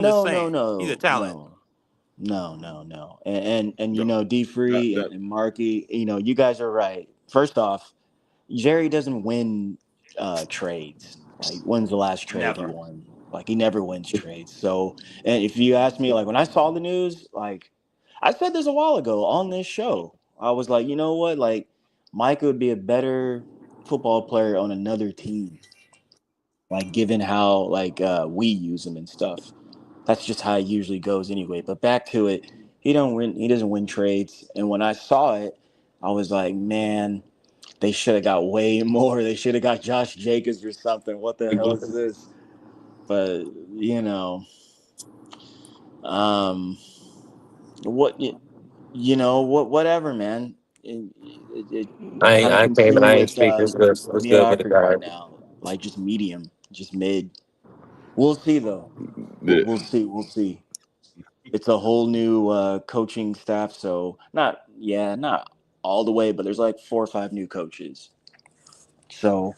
just No, no, saying. He's a no, talent. no, no. And No, Dee that Free that and Marky, you guys are right. First off, Jerry doesn't win trades. Like, when's the last trade he Never. won? Like, he never wins trades. So, and if you ask me, like, when I saw the news, like, I said this a while ago on this show, I was like, you know what? Like, Micah would be a better football player on another team. Like, given how we use him and stuff. That's just how it usually goes anyway. But back to it, he don't win. He doesn't win trades. And when I saw it, I was like, man, they should have got way more. They should have got Josh Jacobs or something. What the hell is this? But um, what whatever, man. I'm I consumed ain't with speak. What's good with the mediocrity guy? right now. Like, just medium, just mid. We'll see though. We'll, yeah. we'll see. We'll see. It's a whole new coaching staff, so not all the way, but there's like 4 or 5 new coaches. So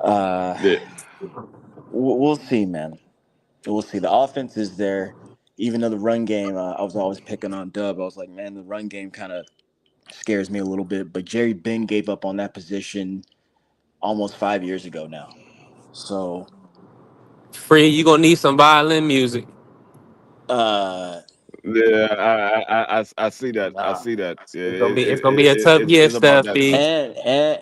uh, Yeah. we'll see, man. We'll see. The offense is there, even though the run game. I was always picking on Dub. I was like, man, the run game kind of scares me a little bit. But Jerry Ben gave up on that position almost 5 years ago now. So Free, you gonna need some violin music. uh, Yeah, I see that. I nah. see that. Yeah, It's gonna be a tough year, it's about Steph. that.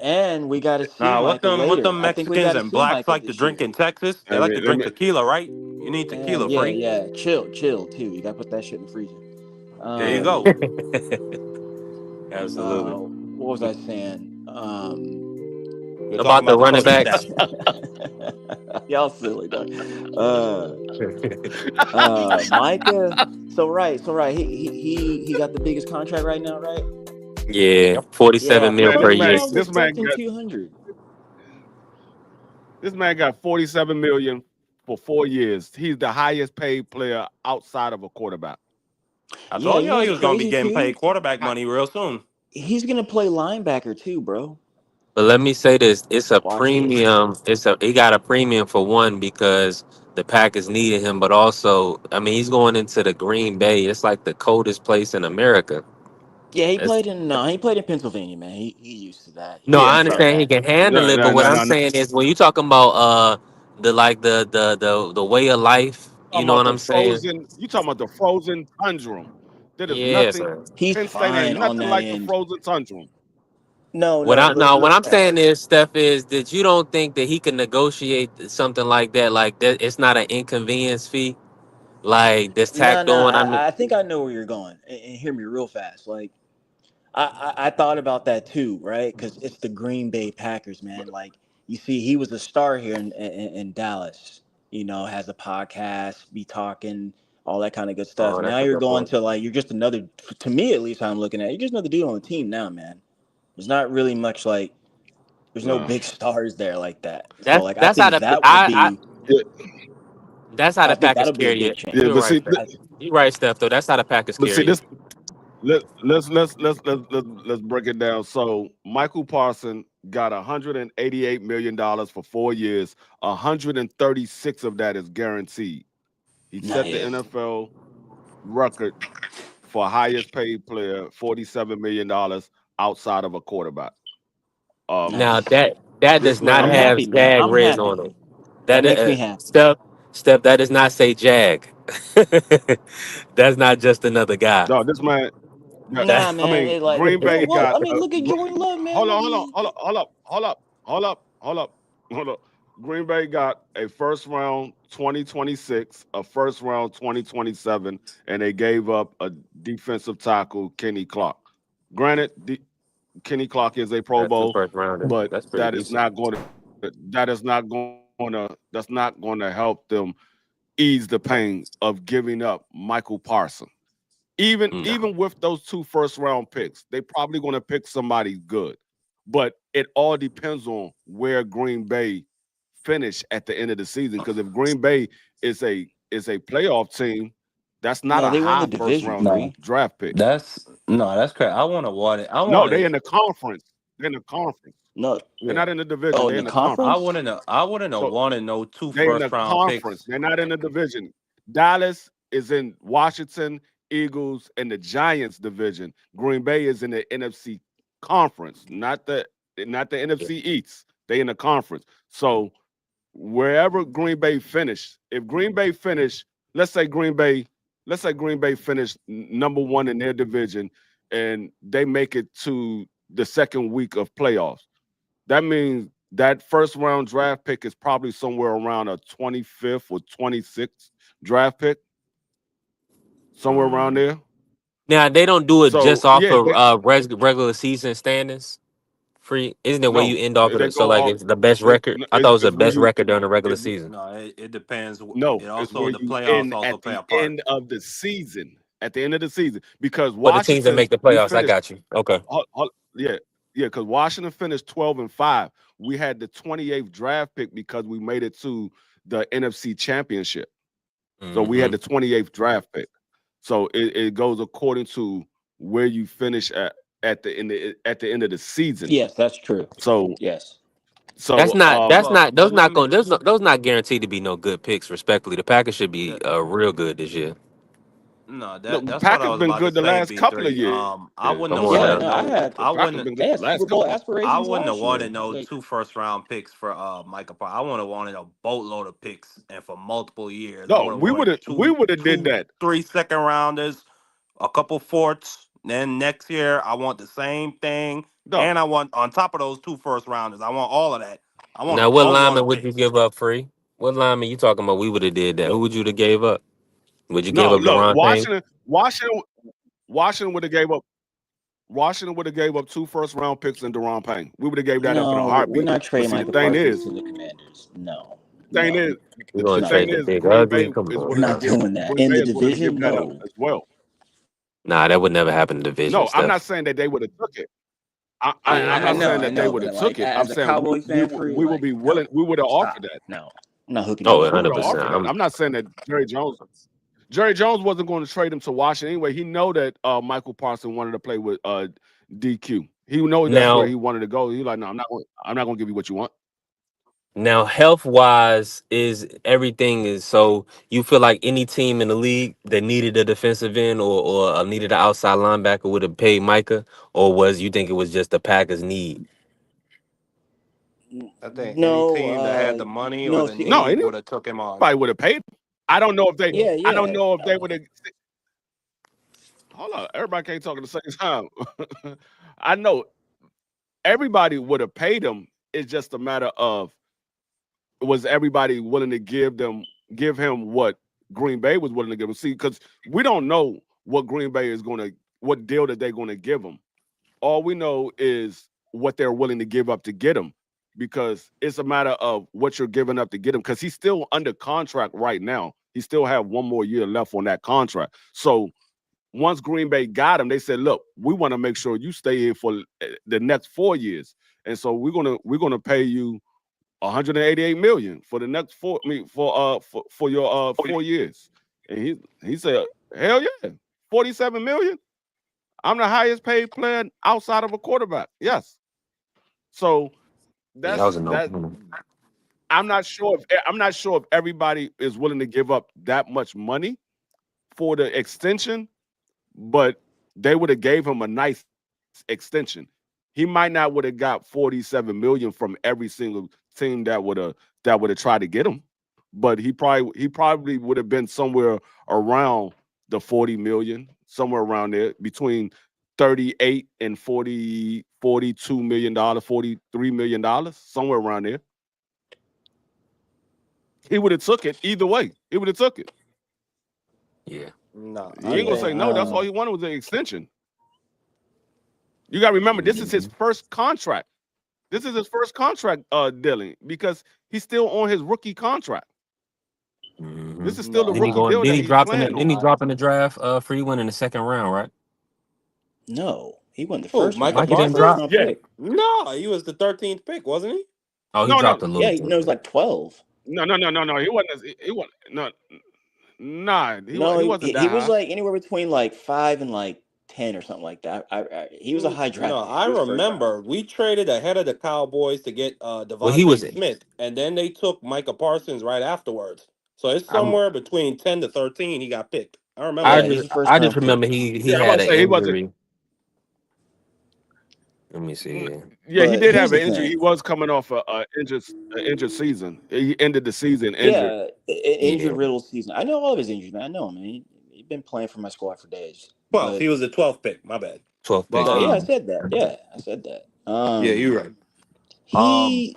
And we got to see Nah, Micah what later. them I think we got Mexicans to and see blacks Micah like to this drink year. in Texas? They I like to mean, let drink me. tequila, right? You need And tequila, yeah, free. yeah, chill too. You gotta put that shit in the freezer. There you Um, go. Absolutely. what was I saying? We're talking About the about the running coaching backs. staff. Y'all silly dog. Uh, Micah. So right. He got the biggest contract right now, right? Yeah, Yep. 47 Yeah. mil Man, per Fuck year. y'all expecting 200. this man got 47 million for 4 years. He's the highest paid player outside of a quarterback. I Yeah, told you know y'all he what's was gonna be crazy getting too? paid quarterback I, money real soon. He's gonna play linebacker too, bro. But let me say this: it's a Watch this. premium. He got a premium for one because the Packers needed him, but also, I mean, he's going into the Green Bay. It's like the coldest place in America. Yeah, he It's, played in he played in Pennsylvania, man. He used to that. He no, can I handle understand he that. can handle no, it, but no, what no, I'm no, no. saying is when you talking about the way of life, you Talking know about what the I'm saying? frozen. You talking about the frozen tundra? There is Yeah, nothing. sir. He's Penn State ain't fine on nothing that like the end. frozen tundra. No, What no. I no, what I'm saying is, Steph, is that you don't think that he can negotiate something like that? Like that, it's not an inconvenience fee, like that's No, tacked no. on. I think I know where you're going. And hear me real fast. Like I thought about that too, right? Because it's the Green Bay Packers, man. Like, you see, he was a star here in Dallas. Has a podcast, be talking, all that kind of good stuff. Oh, Now that's a you're good going point. to you're just another. To me, at least, how I'm looking at it, you're just another dude on the team now, man. There's not really much there's no No. big stars there like that. So That's like that's how Yeah, that's how I the think Packers that'll be a carry big it. yeah, You're change. but right, see, Steph. You're right, Steph. Though that's how the Packers but see carry it. this. Let's break it down. So Michael Parson got $188 million for 4 years. 136 of that is guaranteed. He set the Nice. NFL record for highest paid player, $47 million outside of a quarterback. Um, Now Nice. that this does not I'm man, have happy, man. Jag I'm written on happy. it. That That makes me happy. Steph, that does not say Jag. That's not just another guy. no, this man. That Nah, I man. mean, It like Green Bay well, got. I mean, look at Jordan Love, man. Hold Look, on, hold on, he's hold on, hold up, hold up, hold up, hold up, hold up. Green Bay got a first round 2026, a first round 2027, and they gave up a defensive tackle, Kenny Clark. Granted, Kenny Clark is a Pro two Bowl, first rounders. but That's pretty decent. that's not going to help them ease the pain of giving up Michael Parsons. Even No. even with those two first round picks, they probably going to pick somebody good. But it all depends on where Green Bay finish at the end of the season. Because if Green Bay is a playoff team, that's not no, a they won high the first division round No, free. draft pick. that's no, that's correct. I want to want it. I No, want they to. in the conference. They're in the conference. No, They're Yeah, not in the division. oh, They're in in the the I conference. conference. wouldn't. I wouldn't So want to know two they're in the first round conference. picks. They're not in the division. Dallas is in Washington, Eagles, and the Giants division. Green Bay is in the NFC conference, not the NFC East. They in the conference. So wherever Green Bay finished, if Green Bay finished, let's say Green Bay finished number one in their division, and they make it to the second week of playoffs. That means that first round draft pick is probably somewhere around a 25th or 26th draft pick, somewhere around there. Now they don't do it So just off yeah, of regular season standings. Free isn't it where you no, end off of they it? So go like off. it's the best record. I thought it was the It's where best you record during the regular it, season. No, it depends. It no, it's also where the you playoffs end also at play the a part. end of the season. At the end of the season, because For the teams that Washington, make the we playoffs, I finished. got you. Okay. Yeah, yeah, because Washington finished 12-5. We had the 28th draft pick because we made it to the NFC Championship. So we Hmm. had the 28th draft pick. So it goes according to where you finish at the end of the season. Yes, that's true. So Yes. That's so not. That's But not. Those let not me going. Those not guaranteed to be no good picks. Respectfully, the Packers should be real good this year. no, no, that's what I Packers was been about to good the say, last couple of B3. years. I wouldn't Come have on Yeah, wanted now. no, I no had The I Packers wouldn't been they good had the last Super Bowl couple of I aspirations wouldn't have last wanted year. no Like, 2 first-round picks for Micah Parsons. I would have wanted a boatload of picks and for multiple years. I no, would have wanted we would have did two, that. 3 second rounders, a couple fourths. Then next year I want the same thing. No, And I want on top of those 2 first rounders. I want all of that. I want a Now, what boatload lineman of would you picks. give up free? What lineman you talking about? We would have did that. Who would you have gave up? Would you give no, up look, Deron Payne? Washington would have gave up. Washington would have gave up 2 first-round picks and Deron Payne. We would have gave that up in a no, we're heartbeat. not But trading see, the Micah thing Parsons is, to the Commanders. No, thing no, is, We're we're gonna the not thing trade doing the is, that. big Green ugly. Bay Come is on We're willing to not now. give doing that. Green In Bay the is willing to give division, that up no. as well. Nah, that would never happen in the division, No, I'm not Steph. saying that they would have took it. I'm I not know, saying I that they know, would but have like took it. I'm as a saying Cowboy fan, free, we would like be willing. no, We would have offered stop. that. No, I'm not hooking Oh, you up We with would have that. 100%. offered that. I'm not saying that Jerry Jones wasn't going to trade him to Washington anyway. He know that Michael Parsons wanted to play with DQ. He know that's where Now, he wanted to go. He's like, no, I'm not going to give you what you want. now, health wise, is everything is so. You feel like any team in the league that needed a defensive end or needed an outside linebacker would have paid Micah, or was you think it was just the Packers' need? I think any No, team that had the money or no. the See, No, need anybody would have took him on. would have paid him. I don't know if they. yeah, I don't yeah. know if they would have. Hold on, everybody can't talk at the same time. I know everybody would have paid him. It's just a matter of was everybody willing to give him what Green Bay was willing to give him. See, because we don't know what Green Bay is going to what deal that they're going to give him. All we know is what they're willing to give up to get him, because it's a matter of what you're giving up to get him. Because he's still under contract right now. He still have one more year left on that contract. So once Green Bay got him, they said, "Look, we want to make sure you stay here for the next 4 years, and so we're gonna pay you 188 million for the next four. I mean, for your 4 years." And he said, "Hell yeah, 47 million. I'm the highest paid player outside of a quarterback." Yes. So Yeah, that was a no. that. I'm not sure if everybody is willing to give up that much money for the extension, but they would have gave him a nice extension. He might not would have got 47 million from every single team that would have tried to get him, but he probably would have been somewhere around the 40 million, somewhere around there between 38 and 42 million dollars, $43 million, somewhere around there. He would have took it either way. He would have took it. Yeah. No, He I ain't gonna Yeah. say no. That's all he wanted was an extension. You got to remember, this is his Mhm. first contract. This is his first contract dealing, because he's still on his rookie contract. This Mhm. is still the no, Then he rookie I going. deal Then that he he's dropping playing it. Then on. he dropping the draft. Free win in the second round, right? No, he won the who first Micah round. Mikey He's a didn't first Parsons? drop. round Yeah. pick. No, he was the 13th pick, wasn't he? Oh, he No, no, dropped a Yeah, little he bit. knows like 12. no. He wasn't. He wasn't. No, nah. No, He wasn't that he was high. like anywhere between like 5 and like 10 or something like that. He was a high No, draft pick. I He was first round. remember we traded ahead of the Cowboys to get Well, he Devontae was. Smith, and then they took Micah Parsons right afterwards. So it's I'm, somewhere between 10 to 13 he got picked. I remember I Yeah, that. he's just a first I just round pick. remember he Yeah, I'm had about to an say he wasn't. injury. Let me see here. Yeah, he But did here's have the an injury. He thing. was coming off a injured season. He ended the season injured. Yeah, Yeah, injured riddle season. I know all of his injuries, man. I know him, man. He's been playing for my squad for days. 12th. But He was the 12th pick. My bad. 12th But pick. Yeah, yeah, I said that. Yeah, I said that. yeah, you're right. Um,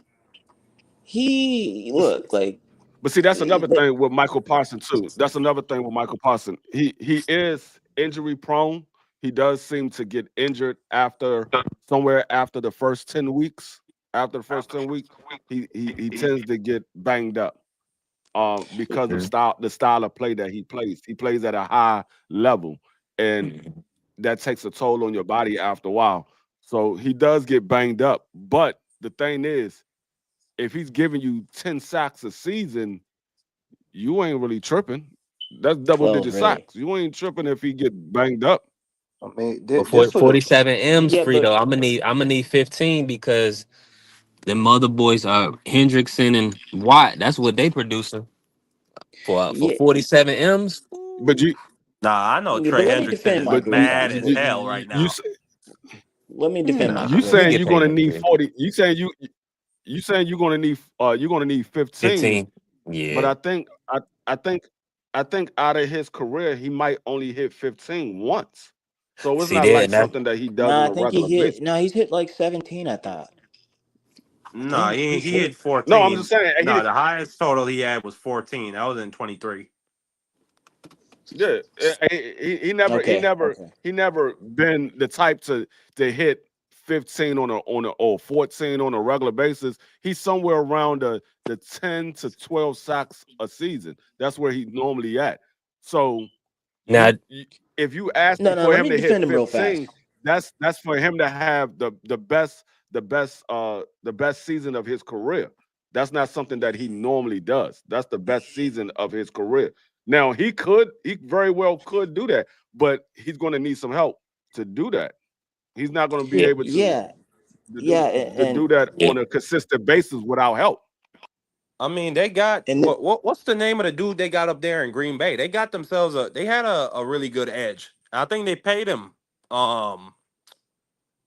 He look like But see, that's another they, thing with Michael Parsons too. That's another thing with Michael Parsons. He is injury prone. He does seem to get injured after somewhere after the first 10 weeks. After the first 10 weeks, he tends to get banged up because of Mhm. the style of play that he plays. He plays at a high level, and Mhm. that takes a toll on your body after a while. So he does get banged up. But the thing is, if he's giving you 10 sacks a season, you ain't really tripping. That's double 12, digit really. sacks. You ain't tripping if he get banged up. I mean, But just for the 47 M's Yeah, free though. but I'm gonna need 15 because them other boys are Hendrickson and Watt. That's what they producing for yeah, 47 M's. But you I know yeah, but Trey let me Hendrickson defend is but Michael real mad fast. as hell right you now. Let me defend Nah, Michael you real he saying get you're fast. paid gonna up need there. 40. You saying you're gonna need 15. 15. But Yeah. I think I think out of his career he might only hit 15 once. So it's See not there, like and that something that he does Nah, on I a think he regular hit. basis. Nah, he's hit like 17. I thought. I No, think. he hit No, I'm just 14. saying No, the highest total he had was 14. That was in 23. yeah, he never Okay. Okay. he never been the type to hit 15 on a or 14 on a regular basis. He's somewhere around the 10 to 12 sacks a season. That's where he's normally at. So now you if you ask No, me no. for Let him me to hit defend him real fast. 15, that's for him to have the best season of his career. That's not something that he normally does. That's the best season of his career. Now he very well could do that, but he's going to need some help to do that. He's not going to be yeah, able Yeah. to do Yeah. to do And that yeah. on a consistent basis without help. I mean, they got and the, what's the name of the dude they got up there in Green Bay? They got themselves they had a really good edge. I think they paid him. Um,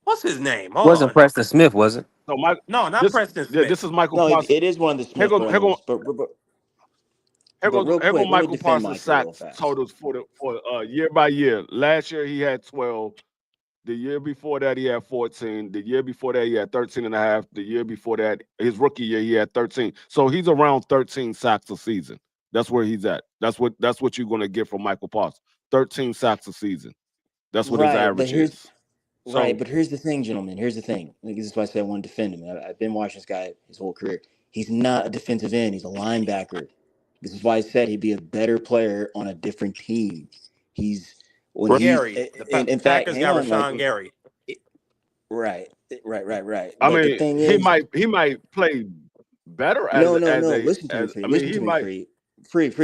what's his name? Hold Wasn't on. Preston Smith, was it? So Mike, No, not this Preston yeah, Smith. this is Michael no, Parsons. it is one of the Smith Here go brothers. But real Here go quick, let me Michael defend Parsons Michael real sacks fast. totals for year by year. Last year he had 12. The year before that he had 14. The year before that he had 13 and a half. The year before that, his rookie year, he had 13. So he's around 13 sacks a season. That's where he's at. That's what you're gonna get from Michael Parsons. 13 sacks a season. That's what his Right, but average here's is. right, So but here's the thing, gentlemen. Here's the thing. Like, this is why I said I want to defend him. I've been watching this guy his whole career. He's not a defensive end. He's a linebacker. This is why I said he'd be a better player on a different team. He's when he's Gary. in fact, Packers hang got on, Rashawn Michael. Gary. Right, right. I But the mean, thing is, he might play better no. Listen to me, as free. I mean Listen he to me, might free.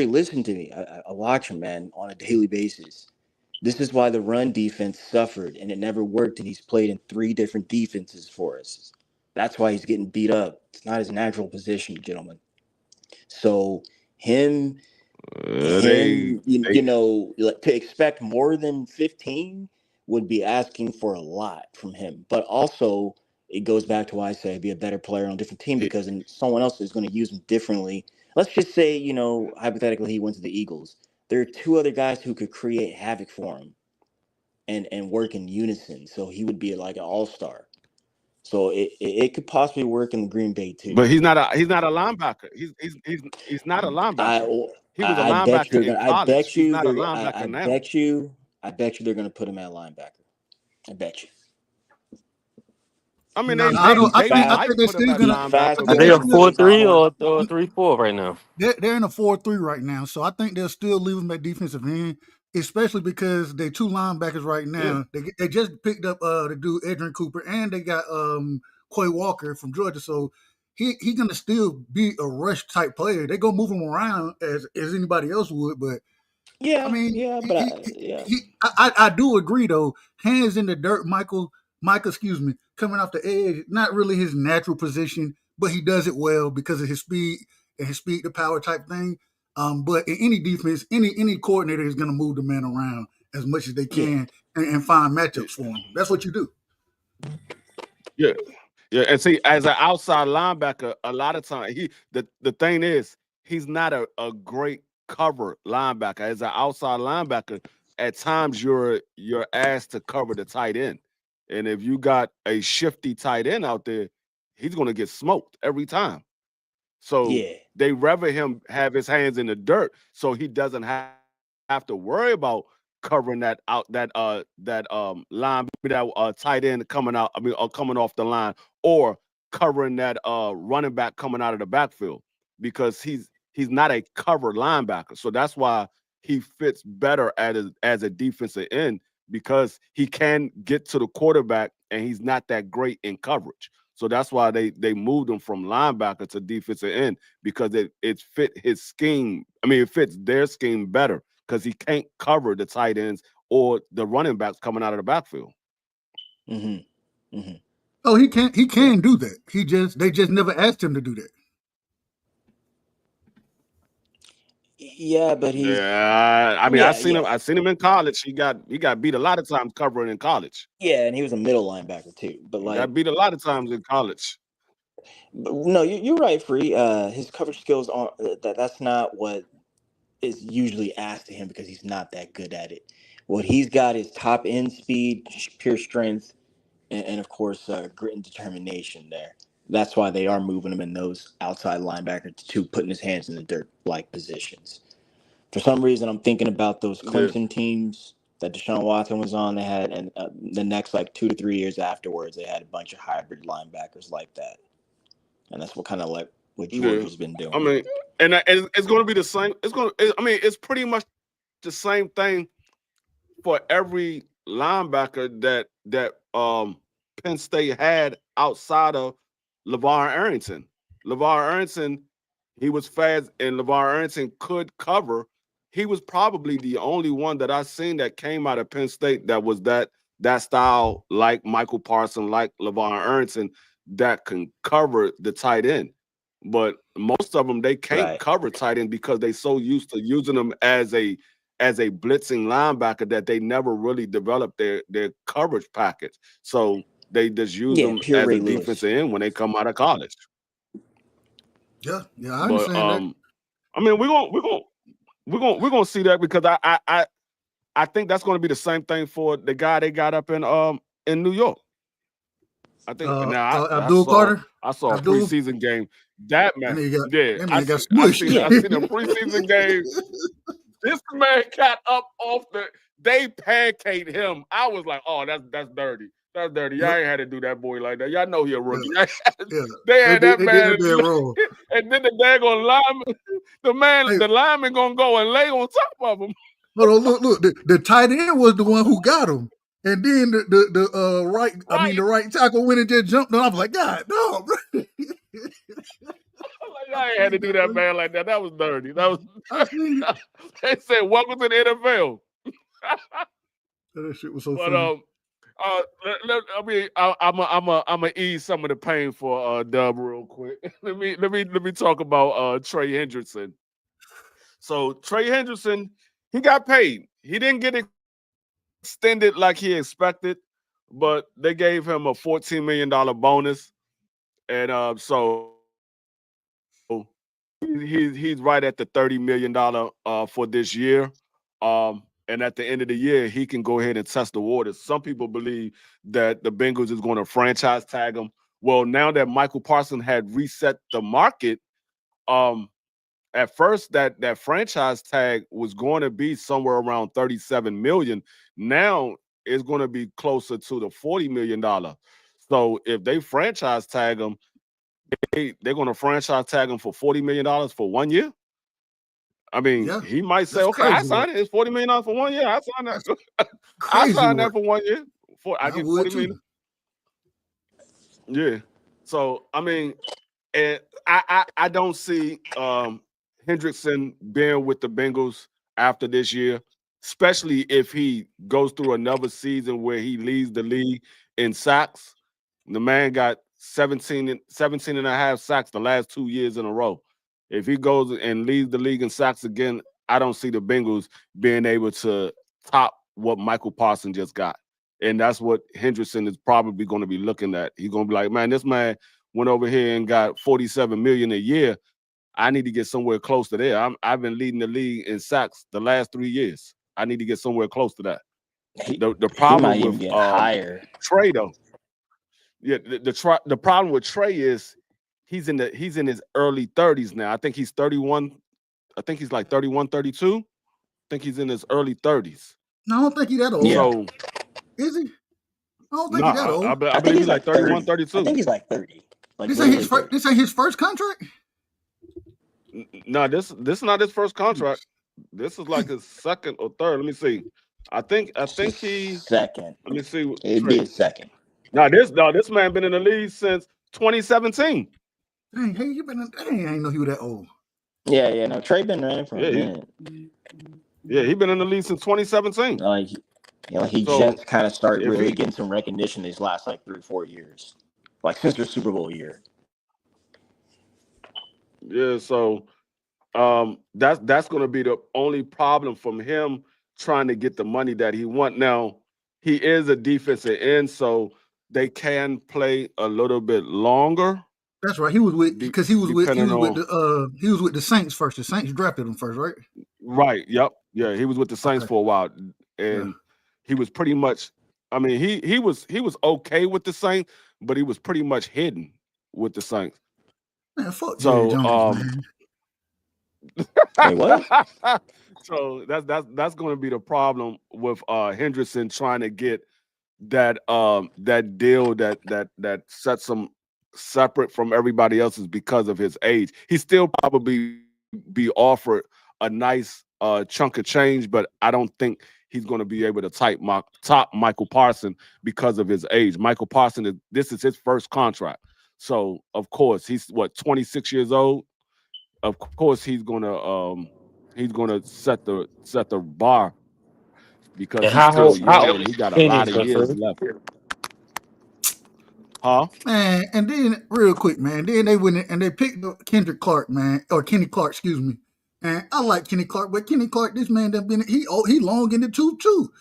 Listen to me. I watch him, man, on a daily basis. This is why the run defense suffered and it never worked, and he's played in three different defenses for us. That's why he's getting beat up. It's not his natural position, gentlemen. So him they like, to expect more than 15 would be asking for a lot from him. But also, it goes back to why I say be a better player on a different team because then someone else is going to use him differently. Let's just say, hypothetically, he went to the Eagles. There are two other guys who could create havoc for him and work in unison. So he would be like an all-star. So it could possibly work in the Green Bay too. but he's not a linebacker. He's not a I linebacker. He was a I bet you linebacker they're in gonna. college. He's not a linebacker now. I bet you they're gonna put him at linebacker. I bet you. I mean, He's I don't. he's they I might think fast. they're put him still at gonna. He's linebacker, I Are think but they they're a still. 4-3 um, or a 3-4 right now? They're in a 4-3 right now, so I think they'll still leave him at defensive end, especially because they're two linebackers right yeah. now. They just picked up the dude Edrin Cooper, and they got Quay Walker from Georgia, so he gonna still be a rush type player. They gonna move him around as anybody else would, but I yeah, mean, yeah, but yeah, I do agree though. Hands in the dirt, Micah, excuse me, coming off the edge, not really his natural position, but he does it well because of his speed and his speed to power type thing. But in any defense, any coordinator is going to move the man around as much as they Yeah. can and find matchups for him. That's what you do. Yeah. Yeah, and see, as an outside linebacker, a lot of times the thing is he's not a great cover linebacker. As an outside linebacker, at times you're asked to cover the tight end, and if you got a shifty tight end out there, he's going to get smoked every time. So Yeah. they rather him have his hands in the dirt so he doesn't have to worry about covering that out that line that tight end coming out, I mean coming off the line, or covering that running back coming out of the backfield, because he's not a cover linebacker. So that's why he fits better as a defensive end, because he can get to the quarterback and he's not that great in coverage. So that's why they moved him from linebacker to defensive end, because it fit his scheme. I mean, it fits their scheme better because he can't cover the tight ends or the running backs coming out of the backfield. Mm-hmm. Mm-hmm. Oh, he can Yeah. do that. They just never asked him to do that. Yeah, but he's Yeah, I mean, yeah, yeah. I seen him in college. He got beat a lot of times covering in college. Yeah, and he was a middle linebacker too. But He like, got beat a lot of times in college. no, you're right, Free. His coverage skills aren't that's not what is usually asked of him because he's not that good at it. What he's got is top end speed, pure strength, and of course grit and determination. There, that's why they are moving him in those outside linebacker to putting his hands in the dirt like positions. For some reason, I'm thinking about those Yeah, Clemson teams that Deshaun Watson was on. They had, and the next like 2 to 3 years afterwards, they had a bunch of hybrid linebackers like that, and that's what kind of like what yeah. Georgia's been I doing. mean, and it's going to be the same. I mean, it's pretty much the same thing for every linebacker that Penn State had outside of LeVar Arrington. LeVar Arrington, he was fast, and LeVar Arrington could cover. He was probably the only one that I seen that came out of Penn State that was that style, like Michael Parsons, like LeVar Arrington, that can cover the tight end. But most of them, they can't Right. cover tight end because they so used to using them as a blitzing linebacker that they never really developed their coverage package. So they just use Yeah, them pure as a Ray Lewis. defensive end when they come out of college. Yeah, yeah, I But understand that. I mean, we're gonna see that, because I think that's gonna be the same thing for the guy they got up in New York. I think now Abdul Carter, I saw a Abdul, preseason game. That man, yeah, that man got I smushed. seen Yeah. I seen a preseason game. This man got up off they pancaked him. I was like, oh, that's dirty. That's dirty. Y'all Yep, ain't had to do that boy like that. Y'all know he a yeah, rookie. yeah. They had that They did the man, dead wrong. and then the daggone lineman, Hey, the lineman gonna go and lay on top of him. hold on, look. The tight end was the one who got him, and then the Right. right tackle went and just jumped. And I was like, God, no, bro. Like, I ain't I had to seen do that, that bro. man like that. That was dirty. That was I seen it. they said welcome to the NFL. That shit was so But funny. I mean, I'm gonna ease some of the pain for Dub real quick. Let me talk about Trey Hendrickson. So Trey Hendrickson, he got paid. He didn't get extended like he expected, but they gave him a $14 million bonus, and so he's right at the $30 million for this year. And at the end of the year, he can go ahead and test the waters. Some people believe that the Bengals is going to franchise tag him. Well, now that Michael Parsons had reset the market, um, at first that franchise tag was going to be somewhere around 37 million. Now it's going to be closer to the $40 million. So if they franchise tag him, they're going to franchise tag him for $40 million for 1 year. I mean, Yeah, he might say, that's "Okay, I crazy signed work. it. It's $40 million for 1 year. I signed That's that. I crazy signed that work. for 1 year. I I get would 40 too. million. Yeah. So I mean, and I don't see Hendrickson being with the Bengals after this year, especially if he goes through another season where he leads the league in sacks. The man got 17 and a half sacks the last 2 years in a row. If he goes and leads the league in sacks again, I don't see the Bengals being able to top what Michael Parsons just got. And that's what Hendrickson is probably going to be looking at. He's going to be like, man, this man went over here and got $47 million a year. I need to get somewhere close to there. I've been leading the league in sacks the last 3 years. I need to get somewhere close to that. The He problem might even with get higher. Trey though, yeah, the problem with Trey is he's in his early 30s now. I think he's 31. I think he's like 31, 32. I think he's in his early 30s. No, I don't think he that old. Yeah. So Is he? I don't think no, he that old. I I think believe he's he's like 31, 30. I 32. think he's like 30. Like This ain't literally his first. 30. This ain't his first contract. No, this is not his first contract. This is like his second or third. Let me see. I think he. Second. Let me see. It'd be a second. Now this man been in the league since 2017. Dang, hey, you been? Dang, I ain't know he was that old. Yeah. No, Trey been running for a minute. He been in the league since 2017. Like, he So, just kind of started if really he- getting some recognition these last like 3 or 4 years, like since their Super Bowl year. Yeah, so that's going to be the only problem from him trying to get the money that he want. Now he is a defensive end, so they can play a little bit longer. That's right. He was with because he was with depending on the Saints first. The Saints drafted him first, right? right. Yep. Yeah, he was with the Saints for a while, and he was pretty much. I mean, he was okay with the Saints, but he was pretty much hidden with the Saints. Man, fuck Jerry So Jones, man. Wait, what? So that's going to be the problem with Hendrickson trying to get that deal that sets him separate from everybody else's because of his age. He still probably be offered a nice chunk of change, but I don't think he's going to be able to top Michael Parsons because of his age. Michael Parsons, this is his first contract. So of course he's 26 years old. Of course he's gonna set the bar because And he's still young and is he got a lot of Hendrickson, years Freddie? left. Huh? Man, and then real quick, man. Then they went in and they picked up Kendrick Clark, man, or Kenny Clark, excuse me. And I like Kenny Clark, but Kenny Clark, this man done been he long in the tooth too.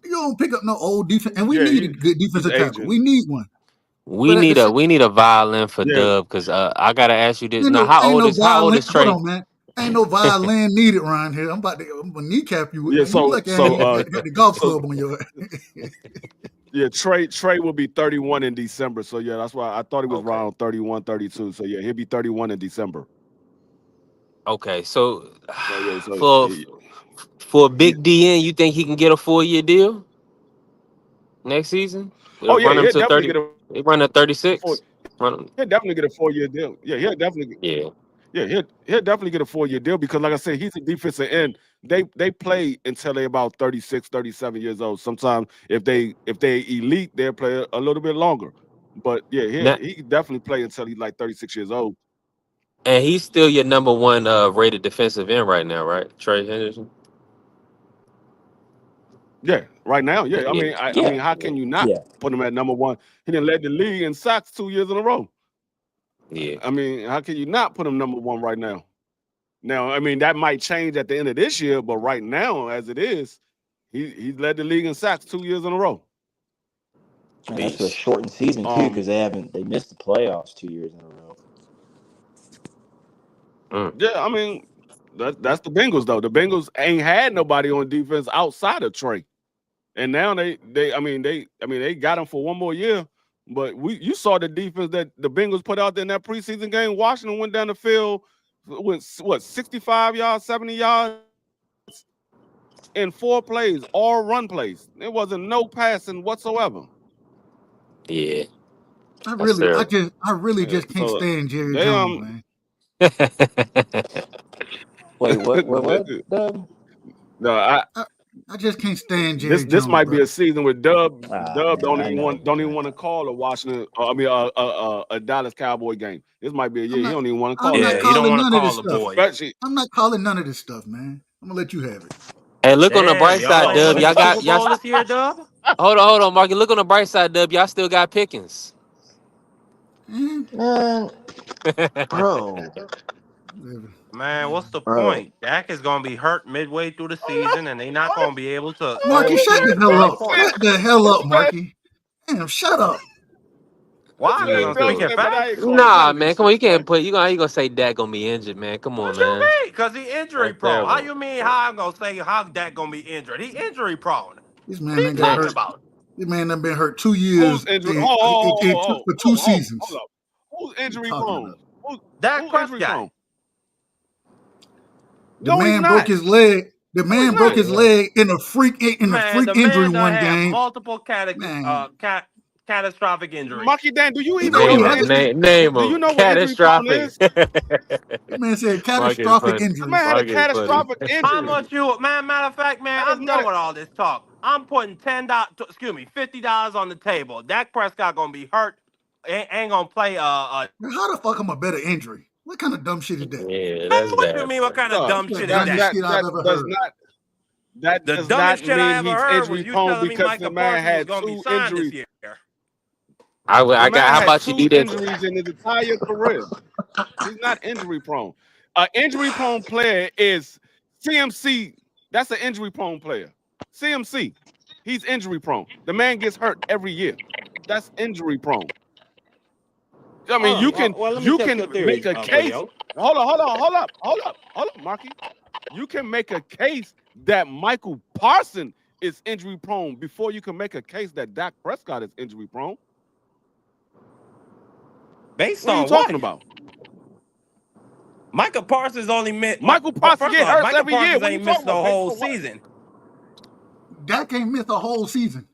You don't pick up no old defense, and we need a good defensive tackle. We need one. We need a violin for Dub because I gotta ask you this. Now, how old is Trey? Hold on, man. Ain't no violin needed around here. I'm gonna kneecap you. Yeah, Man. You look at the golf club on your. Yeah, Trey will be 31 in December. So yeah, that's why I thought he was around 31, 32. So yeah, he'll be 31 in December. Okay, so for a big DN, you think he can get a 4-year deal next season? Oh yeah, he'll definitely get They run at 36. He'll definitely get a 4-year deal. Yeah, he'll definitely. He'll definitely get a 4-year deal because, like I said, he's a defensive end. They play until they're about 36, 37 years old. Sometimes if they elite, they'll play a little bit longer. But yeah, he can definitely play until he's like 36 years old. And he's still your number one rated defensive end right now, right? Trey Henderson. Yeah, right now. Yeah, I mean, how can you not put him at number one? He didn't lead the league in sacks 2 years in a row. Yeah. I mean, how can you not put him number one right now? Now, I mean, that might change at the end of this year, but right now, as it is, he's led the league in sacks 2 years in a row. That's a shortened season too because they missed the playoffs 2 years in a row. Yeah, I mean, that's the Bengals though. The Bengals ain't had nobody on defense outside of Trey, and now they got him for one more year. But you saw the defense that the Bengals put out there in that preseason game. Washington went down the field with 65 yards, 70 yards in 4 plays, all run plays. There wasn't no passing whatsoever. Yeah. I really just can't stand Jerry Jones, man. Wait, what? No, I just can't stand Jerry Jones. This might be a season where Dub don't even want to call a Washington. A Dallas Cowboy game. This might be a year he don't even want to call. I'm not calling none of this stuff. I'm not calling none of this stuff, man. I'm gonna let you have it. Hey, look on the bright side, Dub. Y'all got y'all this year, Dub. Hold on, Marky. Look on the bright side, Dub. Y'all still got Pickens. Bro. Man, what's the Bro. point? Dak is gonna be hurt midway through the season, and they're not gonna be able to. Marky, shut the hell What's the up. point? Shut the hell up, Marky. Damn, shut up. Why? Because That's I'm what Phil Yeah. speaking said, but I ain't facts. calling none Nah, of these man. Come on, shits, you can't man. put you gonna say Dak gonna be injured, man. Come on, What you man. mean? Because he injury That's prone. How terrible. you mean? How I'm gonna say how Dak gonna be injured? He injury prone. This What are man you ain't got talking hurt. Next. about? This man done been hurt 2 Who's years injury? Oh, for two hold seasons. up. Who's What you injury talking about? prone? Who's Dak who injury Prescott. prone? The No, he's man broke not. his leg. The No, he's man broke not. his Yeah. leg in a Man, freak the injury man done one had game. multiple Man, catastrophic injuries. Marky Dan, do you he even know know he Name what him. hasn't. injury? Name Do you him. know what injury prone Catastrophic. is? This man said Mark is catastrophic funny. The man injuries. had a Mark is funny. catastrophic How injury. much you, man? Matter of fact, man, That is I'm not done a, with all this talk. I'm putting $50 on the table. Dak Prescott gonna be hurt. Ain't gonna play. Now, how the fuck am a better injury? What kind of dumb shit is that? Yeah, Man, that's what you bad. mean? What kind of dog. That's dumb the shit is That that? dumbest that shit I've that ever does heard. that The does not dumbest shit I mean ever he's heard injury was you prone telling me because the Micah man Parsons was had gonna be two signed this injuries. year. The I got. man How had about you two do this? injuries in his entire career. He's not injury prone. An injury prone player is CMC. That's an injury prone player. CMC. He's injury prone. The man gets hurt every year. That's injury prone. I mean, Oh, you well, can well, let me you test can your make theory, a case. Julio. Hold up, Marky. You can make a case that Michael Parsons is injury prone before you can make a case that Dak Prescott is injury prone. Based What are you on talking what? about? Micah Parsons only missed. Michael Parsons First of get all, hurt Micah every year. Parsons What are you ain't talking missed the about? Based whole on what? season. Dak ain't missed a whole season,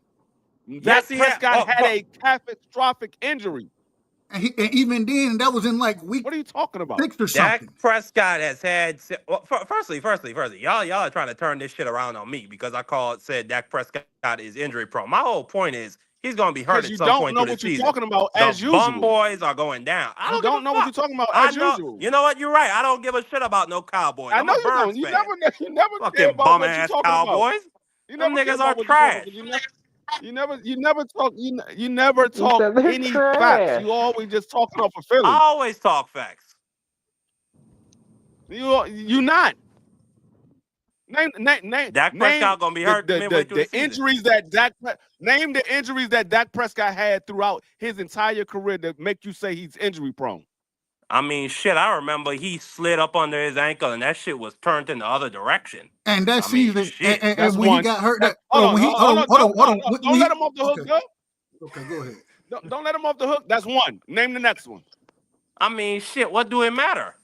Yes, Dak he had. Prescott had a catastrophic injury. and even then, that was in like week What are you talking about? 6 or Dak something. Prescott has had. Well, firstly, y'all are trying to turn this shit around on me because said Dak Prescott is injury prone. My whole point is he's gonna be hurt Because at you some don't point know through the what you're season. talking about The as bum usual. boys are going down. I You don't give don't a know what you're fuck. talking about I as know. usual. You know what? You're right. I don't give a shit about no Cowboys. I I'm know a you don't. Birds fan. You never care Fucking about bum what you're ass talking about. Cowboys. You Them never care niggas are about what you're talking about. trash. You never talk. You never You talk said they're any facts. trash. You always just talking off of I feelings. always talk facts. You not Dak name Prescott gonna be hurt midway through the the season. injuries that name the injuries that Dak Prescott had throughout his entire career that make you say he's injury prone. I mean, shit, I remember he slid up under his ankle and that shit was turned in the other direction. And that I mean, season, shit. That's and when he one. got hurt, That, that hold on, when he hold on, when don't let he him off the hook, okay, girl. okay, go ahead. Don't let him off the hook. That's one. Name the next one. I mean, shit, what do it matter?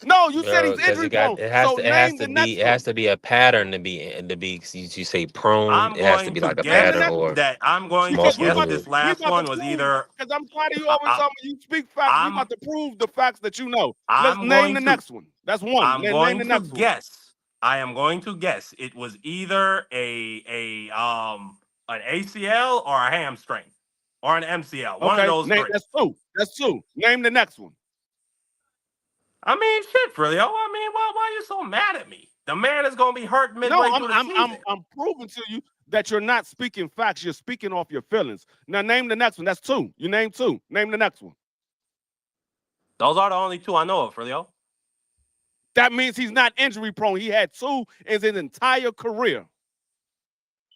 No, you said Bro, he's because injury prone. So name the next it has one. to be a pattern to be you say prone. I'm It has to going be to like a Name guess the pattern next one. or that I'm going to small Because guess movement. this we last about to one was prove. either Because I'm tired of you I, always I, telling me you speak facts. We I'm about to prove the facts that you know. Let's I'm name going the to next one. That's one. I'm Name going the to next one. guess. I am going to guess it was either an ACL or a hamstring or an MCL. One of Okay, those name three. that's two. That's two. Name the next one. I mean, shit, Frilio. I mean, why are you so mad at me? The man is gonna be hurt No, midway through the season. I'm proving to you that you're not speaking facts. You're speaking off your feelings. Now name the next one. That's two. You name two. Name the next one. Those are the only two I know of, Frilio. That means he's not injury prone. He had two in his entire career.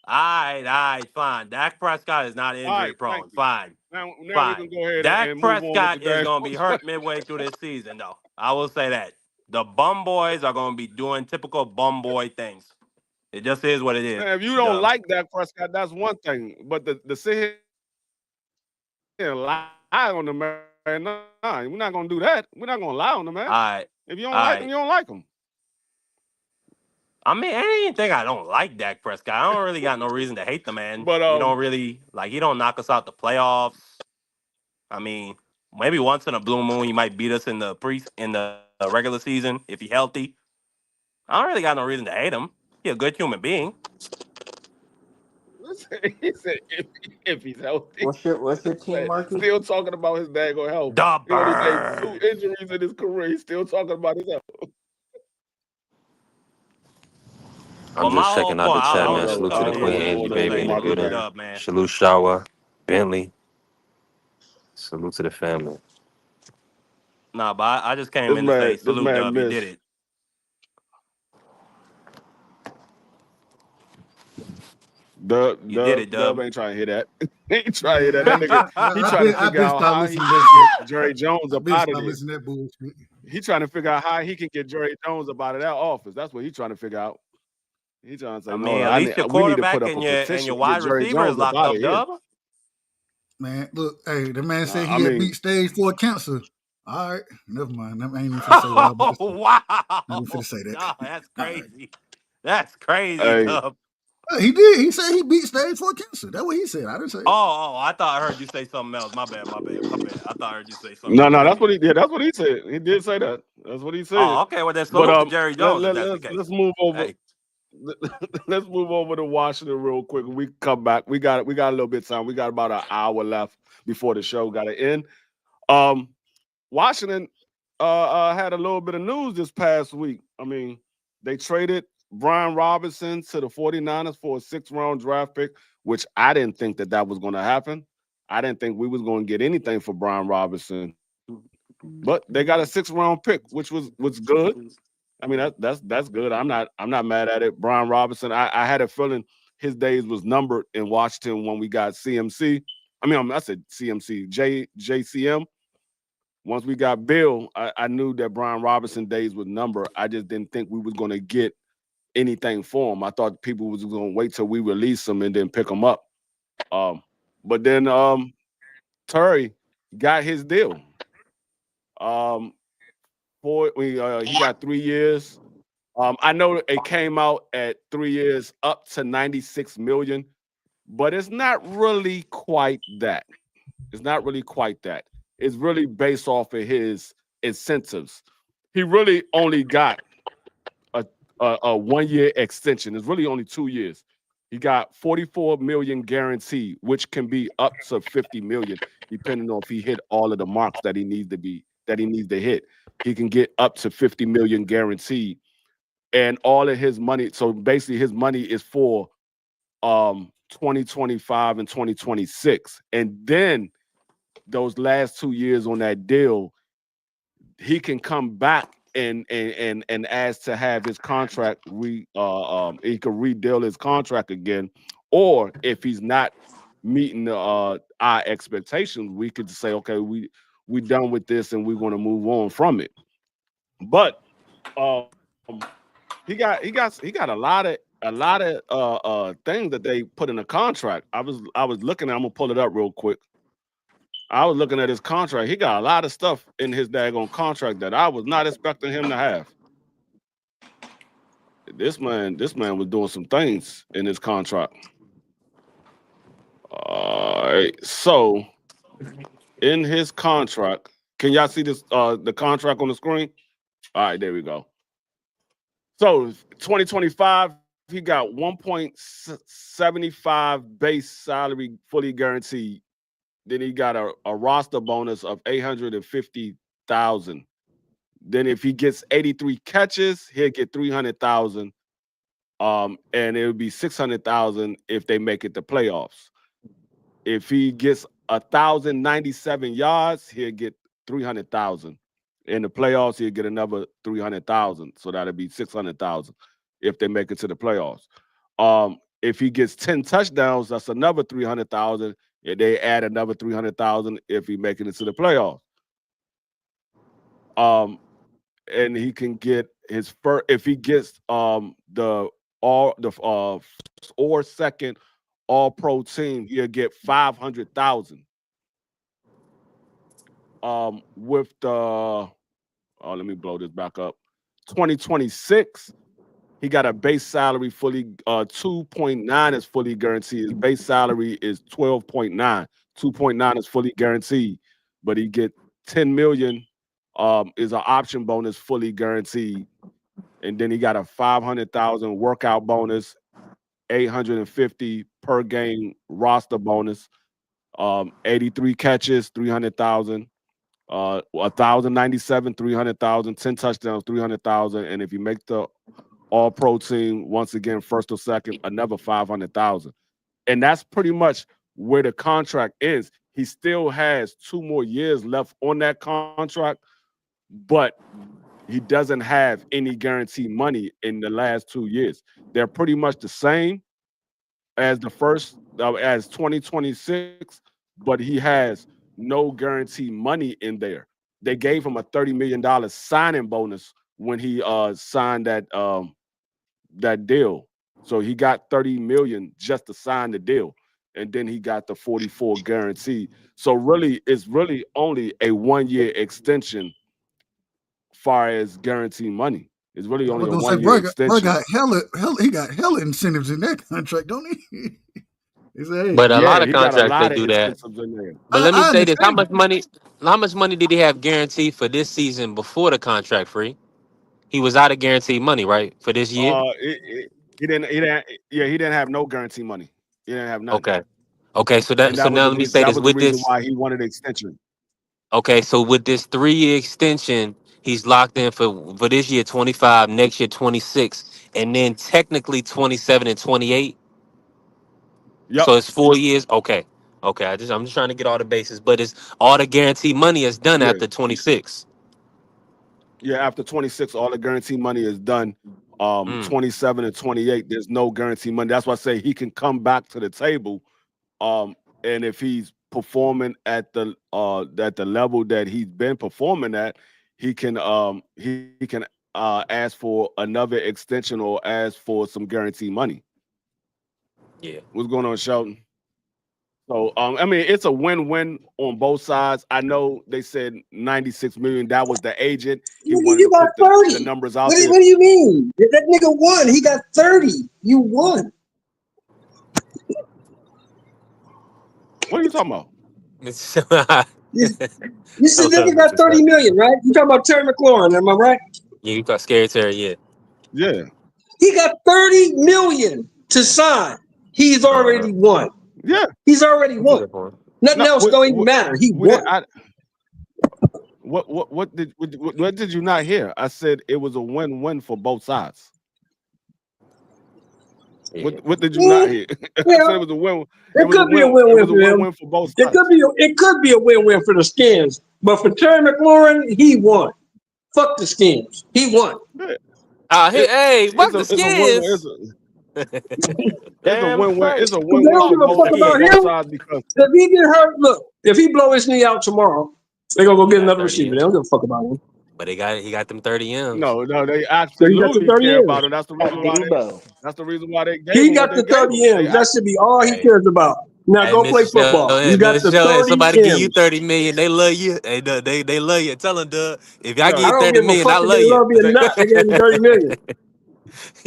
All right, fine. Dak Prescott is not All injury right, thank prone. you. Fine, Now we can fine. go ahead Dak and move on with the Prescott is day. gonna be hurt midway through this season, though. I will say that. The bum boys are gonna be doing typical bum boy things. It just is what it is, Now, if you don't Dubs. like Dak Prescott, that's one thing. But the sit here and lie on the man, nah, we're not gonna do that. We're not gonna lie on the man. All right, If you don't all like him, right. you don't like him. I mean, I didn't think I don't like Dak Prescott. I don't really got no reason to hate the man. But He don't really he don't knock us out the playoffs. I mean, maybe once in a blue moon he might beat us in the regular season if he healthy. I don't really got no reason to hate him. He a good human being. he said if he's healthy. What's your team, Marky? Still talking about his daggone health. The He only made two bird. injuries in his career. He's still talking about his health. Well, I'm my just whole checking out point, the chat, I I'll was man. just go. Salute to the coming I'll Queen go in in Angie, order to with baby, say in the good Marky to building. Dan. Dub, man. Salute Shawa, Bentley. Salute to the family. Nah, but I just came This in to say man, this salute, man Dub. You did missed. it. You did it, Dub Dub. ain't trying to hear that. He ain't trying to hear that. Man, That nigga, he trying to I've figure been out stopped how he listening to can that get shit. Jerry Jones I've up been out of stopped there. listening to that bullshit. He trying to figure out how he can get Jerry Jones up out of that office. That's what he trying to figure out. He trying to I say, no, mean, at least your we need to put quarterback up a and petition your to get wide Jerry receiver is Jones up locked out of up, here. Dub. Man, look, hey, the man said I he had mean, beat stage 4 cancer. All right, never mind. I ain't even finna say what I was Oh about to say. Not even wow, finna say that. Dub, that's All right. crazy. That's crazy, hey, Dub. He did. He said he beat stage 4 cancer. That's what he said. I didn't say it. I thought I heard you say something else. My bad, my bad, my bad. I thought I heard you say something no, else. no, that's what he did. That's what he said. He did say that. That's what he said. Oh, okay. Well, then But salute to Jerry Jones if that's the case. let's move over. Hey, Let's move over to Washington real quick. We come back. We got a little bit of time. We got about an hour left before the show got to end. Um, Washington had a little bit of news this past week. I mean, they traded Brian Robinson to the 49ers for a 6th-round draft pick, which I didn't think that was going to happen. I didn't think we was going to get anything for Brian Robinson, but they got a 6th-round pick, which was good. I mean, that's good. I'm not mad at it. Brian Robinson, I had a feeling his days was numbered in Washington when we got CMC. I said CMC, JCM. Once we got Bill, I knew that Brian Robinson days was numbered. I just didn't think we was gonna get anything for him. I thought people was gonna wait till we release him and then pick him up. Um, but then Terry got his deal. Um, he got 3 years. I know it came out at 3 years up to 96 million, but it's not really quite that. It's not really quite that. It's really based off of his incentives. He really only got a, a 1 year extension. It's really only 2 years. He got 44 million guaranteed, which can be up to 50 million, depending on if he hit all of the marks that he needs to hit. He can get up to 50 million guaranteed. And all of his money, so basically his money is for 2025 and 2026. And then those last 2 years on that deal, he can come back and ask to have his contract he could redeal his contract again, or if he's not meeting our expectations, we could say, okay, we done with this and we want to move on from it. But um, he got a lot of things that they put in the contract. I was looking. I'm gonna pull it up real quick. I was looking at his contract. He got a lot of stuff in his daggone contract that I was not expecting him to have. This man was doing some things in his contract. All right. So in his contract, can y'all see this the contract on the screen? All right, there we go. So 2025, he got 1.75 base salary fully guaranteed. Then he got a roster bonus of 850,000. Then if he gets 83 catches, he'll get 300,000. And it would be 600,000 if they make it to playoffs. If he gets 1,097 yards, he'll get 300,000. In the playoffs, he'll get another 300,000. So that'll be 600,000 if they make it to the playoffs. If he gets 10 touchdowns, that's another 300,000. And they add another 300,000 if he make it into the playoffs. And he can get his first if he gets the all the first or second all pro team, he'll get 500,000. With the let me blow this back up. 2026, he got a base salary fully 2.9 is fully guaranteed. His base salary is 12.9. 2.9 is fully guaranteed, but he get 10 million is an option bonus fully guaranteed. And then he got a 500,000 workout bonus, 850 per game roster bonus, 83 catches, 300,000, 1,097, 300,000, 10 touchdowns, 300,000. And if you make the all pro team, once again, first or second, another 500,000. And that's pretty much where the contract is. He still has 2 more years left on that contract, but he doesn't have any guaranteed money in the last 2 years. They're pretty much the same as the first as 2026, but he has no guaranteed money in there. They gave him a $30 million signing bonus when he signed that deal. So he got 30 million just to sign the deal. And then he got the 44 guarantee. So really, it's really only a 1 year extension far as guaranteed money. It's really I only was a gonna say, 1 year bro extension. got he got hella incentives in that contract, don't he? He said, "Hey, But a lot Yeah, of he got a contracts they lot of do that. incentives in there. But let me I say this: understand it." how much money did he have guaranteed for this season before the contract free? He was out of guaranteed money, right, for this year. He didn't have no guarantee money. He didn't have nothing. Okay. Okay. So And so now let me say that this: was the with reason this, why he wanted an extension. okay, so with this 3 year extension, he's locked in for this year 25, next year 26, and then technically 27 and 28. Yep. So it's 4 years. Okay. Okay. I'm just trying to get all the bases, but it's all the guaranteed money is done Yeah. after 26. Yeah, after 26, all the guarantee money is done. Mm, 27 and 28, there's no guarantee money. That's why I say he can come back to the table. Um, and if he's performing at the level that he's been performing at, he can ask for another extension or ask for some guarantee money. yeah. What's going on, Shelton? So I mean, it's a win-win on both sides. I know they said 96 million. That was the agent. He Nigga, wanted you to got put the 30. numbers out there. What do you mean? That nigga won. He got 30. You won. What are you talking about? yeah, You, you said What's up, nigga got Mr. 30 Scott? million, right? You talking about Terry McLaurin, am I right? Yeah, you got scary Terry, yeah. Yeah, He got 30 million to sign. He's Uh-huh. already won. yeah. He's already That's a won. good point. Nothing No, else don't even matter. He we did, won. what did you not hear? I said it was a win-win for both sides. Yeah. What did you not Yeah, hear? I yeah. said it was a win. It It was a could be a win. It win-win was a for him. win-win for both It sides. could be a win-win for the Skins. But for Terry McLaurin, he won. Fuck the Skins. He won. Yeah, Hey, it, hey, fuck the it's a win-win. skins. It's a Damn win-win. straight. It's a 'Cause they win-win don't for give a Fuck fuck the for about both him. skins. sides because If he get hurt, look, if he blow his knee out tomorrow, they're gonna go He get got another 30 receiver. They M's. don't give a fuck about him. But he got them 30 M's. no, they So he got the absolutely 30 care about M's. him. Got Debo. That's the reason why they gave He him what got they the gave 30 him. M's. That should be all he Hey, cares about. Now hey, go play Mr. Show, football. hey, You got Mr. the Show, if 30 somebody give you M's. 30 million, they love you. Hey, they love you. Tell them, Doug, if y'all give No, I you don't 30 give a million, I fuck if love they you. love me or they not. They gave me 30 million.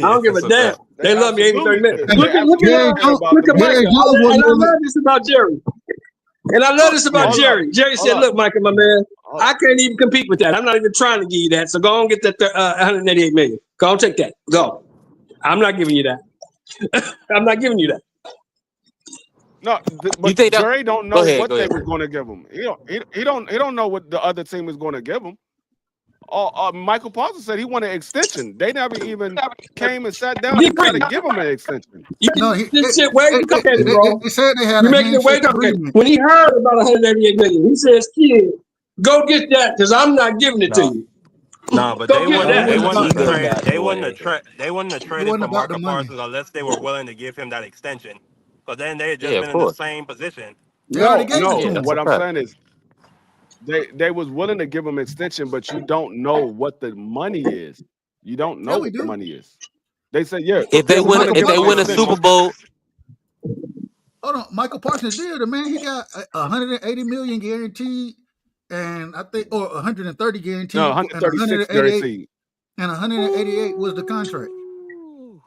I Yeah, don't give a that's what's damn. up. they They love me. They gave me 30 absolutely million. care. Hey, They absolutely Jerry care about the Look at money. Jones Micah. wasn't And I really. love this about Jerry. And I love this about Yeah, Hold up, Jerry. Jerry hold said, up, "Look, Micah, my man, hold I up. can't even compete with that. I'm not even trying to give you that. So go on and get that 188 million. Go on, take that. Go. I'm not giving you that. I'm not giving you that. No, You but think that? Jerry don't Go know ahead, what go they ahead. was going to give him. He don't know what the other team is going to give him. Michael Paulson said he wanted an extension. They never even came and sat down Be and tried free. to give him an extension. You no, this shit way too complicated, bro. they said they had You're a making it way handshake too complicated. agreement. When he heard about 188 million, he says, "Kid, go get that because I'm not giving it to No, you. no, but Go get No, that." they his wouldn't have ego trade got in the way. they wouldn't have It traded wasn't for about the Marco money. Parsons unless they were willing to give him that extension. Because then they had Yeah, just of been in the course. same position. They already No, gave it no. to Yeah, that's him. a What I'm fact. saying is they was willing to give him extension, but you don't know what the money is. You don't Yeah, know we what the do. money is. They said, yeah, If they they was win, willing to Michael if give they him an win a Parsons. Super extension. Bowl, Hold on, Michael Parsons did. The man, he got 180 million guaranteed, and I think, or 130 No, guaranteed, and 136 guaranteed. 188 was the contract. ooh,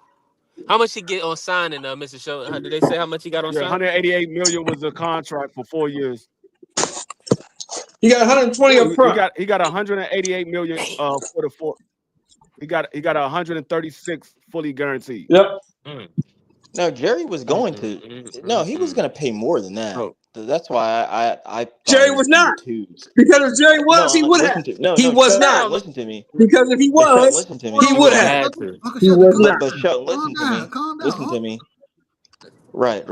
how much he get on signing, Mr. Show? Did they say how much he got on Yeah, signing? 188 million was the contract for 4 years. He got 120 No, up front. he got 188 million for the four. He got 136 fully guaranteed. Yep. Mm, No, Jerry was mm, going mm, to. mm, No, mm, he was mm. going to pay more than that. So That's why I thought Jerry it was was in the not. twos. Because if Jerry was, he No, would have. listen to no He no was not. Shelton. Hell no. Listen to me. Because if he But Shelton, was, listen to me. he Hold He on, would would have Uncle have. had Shelton. to. Uncle He Shelton, was calm not. But down. Shelton, Calm listen to down. me. Calm down, Listen to Uncle. me. Right.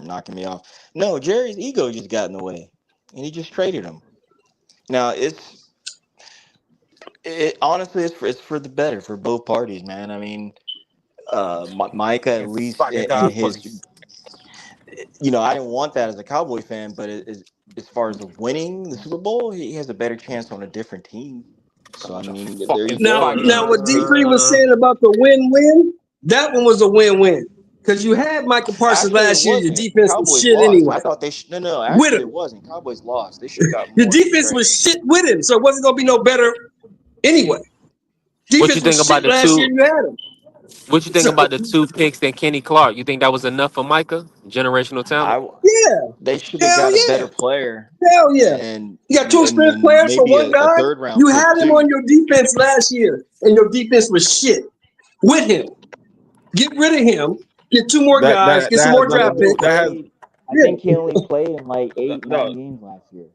Knocking me off. No, Jerry's ego just got in the way, and he just traded him. Now honestly it's for the better for both parties, man. I mean, Micah at It's least fucking in God's his, police. I didn't want that as a Cowboy fan, but as far as winning the Super Bowl, he has a better chance on a different team. So I The mean, there fucking you Now go. what D Free was fire. saying about the win-win, that one was a win-win. Because you had Michael Parsons Actually, it last year, your wasn't. defense was Cowboys shit lost. I anyway. thought no. With Actually, it him. wasn't. Cowboys lost. They should have got Your more for defense Trey. was shit with him, so it wasn't gonna be no better anyway. What you Defense think was about shit the last year, two? you had him. What you think So about the two picks and Kenny Clark? You think that was enough for Micah? Generational talent. I yeah, They should have hell got a yeah. better player Hell yeah. and You got two experienced and players for maybe one a guy. third round You pick had him too. on your defense last year, and your defense was shit with him. Get rid of him. Get two more That guys. that Get that some has more He draft nothing. only picks. That has played. I Yeah. think he only played in like eight, no. 9 games last year.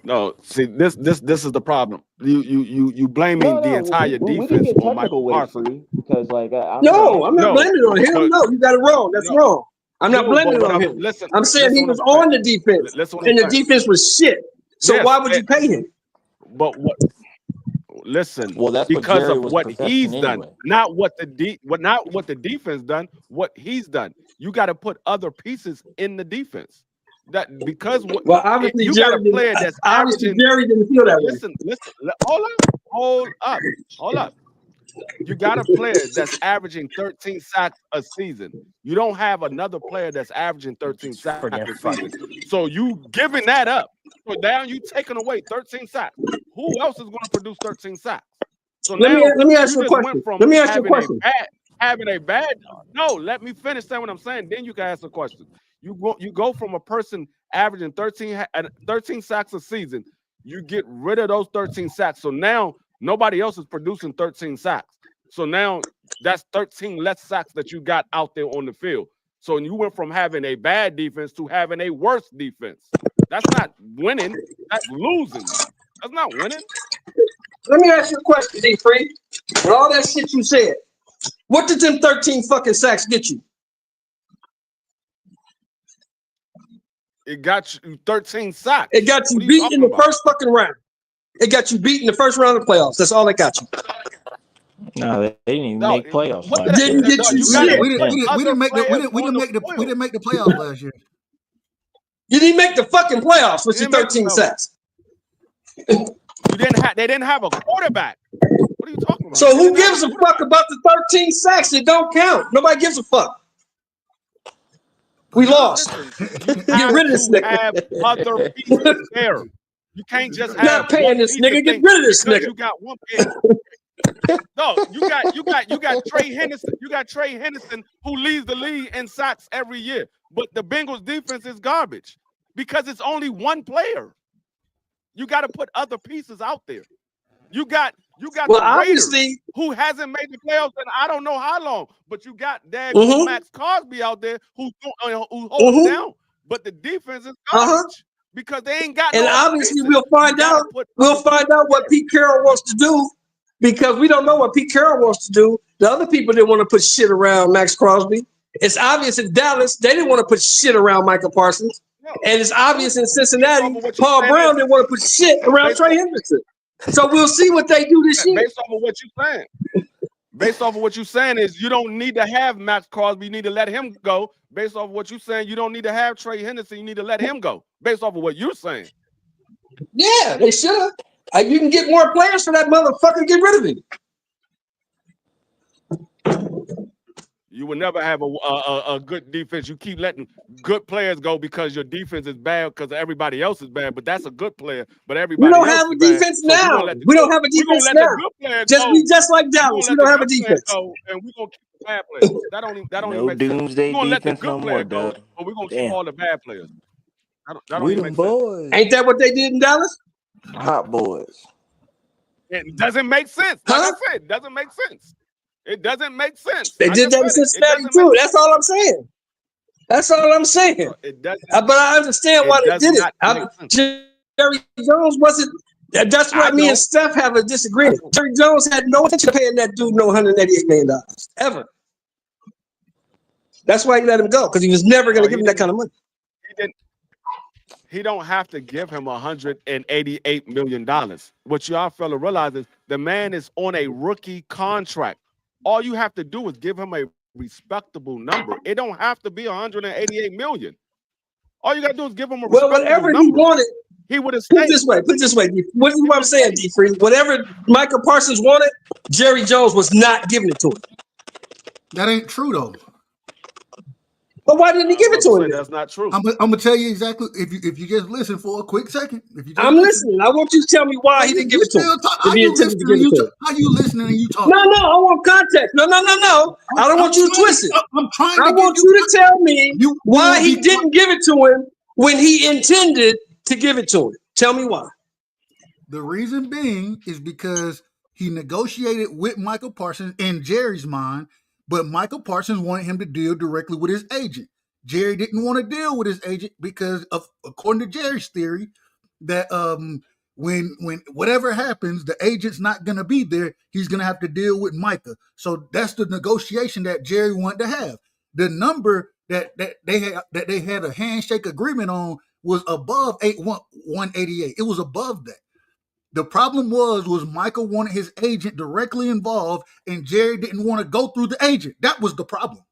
No, see this is the problem. You blaming the No, entire we can defense get on technical Michael with it, Parsons. free, because like I'm gonna No, I'm answer not you. No, blaming it on him. but No, you got it wrong. That's no, wrong. I'm not no. blaming But it what on I'm him. listen, I'm saying listen he what I'm was saying. on the defense, Listen what I'm and the saying. defense was shit. So Yes, why would you pay him? but what? Listen, Well, that's what because Jerry of was what professing he's done, anyway. not what not what the defense done, what he's done. You got to put other pieces in the defense. That because Well, obviously you got a Jerry didn't. player that's Obviously averaging. Jerry didn't feel that way. Listen. Hold up. You got a player that's averaging 13 sacks a season. You don't have another player that's averaging 13 sacks Freaking a fire. season. So you giving that up. So now you taking away 13 sacks. Who else is going to produce 13 sacks? So Let now me ask you you a just went question. from Let me ask you a question. having a bad. No, let me finish saying what I'm saying. Then you can ask a question. You go from a person averaging 13 sacks a season. You get rid of those 13 sacks. So now nobody else is producing 13 sacks. So now that's 13 less sacks that you got out there on the field. So you went from having a bad defense to having a worse defense. That's not winning. That's losing. That's not winning. Let me ask you a question, D Free. With all that shit you said, what did them 13 fucking sacks get you? It got you 13 sacks. It got you What are you beat in talking the about? first fucking round. It got you beat in the first round of the playoffs. That's all it got you. No, they didn't even No, make playoffs what last did Didn't year. get no, you you We got didn't, to shit. we put didn't, we other didn't make the players we on didn't the make the we field. didn't make the playoffs last year. You didn't make the fucking playoffs with You your didn't make 13 no. sacks. You didn't have. They didn't have a quarterback. What are you talking about? So They who didn't have gives a fuck quarterback. about the 13 sacks? It don't count. Nobody gives a fuck. We Y'all, lost. Listen, you Get have rid of this to nigga. have other pieces there. You can't just have Not paying one this piece and nigga. Get think rid of this because nigga. you got one piece. No, you got Trey Henderson. You got Trey Henderson who leads the league in sacks every year. But the Bengals defense is garbage because it's only one player. You got to put other pieces out there. You got Well, the Raiders obviously, who hasn't made the playoffs in I don't know how long, but you got daggone Max Crosby out there who hold them down. But the defense is garbage because they ain't got and no other obviously pieces. we'll find out. We'll find out what Pete Carroll wants to do because we don't know what Pete Carroll wants to do. The other people didn't want to put shit around Max Crosby. It's obvious in Dallas they didn't want to put shit around Michael Parsons, and it's obvious in Cincinnati Paul Brown didn't want to put shit around Trey Henderson. So we'll see what they do this year. Based off of what you're saying. Based off of what you're saying is you don't need to have Max Crosby. You need to let him go. Based off of what you're saying, you don't need to have Trey Henderson. You need to let him go. Based off of what you're saying. Yeah, they should have. You can get more players for that motherfucker. Get rid of him. You will never have a good defense. You keep letting good players go because your defense is bad because everybody else is bad. But that's a good player. But everybody We don't else have a is bad. defense So now. We don't have a defense now. Just like Dallas, we don't have a defense. And we're gonna keep the bad players. That don't even No make sense. doomsday We're gonna let the defense good no more, players go, Doug. but we're gonna keep Damn. all the bad players. That don't We even them make sense. boys. Ain't that what they did in Dallas? Hot boys. It doesn't make sense. Like Huh? I said, it doesn't make sense. It doesn't make sense. They I did just that in said it. Cincinnati It doesn't too. make That's sense. all I'm saying. That's all I'm saying. It doesn't. But I understand why It they does did not it. make sense. Jerry Jones wasn't. That's why I me know. and Steph have a disagreement. I know. Jerry Jones had no intention of paying that dude no $188 million ever. That's why he let him go because he was never going to give him that kind of money. He didn't. he don't have to give him $188 million. What y'all fella realizes, the man is on a rookie contract. All you have to do is give him a respectable number. It don't have to be 188 million. All you gotta do is give him a Well, respectable whatever he number. wanted, He would have put it stayed. this way. What is He what would I'm have saying, stayed. D Free? Whatever Michael Parsons wanted, Jerry Jones was not giving it to him. That ain't true though. But why didn't he give I'm it to him saying then? that's not true. I'm gonna tell you exactly if you just listen for a quick second. If you just I'm listen, listening. I want you to tell me why but he didn't give you it to him still talk. if How he you intended to listening? give it to him. How you listening and you No, talking? I want context. No. I don't I'm want you to trying twist it. to. I'm trying I to give want you. you to tell me You why will he be. didn't give it to him when he intended to give it to him. Tell me why. The reason being is because he negotiated with Michael Parsons in Jerry's mind, but Michael Parsons wanted him to deal directly with his agent. Jerry didn't want to deal with his agent because of, according to Jerry's theory, that when whatever happens, the agent's not gonna be there. He's gonna have to deal with Micah. So that's the negotiation that Jerry wanted to have. The number that they had a handshake agreement on was above 188. It was above that. The problem was Michael wanted his agent directly involved, and Jerry didn't want to go through the agent. That was the problem.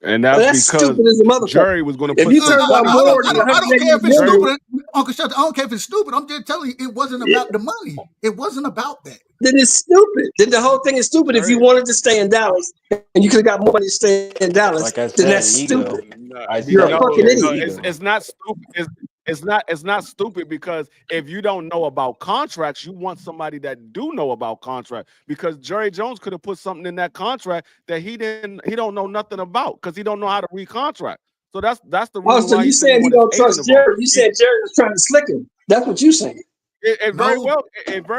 And Well, that's that's because stupid as a motherfucker. Jerry was going to If put you turned down somebody I more else than in. don't care if 188 it's Jerry, million, stupid, Uncle Shelton. I don't care if it's stupid. I'm just telling you, it wasn't about the money. It wasn't about that. then it's stupid. Then the whole thing is stupid. If you Jerry, wanted to stay in Dallas and you could have got more money to stay in Dallas, Like I then said, that's ego. stupid. no, I You're a said no, fucking Jerry idiot. it's ego. not stupid. It's not stupid because if you don't know about contracts, you want somebody that do know about contract. Because Jerry Jones could have put something in that contract that he don't know nothing about because he don't know how to recontract. So that's the Oh, reason so why you he said he saying he wanted his don't agent trust involved. Jerry? You said Jerry was trying to slick him. That's what you saying. No, It very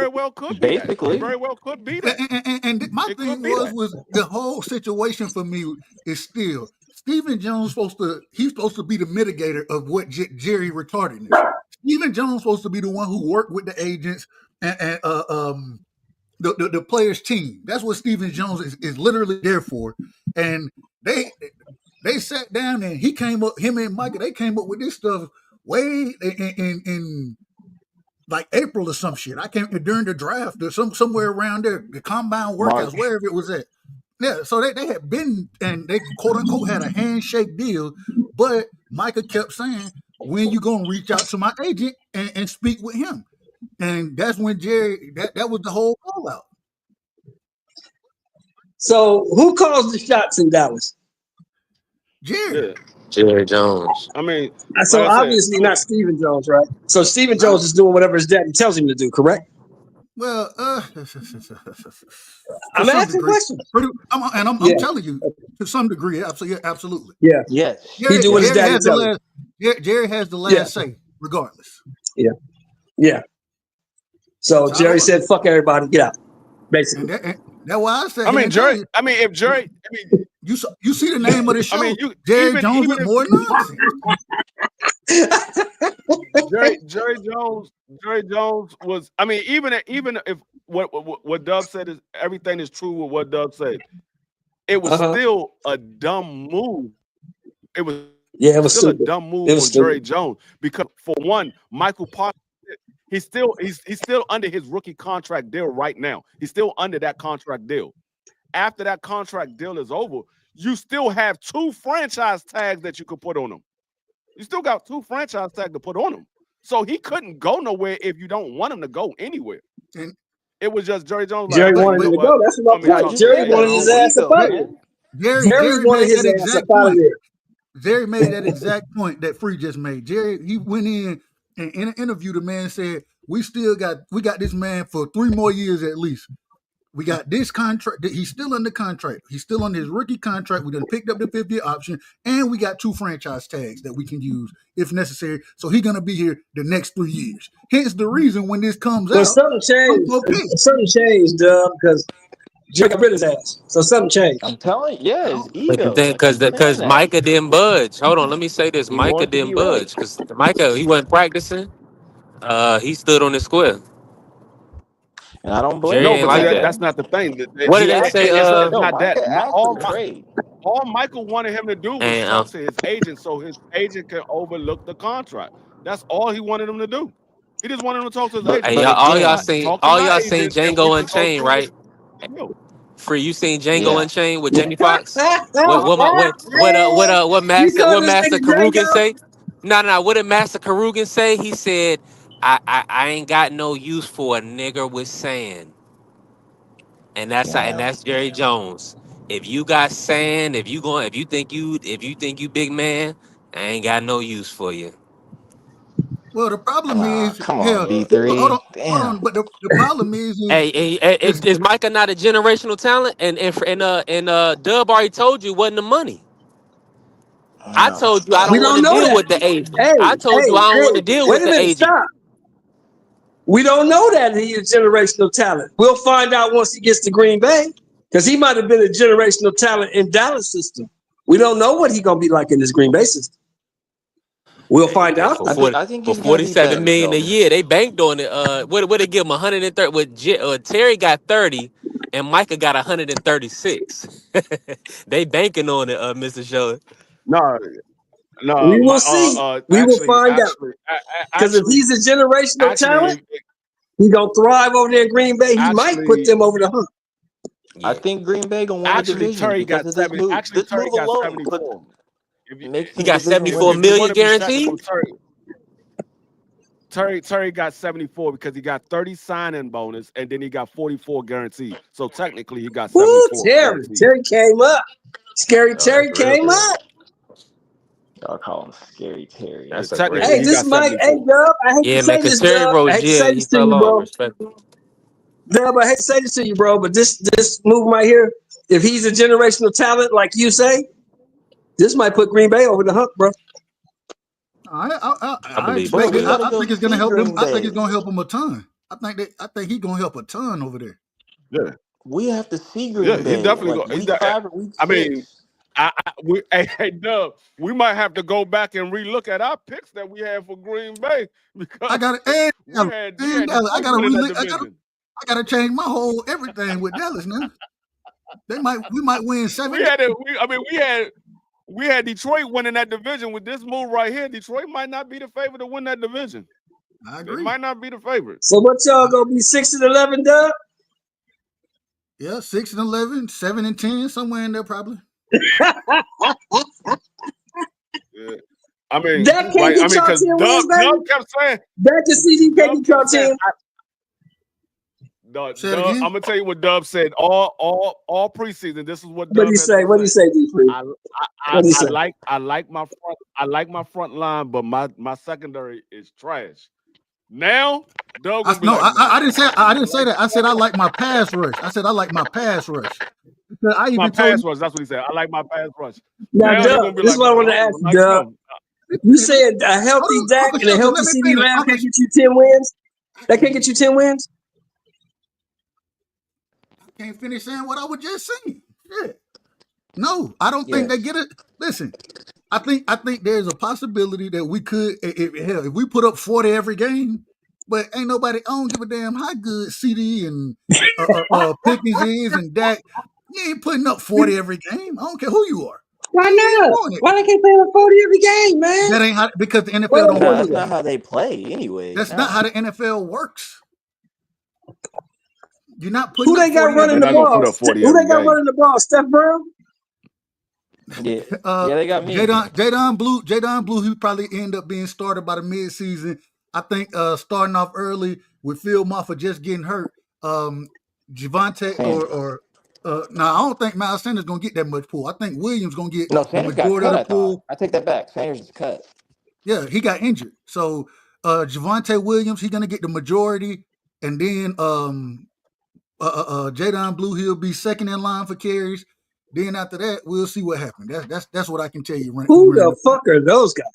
well could be that. It Basically, very well could be that. and my It could thing be that. was the whole situation for me is still Stephen Jones he's supposed to be the mitigator of what Jerry retardedness. Stephen Jones supposed to be the one who worked with the agents and the players team. That's what Stephen Jones is literally there for. And they sat down and him and Micah, they came up with this stuff way in like April or some shit. I came during the draft or somewhere around there, the combine workouts, March. wherever it was at. Yeah, so they had been and they quote unquote had a handshake deal, but Micah kept saying, when you gonna reach out to my agent and speak with him? And that's when Jerry that was the whole fallout. So who calls the shots in Dallas? Jerry. Yeah. Jerry Jones. I mean, So like I said, obviously not Stephen Jones, right? So Stephen No. Jones is doing whatever his daddy tells him to do, correct? Well, to I'm some asking degree. questions. I'm Yeah, telling you, to some degree, absolutely. yeah. Yes. He do what his Jerry daddy has the tells him. last. Jerry has the Yeah, last say, regardless. yeah. So So I Jerry don't, said, "Fuck everybody, get out." Basically. and that's why I said, I mean, and tell Jerry. you, I mean, if Jerry. you see the name of the I mean, show, you Jerry even Jones even with more nonsense. Jerry Jones was. I mean, even if what Doug said is everything is true with what Doug said, it was Uh-huh. still a dumb move. It was still a Yeah, it dumb was move stupid. on It Jerry was stupid. Jones because for one, Michael Parsons. He's still under his rookie contract deal right now. He's still under that contract deal. After that contract deal is over, you still have 2 franchise tags that you could put on him. You still got 2 franchise tags to put on him. So he couldn't go nowhere if you don't want him to go anywhere. And It was just Jerry Jones like, Jerry okay, but you wanted know him to what? go. That's my Want me to I point. talk just to Jerry his said wanted agent? that's his I'm ass up ego, out of gonna there. man. Jerry Jerry wanted made his that ass up exact out of point. there. Jerry made that exact point that Free just made. Jerry, he went in and in an interview, the man said, we got this man for 3 more years at least. We got this contract. He's still under contract. He's still on his rookie contract. We done picked up the 5th-year option, and we got 2 franchise tags that we can use if necessary. So he's gonna be here the next 3 years. Hence the reason when this comes Well, out, something I'm changed. so pissed. Something changed, because Jerry got rid of his ass. So something changed. I'm telling you, yeah, I it's don't, But the ego. thing, I keep saying because that. Micah didn't budge. Hold on, let me say this: He Micah wants to be didn't right. budge because Micah he wasn't practicing. He stood on the square. And I don't blame Jerry no, him ain't but for see like that. that that. that's not the thing. What did He they asked say? for the trade. It's No, not that. Micah asked for the trade. all Michael wanted him to do was And talk to his agent so his agent could overlook the contract. That's all he wanted him to do. He just wanted him to talk to his agent. hey, but Talk to my again, agent, and we Django could go Unchained, through right? this deal. Free, you seen Django yeah, Unchained with Jamie Foxx? Uh, What You call this Master nigga Django? Karugan say? No. What did Master Karugan say? He said, I ain't got no use for a nigger with sand. And God that's Jerry damn. Jones. If you got sand, if you think you big man, I ain't got no use for you. Well, the problem is, Come on, hell, D3. hold Damn. on. But the problem is Is Micah not a generational talent? Dub already told you it wasn't the money. I Oh, told you I We don't God. want don't to know deal that. with the agent. Hey, I told hey, you I don't want hey, to deal wait with a the minute, agent. stop. We don't know that he is generational talent. We'll find out once he gets to Green Bay, because he might have been a generational talent in Dallas system. We don't know what he's gonna be like in this Green Bay system. We'll find Hey, out for though. I think for he's gonna be 47 better million a though. year, they banked on it. What they give him 130? Terry got 30, and Micah got 136. They banking on it, Mr. Show. no, no, We will my see. We will find out. Because if he's a generational talent, actually, he's gonna thrive over there in Green Bay. He might put actually, them over the hump. I Yeah, think Green Bay gonna win the actually, division Terry because got of this 70. move. Actually, This Terry move got alone 74. If you makes he the got division 74 if winner. you million want to be technical, guaranteed. Terry got 74 because he got 30 sign-in bonus and then he got 44 guaranteed. So technically, he got Woo, 74 Terry. guaranteed. Terry came up. Scary Oh, Terry that's real came good. up. Y'all call him Scary Terry. That's And a great. technically, Hey, he this got Mike. Hey, 74. Dub. I hate to Yeah, man, say because this, Terry Dub. I Rose, hate to yeah, say he this to fell you, off. bro. Respect. Dub, I hate to say this to you, bro, but this move right here, if he's a generational talent, like you say, this might put Green Bay over the hump, bro. I I believe it Bro, expect we it. too. gotta I go think it's gonna see help them. Green I think it's Bay. gonna help them a ton. I think he's gonna help a ton over there. Yeah, We have to see yeah, Green he Bay definitely like go. week 5 or week I mean, 6. hey, Dub, we might have to go back and relook at our picks that we had for Green Bay I because got it, and Dallas, we and had Dallas. Detroit winning that division. I gotta change my whole everything with Dallas now. We might win 7 games. We had Detroit winning that division with this move right here. Detroit might not be the favorite to win that division. I They agree. might not be the favorite. So what y'all gonna be 6-11, Dub? Yeah, 6-11, 7-10, somewhere in there probably. Yeah. I mean, That can't right? I get mean, y'all because 10 wins, baby. Dub kept saying, That to CD can't Dub get y'all kept saying, 10. Say it I'm again. gonna tell you what Dub said all preseason. This is what What do Dub you has say? been What do you saying. say, D Free? What do you say? I like my front line, but my secondary is trash. Now Dub gonna be like, nah, I didn't say like that. I said I like my pass rush. I said I like my pass rush. Because I my even told pass rush. That's what he said. I like my pass rush. Now, Now he Dub, gonna be this is like, what I nah, want I to don't ask even you, like Dub. him. You said a healthy hold on, Dak Uncle and a Shelton, healthy let me CD finish. Lamb can't get you 10 wins? That can't get you 10 wins? I can't finish saying what I was just saying. Shit. No, I don't think Yes. they get it. Listen, I think there's a possibility that we could, if we put up 40 every game, but ain't nobody. I don't give a damn how good CD and Pickens is and Dak. You ain't putting up 40 every game. I don't care who you are. Why You ain't even not? doing it. Why they can't play on 40 every game, man? That ain't how, because the Why NFL they don't can't work do That's that that? not way. how they play anyway. That's not how the NFL works. You're not putting Who up they got 40 Yeah, every they're running the not gonna game. put ball? up 40 Who every they got game. running the ball? Steph Brown? Yeah. Yeah, they got me. Jadon Blue, he probably end up being started by the midseason. I think starting off early with Phil Moffa just getting hurt. Javante Sanders. now I don't think Miles Sanders gonna get that much pull. I think Williams gonna get No, the Sanders got majority of cut, the I thought. pull. I take that back. Sanders is cut. Yeah, he got injured. So Javante Williams, he's gonna get the majority, and then Jadon Blue, he'll be second in line for carries. Then after that, we'll see what happens. That's what I can tell you. Who Who running the the ball? fuck are those guys?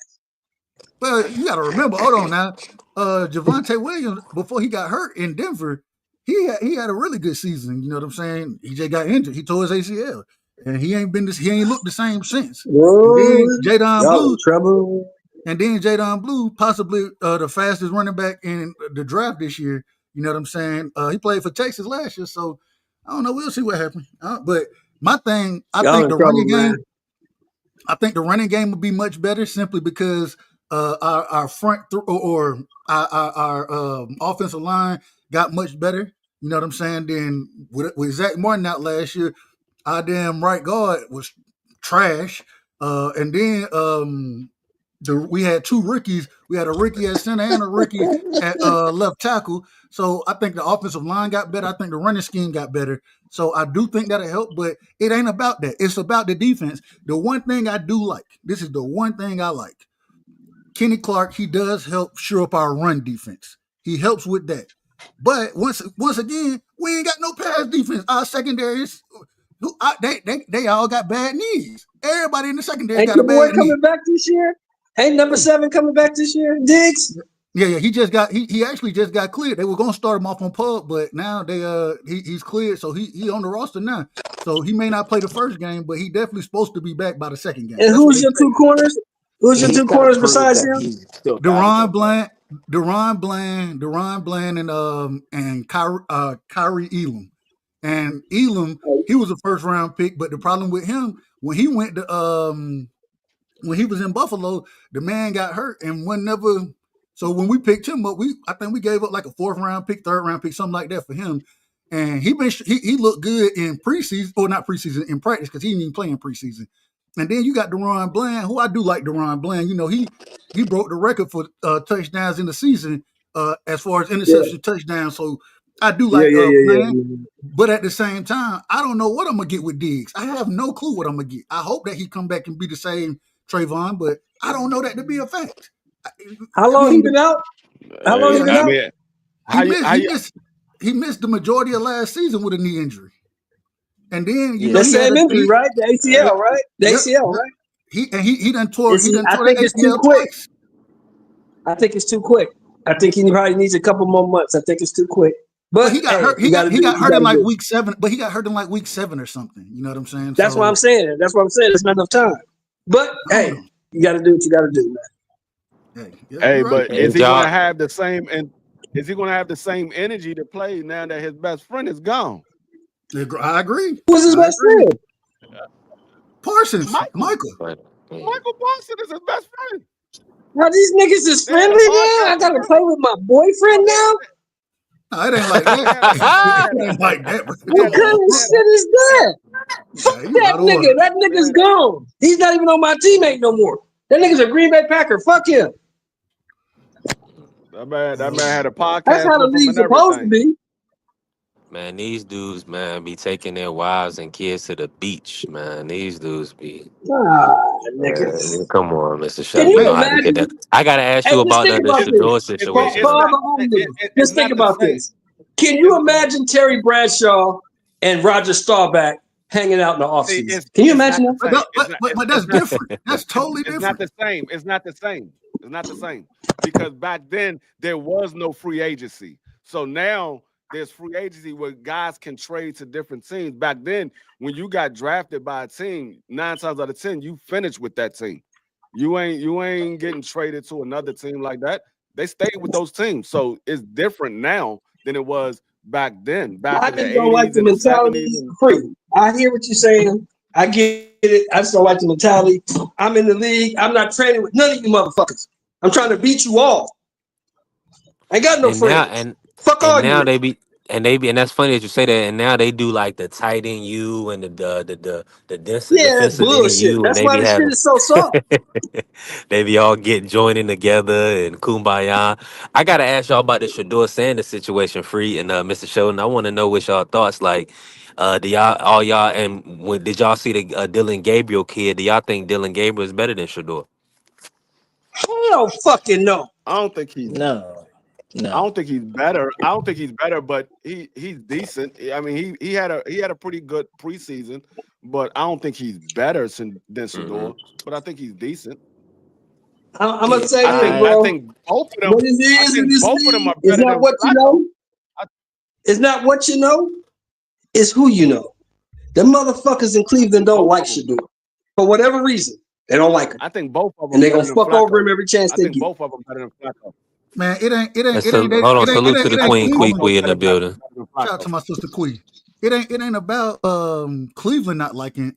But you got to remember. Hold on now. Javante Williams, before he got hurt in Denver, he had a really good season. You know what I'm saying? He just got injured. He tore his ACL, and he ain't looked the same since. And then Oh, Jadon y'all in Blue, trouble. possibly the fastest running back in the draft this year. You know what I'm saying? He played for Texas last year, so I don't know. We'll see what happens. But My thing, Y'all in trouble, man. I think the running game would be much better simply because our front or our offensive line got much better. You know what I'm saying? Then with Zach Martin out last year, our damn right guard was trash. And then we had two rookies. We had a rookie at center and a rookie at left tackle. So I think the offensive line got better. I think the running scheme got better. So I do think that'll help, but it ain't about that. It's about the defense. The one thing I do like, this is the one thing I like. Kenny Clark, he does help shore up our run defense. He helps with that. But once again, we ain't got no pass defense. Our secondary is they all got bad knees. Everybody in the secondary Ain't got a your boy bad knee. coming back this year? Ain't number 7 coming back this year? Diggs? Yeah. He actually just got cleared. They were gonna start him off on pub, but now he's cleared, so he on the roster now. So he may not play the first game, but he definitely supposed to be back by the second game. And That's who's your two corners? Who's your He's two got to corners prove besides that him? he's still Deron valuable. Bland, and Kyrie Elam. And Elam, he was a first round pick, but the problem with him when he went to when he was in Buffalo, the man got hurt and one never. So when we picked him up, I think we gave up like a 4th round pick, 3rd round pick, something like that for him. And he looked good in preseason, or not preseason, in practice because he didn't even play in preseason. And then you got Deron Bland, who I do like Deron Bland. You know, he broke the record for touchdowns in the season as far as interception touchdowns. So I do like Bland. But at the same time, I don't know what I'm gonna get with Diggs. I have no clue what I'm gonna get. I hope that he come back and be the same Trayvon, but I don't know that to be a fact. How long he been out? How long he been out? He missed the majority of last season with a knee injury. And then the same injury, right? The ACL, right? The ACL, right? He done tore I think the it's too ACL quick. twice. I think it's too quick. I think he probably needs a couple more months. I think it's too quick. But he got hurt. He got hurt in like week 7. But he got hurt in like week 7 or something. You know what I'm saying? That's what I'm saying. There's not enough time. But hey, you got to do what you got to do, man. Hey, but right. is he going to have the same? And is he going to have the same energy to play now that his best friend is gone? I agree. Who's his best friend? Parsons. Michael Parsons is his best friend. Now these niggas is friendly now. I gotta play with my boyfriend now. No, it ain't like that. It ain't like that. What kind of shit is that? Fuck that nigga. That nigga's gone. He's not even on my teammate no more. That nigga's a Green Bay Packer. Fuck him. That man had a podcast. That's how the league's supposed to be. Man, these dudes, man, be taking their wives and kids to the beach, man. These dudes be. Niggas. Come on, Mr. Shaw. Can You you know how to get that. I gotta ask you about the Shador situation. Just think about this. Can you imagine Terry Bradshaw and Roger Staubach hanging out in the offseason? Can you imagine that? But that's different. That's totally different. It's not the same. It's not the same. It's not the same. Because back then there was no free agency. So now there's free agency where guys can trade to different teams. Back then, when you got drafted by a team, 9 times out of 10, you finished with that team. You ain't getting traded to another team like that. They stayed with those teams. So it's different now than it was back then. I just don't like the mentality. I hear what you're saying. I get it. I just don't like the mentality. I'm in the league. I'm not training with none of you motherfuckers. I'm trying to beat you all. I got no friends. Fuck all now you. And that's funny that you say that. And now they do like the tight end you and the defensive that's bullshit. you. That's and why this shit is so soft. They be all joining together and kumbaya. I gotta ask y'all about the Shador Sanders situation, Free and Mr. Sheldon. I want to know what y'all thoughts like. Do y'all did y'all see the Dylan Gabriel kid? Do y'all think Dylan Gabriel is better than Shador? Hell fucking no. I don't think he's No. I don't think he's better. I don't think he's better, but he's decent. I mean, he had a pretty good preseason, but I don't think he's better than Shador. But I think he's decent. I'm gonna say I think both of them. What it is in this league is not what you know. It's not what you know. It's who you know. The motherfuckers in Cleveland don't like Shador for whatever reason. They don't like him. I think both of them. And they're gonna fuck over him every chance they get. Both of them better than Flacco. Man, it ain't. Hold on, salute to the Queen, Quee in the building. Shout out to my sister Quee. it ain't about Cleveland not liking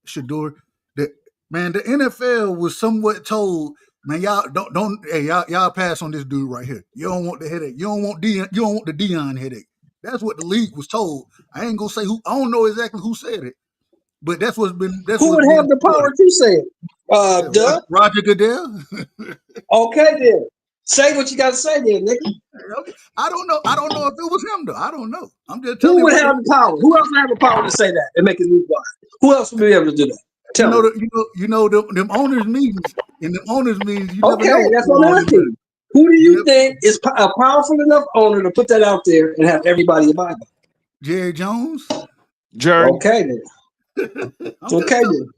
Shador. The NFL was somewhat told, man, y'all don't hey y'all pass on this dude right here. You don't want the headache. You don't want the Dion headache. That's what the league was told. I ain't gonna say who. I don't know exactly who said it, but that's what's been Who would have the power to say it? yeah, Doug? Roger Goodell. Okay, then. Say what you got to say, then, nigga. I don't know. I don't know if it was him though. I don't know. I'm just Who telling would you. have the power? Who else would have the power to say that and make it league wide? Who else would be able to do that? Tell me. Them owners meetings. In them owners meetings, you never Okay, know. that's what I'm asking. Who do you think is a powerful enough owner to put that out there and have everybody abide by? Jerry Jones. Jerry. Okay, then. Okay, then.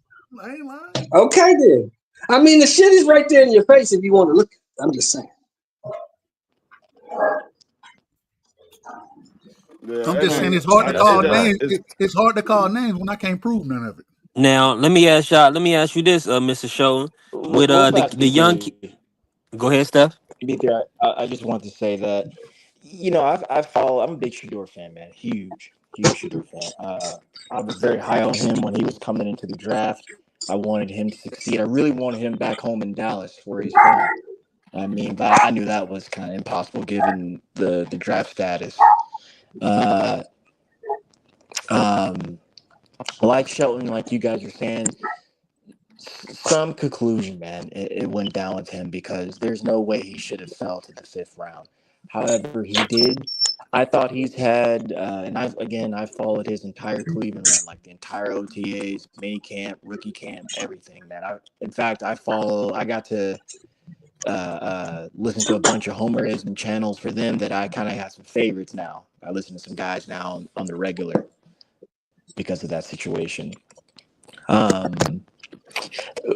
I ain't lying. Okay, then. I mean, the shit is right there in your face if you want to look at it. I'm just saying. Yeah, I'm just saying hey, it's hard to call names. it's, It's hard to call names when I can't prove none of it. Now let me ask y'all. Let me ask you this, Mr. Show, with Real the fast, the young. B3. Go ahead, Steph. B3, I just want to say that, I follow. I'm a big Shador fan, man. Huge Shador fan. I was very high on him when he was coming into the draft. I wanted him to succeed. I really wanted him back home in Dallas, where he's from. I mean, but I knew that was kind of impossible given the draft status. Uh, um, like Shelton, like you guys are saying, some conclusion, man, it went down with him because there's no way he should have fell to the 5th round. However, he did. I thought he's had, and I followed his entire Cleveland run, like the entire OTAs, mini camp, rookie camp, everything, man. In fact, I got to listen to a bunch of Homerism channels for them that I kind of have some favorites now. I listen to some guys now on the regular because of that situation.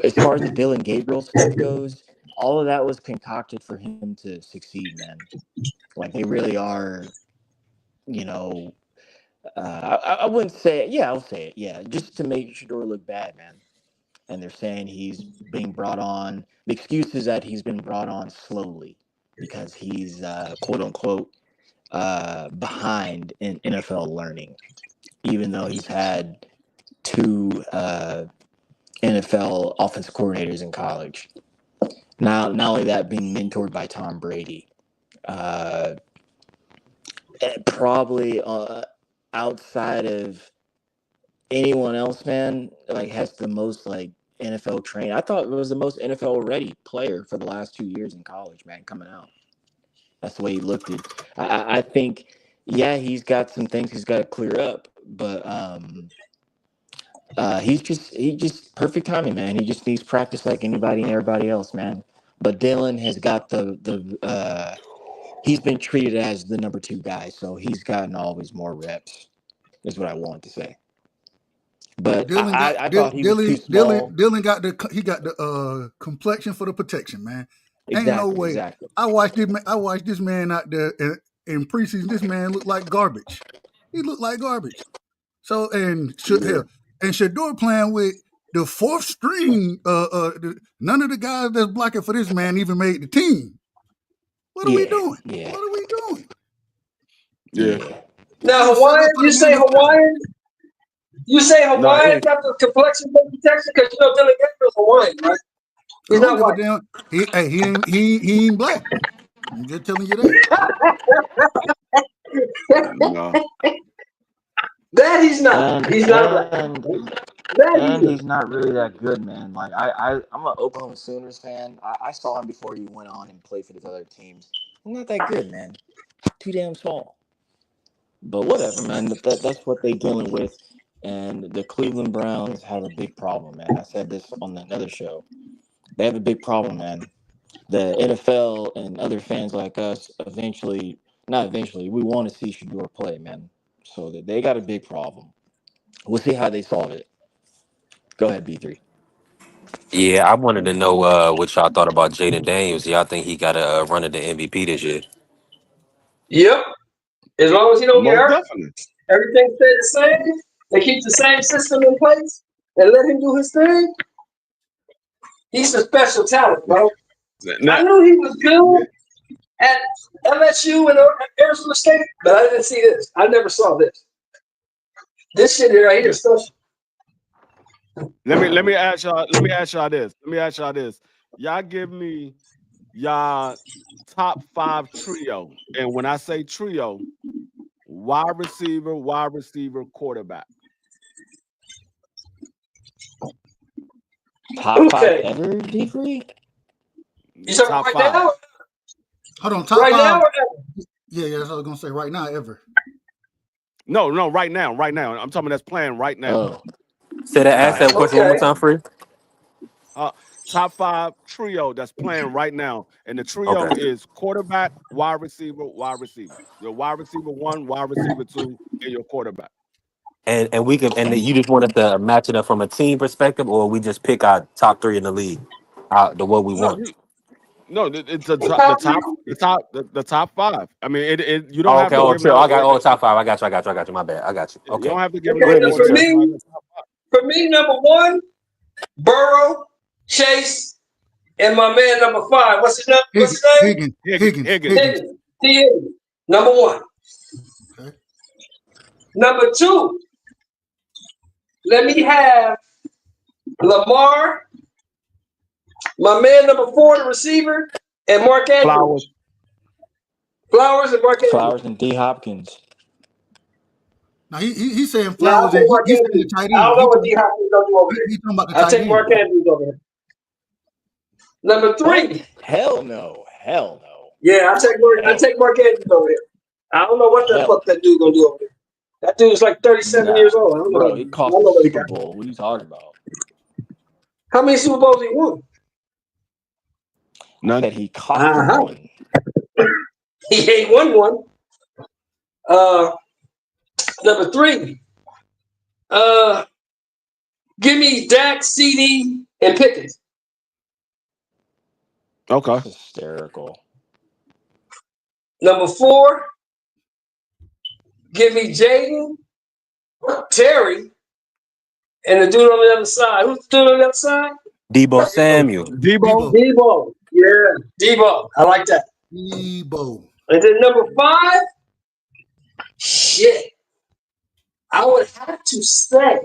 As far as the Dylan Gabriel stuff goes, all of that was concocted for him to succeed, man. Like they really are, you know. I wouldn't say it. Yeah, I'll say it. Yeah, just to make Shador look bad, man. And they're saying he's being brought on. The excuse is that he's been brought on slowly because he's quote unquote behind in NFL learning, even though he's had two NFL offensive coordinators in college. Now, not only that, being mentored by Tom Brady, uh, probably outside of anyone else, man, like has the most like NFL trained. I thought it was the most NFL ready player for the last 2 years in college, man, coming out. That's the way he looked it. I think, yeah, he's got some things he's got to clear up, but he just perfect timing, man. He just needs practice like anybody and everybody else, man. But Dylan has got he's been treated as the number 2 guy, so he's gotten always more reps. Is what I wanted to say. But I thought he was too small. Dylan got the complexion for the protection, man. Ain't no way. Exactly. I watched this man out there in preseason. This man looked like garbage. He looked like garbage. So and Shador playing with the 4th string. None of the guys that's blocking for this man even made the team. What are we doing? Yeah. What are we doing? yeah. Now, Hawaiian, you say Hawaiian? You say Hawaiian got the complexion for protection because Dylan Gabriel's Hawaiian, right? He's not white. He ain't black. I'm just telling you that. No. That he's not. He's not black. And he's not really that good, man. Like I'm an Oklahoma Sooners fan. I saw him before he went on and played for these other teams. He's not that good, man. Too damn small. But whatever, man. That's what they're dealing with. And the Cleveland Browns have a big problem, man. I said this on another show. They have a big problem, man. The NFL and other fans like us not eventually, we want to see Shador play, man. So they got a big problem. We'll see how they solve it. Go ahead, B3. Yeah, I wanted to know what y'all thought about Jaden Daniels. Y'all think he got a run at the MVP this year? Yep. As long as he don't get Most hurt, definitely. everything stay the same. They keep the same system in place and let him do his thing. He's a special talent, bro. Now, I knew he was good at LSU and Arizona State, but I didn't see this. I never saw this. This shit right here is special. Let me ask y'all this. Y'all give me y'all top 5 trio. And when I say trio, wide receiver, quarterback. Top 5 Okay. ever, Dee Free? You talking Top right 5. now? Hold on, top Right 5. now or ever? Yeah, that's what I was gonna say. Right now, ever. No, right now. I'm talking that's playing right now. Oh, Say that. Ask that question one more Okay. time, free. Top 5 trio that's playing right now. And the trio Okay. is quarterback, wide receiver. Your wide receiver 1, wide receiver 2, and your quarterback. And we can and you just want us to match it up from a team perspective, or we just pick our top 3 in the league, the what we want. It's the top 5. I mean, you don't Oh, have okay. to Oh, give it chill. out I got order. top 5. I got you. My bad. I got you. You Okay. don't have to give it Go Okay. out ahead, Mr. order. That's Chess. why I got top 5. For me, number 1, Burrow, Chase, and my man number 5. What's his name? Higgins. Higgins. T. Higgins. Number 1. Okay. Number 2, let me have Lamar, my man number 4, the receiver, and Mark Andrews. Flowers and Mark Andrews. Flowers and D Hopkins. Now he's saying Yeah, I'll Flowers take and Mark he's saying the Andrews. tight I end. don't know what D Hopkins gonna do over there. He's talking about the I'll tight take end. Mark Andrews over there. Number 3. What? Hell no. Yeah, I take Mark Andrews over there. I don't know what the fuck that dude gonna do over there. That dude's like 37 years old. I don't know. Bro, he cost the Super Bowl. What are you talking about? How many Super Bowls he won? I said he cost one. He ain't won one. Number 3. Give me Dak, CD, and Pickett. Okay. That's hysterical. Number 4. Give me Jaden, Terry, and the dude on the other side. Who's the dude on the other side? Debo Samuel. Debo. Yeah, Debo. I like that. Debo. And then number 5. Shit. I would have to say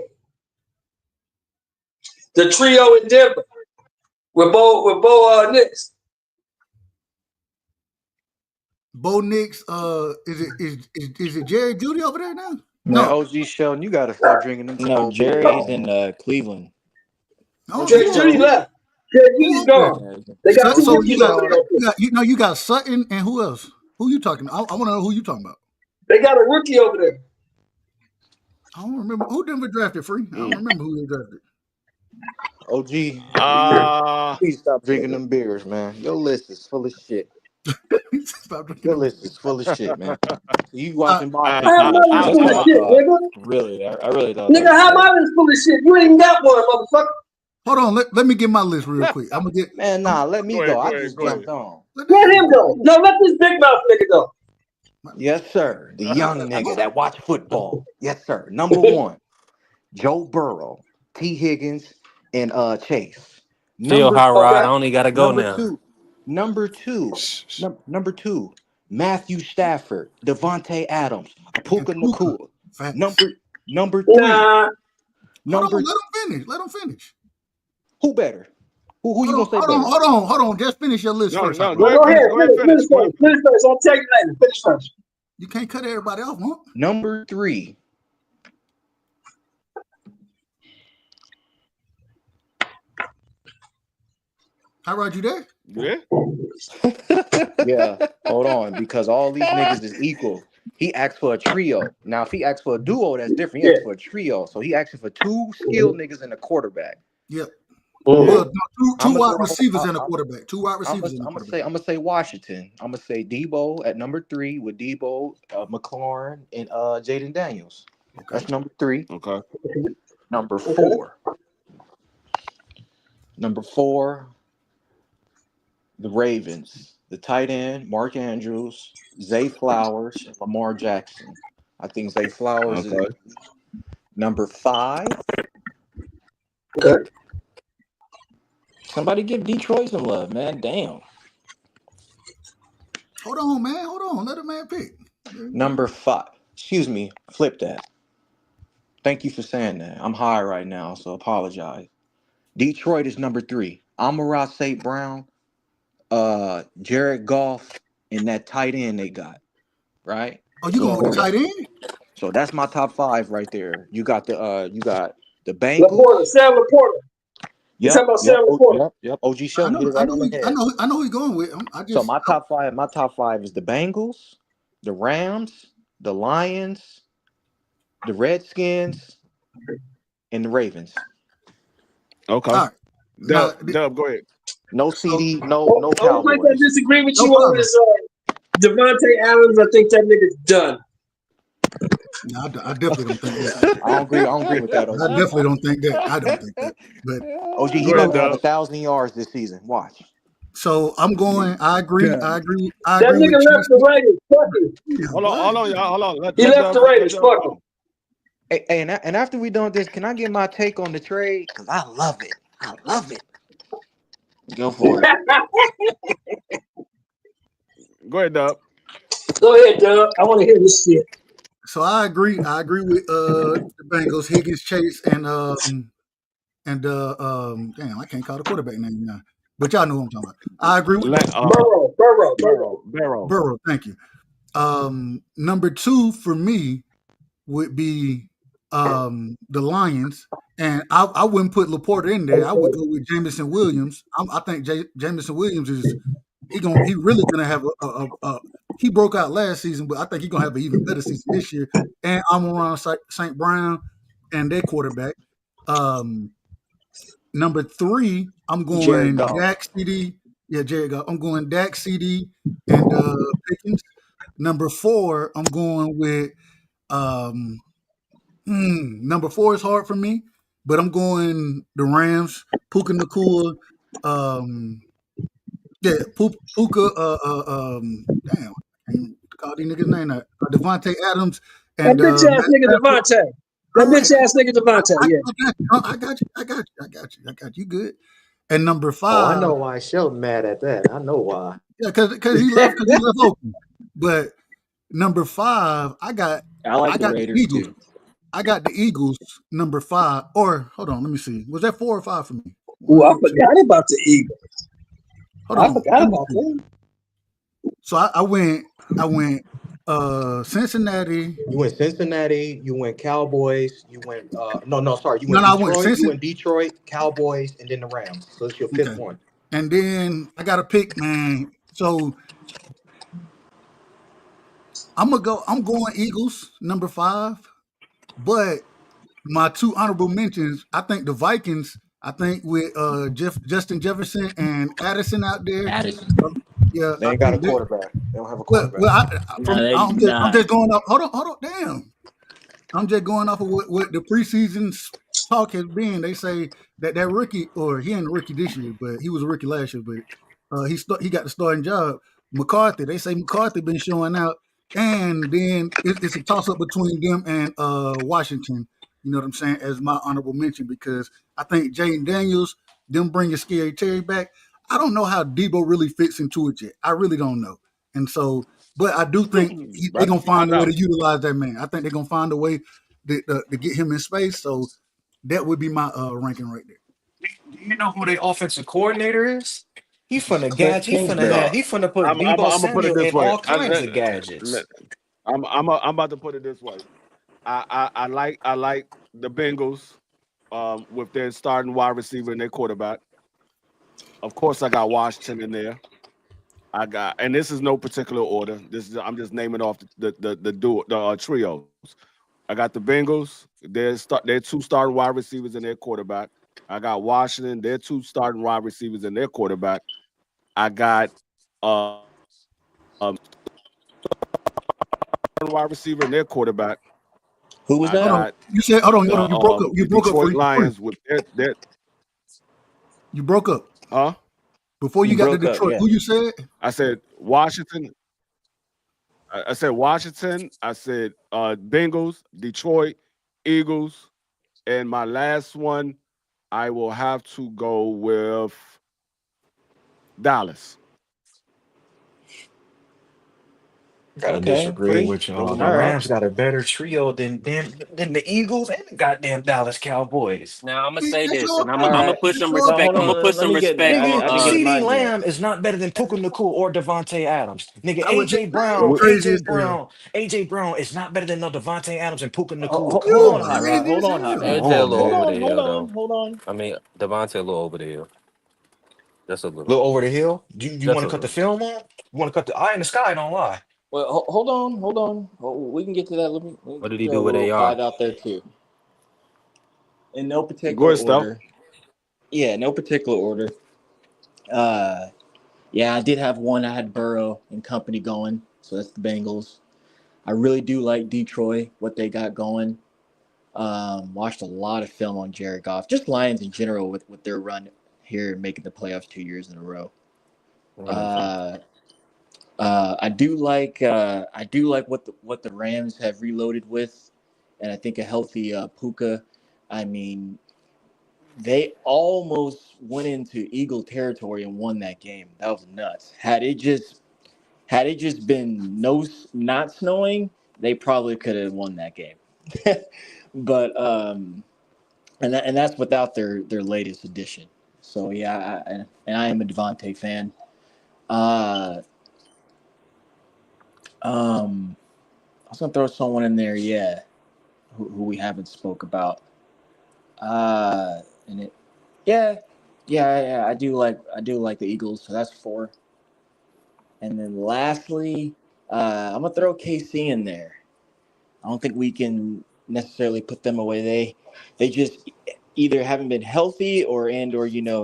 the trio in Denver with Bo Nix. Bo Nix, is it Jerry Judy over there now? Man, OG Sheldon, you gotta stop drinking them No, cold beers. Jerry's in Cleveland. Oh, Jerry Judy left. Jerry Judy's gone. They got 2 So rookies over there. you got Sutton and who else? Who you talking about? I want to know who you talking about. They got a rookie over there. I don't remember who Denver drafted. Free. I don't remember who they drafted. OG, please stop drinking them beers, man. Your list is full of shit. Your list is full of shit, man. You watching boxing? How my list full of shit, nigga? Really, I really thought. Nigga, how my list full of shit? You ain't even got one, motherfucker. Hold on, let me get my list real quick. I'm gonna get. Man, nah, let me go. I just jumped on. Let him go. No, let this big mouth nigga go. Yes, sir. The young nigga that watch football. Yes, sir. Number 1, Joe Burrow, T. Higgins, and Chase. Still high ride. I only gotta go now. Number two, Matthew Stafford, Devontae Adams, Puka Nakua. Number 3. Nah. Hold on, let him finish. Who better? Who you gonna say better? Hold on. Just finish your list first. Go ahead. Finish first. I'll take it later. Finish first. You can't cut everybody off, huh? Number 3. How ride you there? Yeah. Yeah. Hold on, because all these niggas is equal. He asked for a trio. Now, if he asked for a duo, that's different. He asked for a trio. So he asked for 2 skilled niggas and a quarterback. Yep. Well, two wide receivers and a quarterback. 2 wide receivers and a quarterback. I'm gonna say Washington. I'm gonna say Debo at number 3 with Debo, McLaurin, and Jaden Daniels. Okay. That's number 3. Okay. Number 4. Number 4. The Ravens. The tight end, Mark Andrews, Zay Flowers, and Lamar Jackson. I think Zay Flowers is number 5. Okay. Somebody give Detroit some love, man. Damn. Hold on, man. Let a man pick. Number 5. Excuse me. Flip that. Thank you for saying that. I'm high right now, so apologize. Detroit is number 3. Amon-Ra St. Brown, Jared Goff, and that tight end they got, right? Oh, you So going with the so tight end? so that's my top 5 right there. You got the Laporta, Bengals. Sam Laporta. You talking Yep, about yep, Sam Laporta? yep. OG I Shelton know, hit it I right know, on the I head. know, I know who you going with. So my top five is the Bengals, the Rams, the Lions, the Redskins, and the Ravens. Okay. all right. Now, Dub, go ahead. No so CD, no Oh, no only place I Cowboys. disagree with no you on problem. is Devontae Adams. I think that nigga's done. No, I definitely don't think that. I don't agree with that, I OG. definitely don't think that. I don't think that. But OG, he Go about ahead, to have Dub. 1,000 yards this season. Watch. so I'm going. I agree. God. I That agree with nigga left Chase. the Raiders. Fuck him. Damn, Hold what? on, y'all. Hold on. He left the Let Raiders. Dub Fuck him. go. Hey, and after we done this, can I get my take on the trade? Cause I love it. I love it. Go for it. Go ahead, Dub. Go ahead, Doug. I want to hear this shit. So I agree. I agree with the Bengals, Higgins, Chase, and damn, I can't call the quarterback name now, but y'all know who I'm talking about. I agree with La- that. uh, Burrow. Barrow. Burrow, thank you. Number 2 for me would be the Lions, and I wouldn't put Laporta in there. I would Okay. go with Jamison Williams. I think Jamison Williams is he really gonna have a he broke out last season, but I think he's gonna have an even better season this year. And I'm around St. Brown and their quarterback. Um, Number 3, I'm Jared going Goff. Dak CD. Yeah, Jared Goff. I'm going Dak CD and Pickens. Number 4, I'm going with um, number 4 is hard for me, but I'm going the Rams. Puka Nakua. Um, yeah, Puka. Damn, I can't call these niggas name. Devontae Adams That and bitch ass Matt nigga Stafford. Devontae. All That right, bitch ass nigga Devontae. Yeah. I got you. I got you. I got you. I got you. Good. And number Oh, I 5, know why Shelton mad at that. I know why. yeah, because he left open. But number 5, I like I the got the Raiders Eagles. too. I got the Eagles number 5. Or hold on, let me see. Was that 4 or 5 for me? Ooh, I 1, 2. forgot about the Eagles. Hold I on. forgot Let me about see. them. So I went Cincinnati. You went Cincinnati, you went Cowboys, you went no, sorry, you No, went no, I went Detroit, Cincinnati. Cowboys, and then the Rams. So it's your Okay. fifth one. And then I got to pick, man. So I'm going Eagles number 5, but my 2 honorable mentions, I think the Vikings, I think with Justin Jefferson and Addison out there. Addison. uh, yeah, They I ain't got a think quarterback. They don't have a well, quarterback. No, they I'm nah. just going up. Hold on, damn. I'm just going off of what the preseason talk has been. They say that rookie, or he ain't a rookie this year, but he was a rookie last year. But he got the starting job. McCarthy. They say McCarthy been showing out, and then it's a toss up between them and Washington. You know what I'm saying? As my honorable mention, because I think Jaden Daniels, them bringing Scary Terry back. I don't know how Debo really fits into it yet. I really don't know, and so. But I do think they're About to gonna find find a way to out. utilize that man. I think they're gonna find a way to get him in space. So that would be my ranking right there. Do you know who their offensive coordinator is? He finna Cliff gadget. No, He finna put I'm Debo gonna put it Samuel this in way. all kinds of gadgets. I'm about to put it this way. I like the Bengals with their starting wide receiver and their quarterback. Of course, I got Washington in there. And this is no particular order. I'm just naming off the trios. I got the Bengals. Their 2 starting wide receivers and their quarterback. I got Washington. Their 2 starting wide receivers and their quarterback. I got wide receiver and their quarterback. Who was I Hold that? on. got You said hold on. You broke up. You the broke up Detroit free. Lions with their You broke up huh? before You you got to broke up, Detroit. yeah. Who you said? I said Washington. I said Washington. I said Bengals, Detroit, Eagles, and my last one, I will have to go with Dallas. Gotta Okay, disagree three. with y'all. Moving The All right. Rams up. got a better trio than the Eagles and the goddamn Dallas Cowboys. Now I'm gonna It, say it this, sure and I'm All gonna, do. I'm gonna right. put It some sure Well, respect. hold I'm do. gonna put on. some respect Nigga, I on. didn't get CeeDee mine yet. Lamb is not better than Puka Nakua or Devontae Adams. Nigga, I would that's We, crazy as hell. AJ Brown is not better than no Devontae Adams and Puka Nakua. Come hold You're on, on, Hot man. Rod. crazy Hold as on, Hot hell. Come Rod. AJ a on, little Hold man. over on, the hold hill on, though. hold on. I mean, Devontae a little over the hill. Just a little. Look over the hill. You Just want a to cut the little. film on? You want to cut the eye in the sky? Don't lie. Well, hold on, hold on. We can get to that. Let me What did he throw a do with little AR? five out there too. In no Go particular ahead, Steph. order. Yeah, no particular order. Uh, yeah, I did have one. I had Burrow and company going, so that's the Bengals. I really do like Detroit, what they got going. Watched a lot of film on Jared Goff, just Lions in general with their run here and making the playoffs 2 years in a row. Running from. Uh, I do like what the Rams have reloaded with, and I think a healthy Puka. I mean, they almost went into Eagle territory and won that game. That was nuts. Had it just been not snowing, they probably could have won that game. But and that's without their latest addition. So yeah, and I am a Devontae fan. Uh, um, I was gonna throw someone in there, yeah, who we haven't spoke about. And it, yeah, yeah. I do like the Eagles. So that's four. And then lastly, I'm gonna throw KC in there. I don't think we can necessarily put them away. They just either haven't been healthy or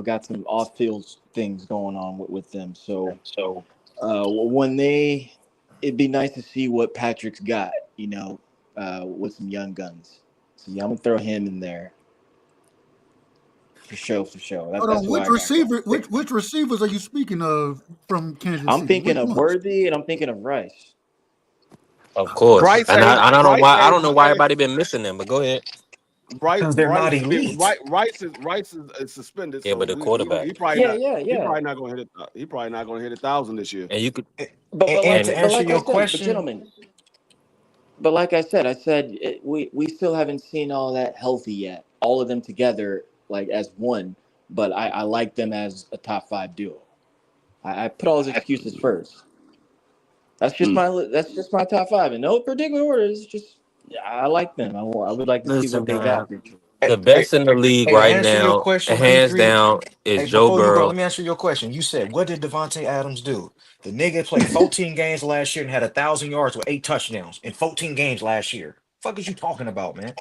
got some off field things going on with them. So when it'd be nice to see what Patrick's got, with some young guns. So yeah, I'm gonna throw him in there for sure, for sure. Hold That's on, who which I got going. receiver? Which receivers are you speaking of from Kansas I'm City? thinking Which of ones? Worthy and I'm thinking of Rice. Of course, Bryce ain't I don't know Bryce why. I ain't don't know why everybody been missing them. But go ahead. Because they're not elite. Rice is suspended, Yeah, so but the quarterback, Yeah, yeah, he yeah. probably not gonna hit it. He probably not gonna hit 1,000 this year. and you could, And, But and like to and but answer like I your said, but question, gentlemen, we still haven't seen all that healthy yet. All of them together, like as one. But I like them as a top five duo. I put all those excuses first. That's just my top five in no particular order. It's just yeah, I like them. I would like to see listen, what they man. got. hey, The hey, best in the league hey, to right answer your now, question, hands D3. down, is Hey, Joe before you go, let Burrow. me answer your question. You said, what did Devontae Adams do? The nigga played 14 games last year and had 1,000 yards with 8 touchdowns in 14 games last year. Fuck is you talking about, man?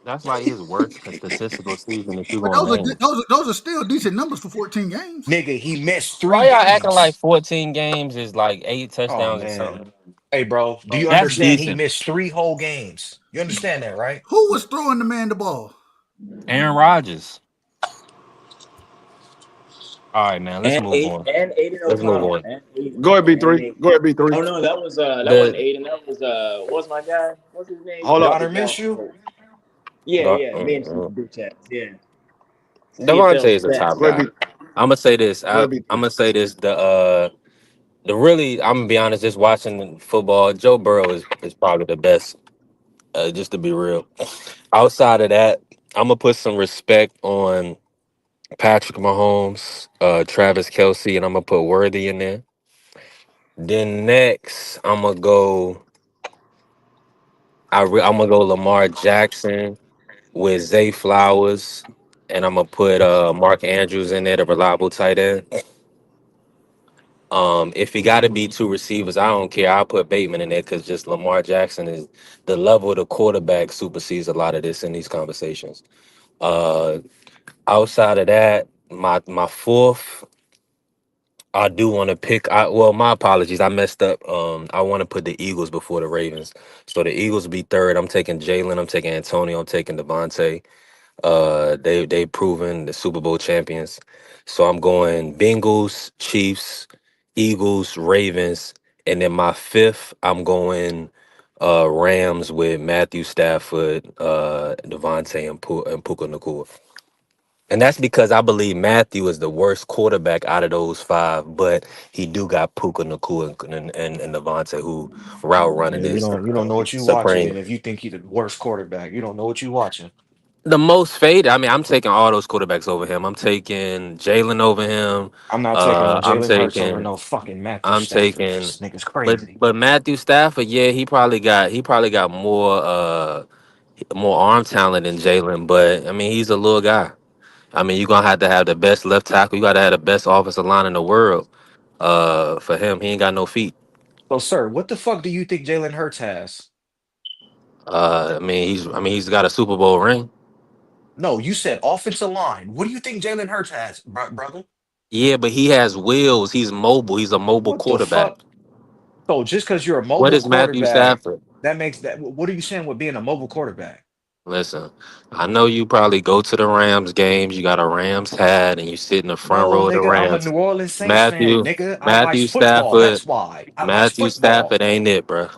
That's like his worst statistical season if you But gonna name it. those are still decent numbers for 14 games. Nigga, he missed Why three y'all acting like games. 14 games is like 8 Oh touchdowns or man. something? Hey, bro, do you That's understand he decent. missed three whole games? You understand that, right? Who was throwing the man the ball? Aaron Rodgers. All right, man. Let's And move eight on. and Aiden Let's move O'Connell. on. And Aiden. Go ahead, And B3. Aiden. Go ahead, B3. Oh no, that wasn't The Aiden. That was what was my guy? What's his name? Hold up. Donner The guy. miss you? Yeah, Go- yeah. Me and some big chats. Yeah. Devontae CFL is a top Go ahead, guy. B. I'm gonna say this. Go ahead, I'm B3. gonna say this. The really, I'm gonna be honest. Just watching football, Joe Burrow is probably the best. Just to be real. Outside of that, I'm gonna put some respect on Patrick Mahomes, Travis Kelsey, and I'm gonna put Worthy in there. Then next, I'm gonna go Lamar Jackson with Zay Flowers, and I'm gonna put Mark Andrews in there, the reliable tight end. If he got to be two receivers, I don't care. I'll put Bateman in there because just Lamar Jackson is the level of the quarterback supersedes a lot of this in these conversations. Uh, Outside of that, my fourth, I do want to pick. Well, my apologies, I messed up. I want to put the Eagles before the Ravens, so the Eagles will be third. I'm taking Jalen. I'm taking Antonio. I'm taking Devontae. They proven the Super Bowl champions. So I'm going Bengals, Chiefs, Eagles, Ravens, and then my fifth I'm going Rams with Matthew Stafford, Devontae, and Puka Nakua. And that's because I believe Matthew is the worst quarterback out of those five, but he do got Puka Nakua and Devontae who route running Yeah, you is don't know what you watching. supreme. Then if you think he's the worst quarterback, you don't know what you watching. The most faded. I mean, I'm taking all those quarterbacks over him. I'm taking Jalen over him. I'm not taking no I'm Jalen Hurts over taking. no fucking Matthew I'm Stafford. taking. This nigga's But crazy. but Matthew Stafford, yeah, he probably got more arm talent than Jalen. But I mean, he's a little guy. I mean, you're gonna have to have the best left tackle. You gotta have the best offensive line in the world. For him, he ain't got no feet. So, sir, what the fuck do you think Jalen Hurts has? I mean, he's got a Super Bowl ring. No, you said offensive line. What do you think Jalen Hurts has, brother? Yeah, but he has wheels. He's mobile. He's a mobile What the quarterback. fuck? So just because you're a What mobile is Matthew quarterback, Stafford? that makes that. What are you saying with being a mobile quarterback? Listen, I know you probably go to the Rams games. You got a Rams hat, and you sit in the front No, row of the nigga, I'm a Rams. New Orleans Saints fan, Matthew, nigga. I watch Matthew football. Stafford, That's why I watch Matthew football. Stafford ain't it, bro.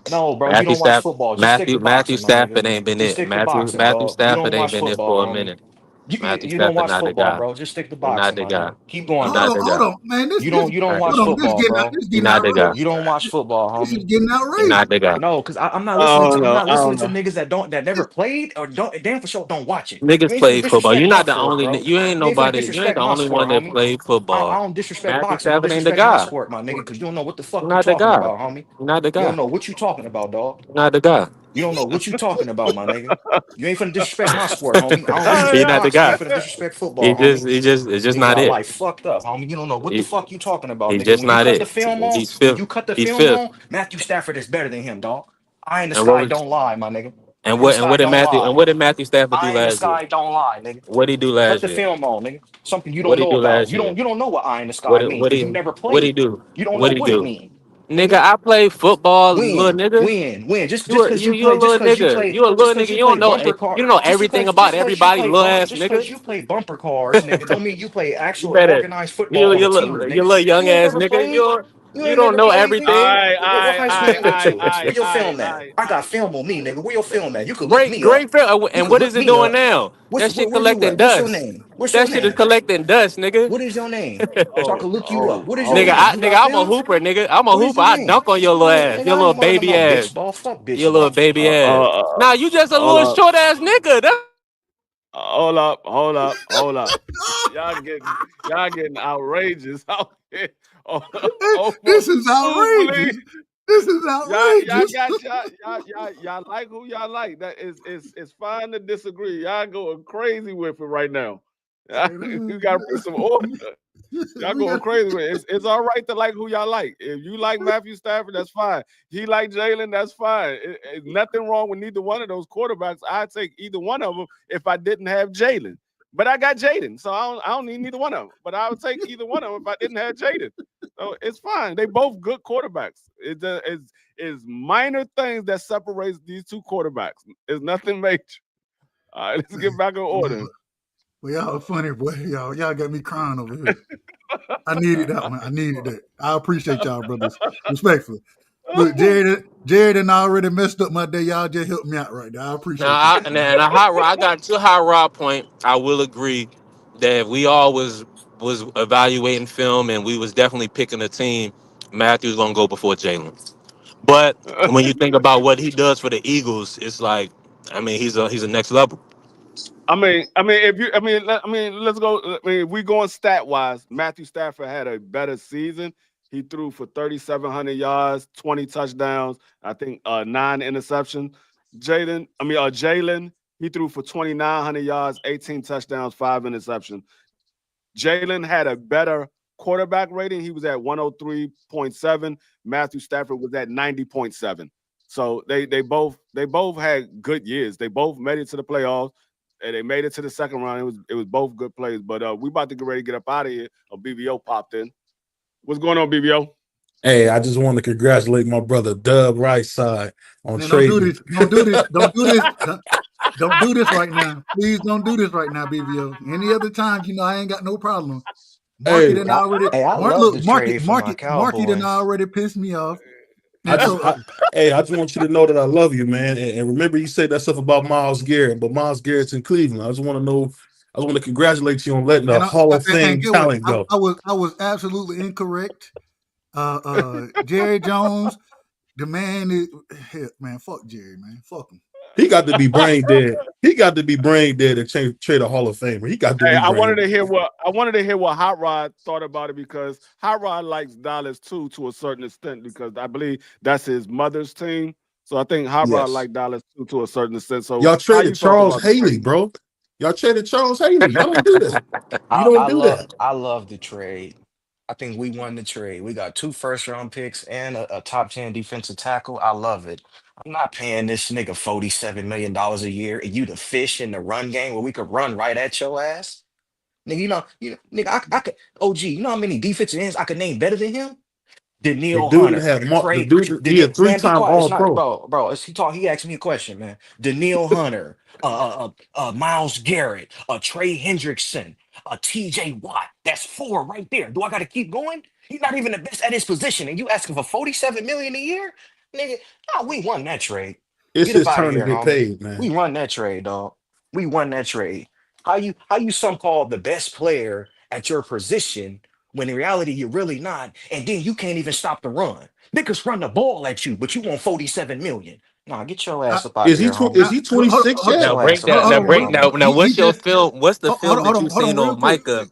No, bro, you Matthew don't watch Stafford, football. Just stick to Matthew boxing, my nigga. Stafford ain't been Just it. stick to Matthew boxing, dog. You Stafford don't ain't watch been it for football, a homie. minute. You, Matthew you don't Stafford watch not the football, guy. bro. Just stick to He not boxing, the my guy. nigga. Keep He going, not though. the Hold guy. on, man. You don't Right. watch Hold on. football, bro. This He getting not the guy. outrageous. You don't watch football, This is homie. getting He not outrageous. the guy. No, because I'm not I listening don't to know. I don't know. niggas that never played or don't damn for sure don't watch it. Niggas You ain't finna play football. disrespect You're my not the sport, only. bro. You ain't You ain't finna nobody. You ain't disrespect the my only one sport, that homie. played I football. don't disrespect Matthew boxing. Don't Stafford ain't the disrespect my guy. sport, my nigga, because you don't know what the You're fuck you not the talking guy. about, homie. You're not the You don't guy. know what you talking about, dog. You're not the guy. You don't know what you talking about, my nigga. You ain't finna disrespect my sport, homie. I don't You're disrespect not the boxing. You guy. ain't finna disrespect He football, homie. just, he just, it's just You not got it. like fucked up, homie. You don't know what the He, fuck you talking about, he's nigga. just When you not cut the it. film on, He's when fifth. you cut the He's film fifth. on, Matthew Stafford is better than him, dog. Eye in the And what sky was, don't lie, my nigga. and Eye in the what, and sky what did don't Matthew, and lie. what did Matthew Stafford do Eye in the last year? sky don't lie, nigga. What did he do Cut last the year? film on, nigga. Something you What don't did he know do about. last You year? don't know what eye in the What sky did, mean what because did you he, never what did he played. do? You don't What know did he what it do? mean, Nigga, nigga. I play football, little nigga. When just You just a because you you you a play little nigga. You a just little because nigga. you You don't play know bumper car you don't know everything about everybody, little ass just nigga. because you play bumper cars, nigga, don't mean you play You actual better organized football on a team, you nigga. little young You ain't ass never nigga. played. You You ain't don't never know played, nigga. everything. What high school you went to? Where your film at? Aye. I got film on me, nigga. Where your film at? You could look Great, me up. great film. You And could what look is it me doing up. now? That shit Where you collecting at? What's your dust. name? What's your That shit is name? collecting dust, nigga. What is your name? So I Oh, can look you up. oh, What is your oh. name? You got I'm a film? hooper, nigga. I'm a What is hooper. your I name? dunk on your little ass. Nigga, Your I little ain't mother baby no ass. bitch ball. Fuck bitch Your little ball. baby ass. Nah, you just a Hold little up, short ass nigga. hold up. Y'all getting outrageous out here. Over This is who believe outrageous. This is y'all outrageous. got y'all like who y'all like. That is it's fine to disagree. Y'all going crazy with it right now. Hey, this You gotta put some order. Y'all we going got crazy with it. It's all right to like who y'all like. If you like Matthew Stafford, that's fine. He like Jalen, that's fine. It's nothing wrong with neither one of those quarterbacks. I'd take either one of them if I didn't have Jalen. But I got Jaden, so I don't need neither one of them. But I would take either one of them if I didn't have Jaden. So it's fine. They both good quarterbacks. It's minor things that separates these two quarterbacks. It's nothing major. All right, let's get back in order. well, y'all are funny, boy. Y'all got me crying over here. I needed that one. I needed that. I appreciate y'all, brothers. Respectfully. Look, Jared and I already messed up my day. Y'all just helped me out right now. I Now, appreciate y'all. and a hot rod. I got to hot rod point. I will agree that if we all was evaluating film and we was definitely picking a team, Matthew's gonna go before Jalen. But when you think about what he does for the Eagles, it's like, I mean, he's a next level. If you, let's go. If we going stat wise, Matthew Stafford had a better season. He threw for 3,700 yards, 20 touchdowns, I think 9 interceptions. Jalen, he threw for 2,900 yards, 18 touchdowns, 5 interceptions. Jalen had a better quarterback rating. He was at 103.7. Matthew Stafford was at 90.7. So they both had good years. They both made it to the playoffs and they made it to the second round. It was both good plays. But we about to get ready to get up out of here. BBO popped in. What's going on, BBO? Hey, I just want to congratulate my brother Dub Right Side on Man, don't do trading. this. Don't do this. Don't do this. Don't do this right now. Please don't do this right now, BBO. Any other time, I ain't got no problem. Marky Hey, done already. I love Look, the Marky, trade for my Marky, Marky done Cowboys. already pissed me off. I And just, so, I, hey, I just want you to know that I love you, man. And remember, you said that stuff about Myles Garrett, but Myles Garrett's in Cleveland. I just want to know I want to congratulate you on letting a And Hall of and Fame get what? talent go. I was absolutely incorrect. Jerry Jones, the man is man. Fuck Jerry, man. Fuck him. He got to be brain dead. He got to be brain dead to trade a Hall of Famer. He got to Hey, be I brain wanted to dead. hear what Hot Rod thought about it because Hot Rod likes Dallas too to a certain extent because I believe that's his mother's team. So I think Hot Rod Yes. likes Dallas too to a certain extent. So Y'all how traded you felt Charles about the Haley, trade? bro. Y'all traded Charles Haley. Y'all don't do that. You don't do that. I love the trade. I think we won the trade. We got 2 first-round picks and a top 10 defensive tackle. I love it. I'm not paying this nigga $47 million a year and you the fish in the run game where we could run right at your ass. Nigga, nigga, I could OG, you know how many defensive ends I could name better than him? The Daniil dude Hunter, had the Trey, dude he a man, be three-time quiet. It's All not, Pro. bro. He asked me a question, man. Daniil Hunter, Miles Garrett, Trey Hendrickson, TJ Watt. That's 4 right there. Do I gotta keep going? He's not even the best at his position, and you asking for 47 million a year? Nigga, we won that trade. It's Get up his out of turn to here, get homie. paid, man. We won that trade, dog. We won that trade. How you some call the best player at your position when in reality you're really not, and then you can't even stop the run. Niggas run the ball at you, but you want 47 million. Nah, get your I, ass up out of here, Is homie. he hold, hold, 26 hold, Get yet? Now your ass break up hold that. out of Now on, here, real, break homie. now. he What's your just film? What's the film that you hold on seen real on quick. Micah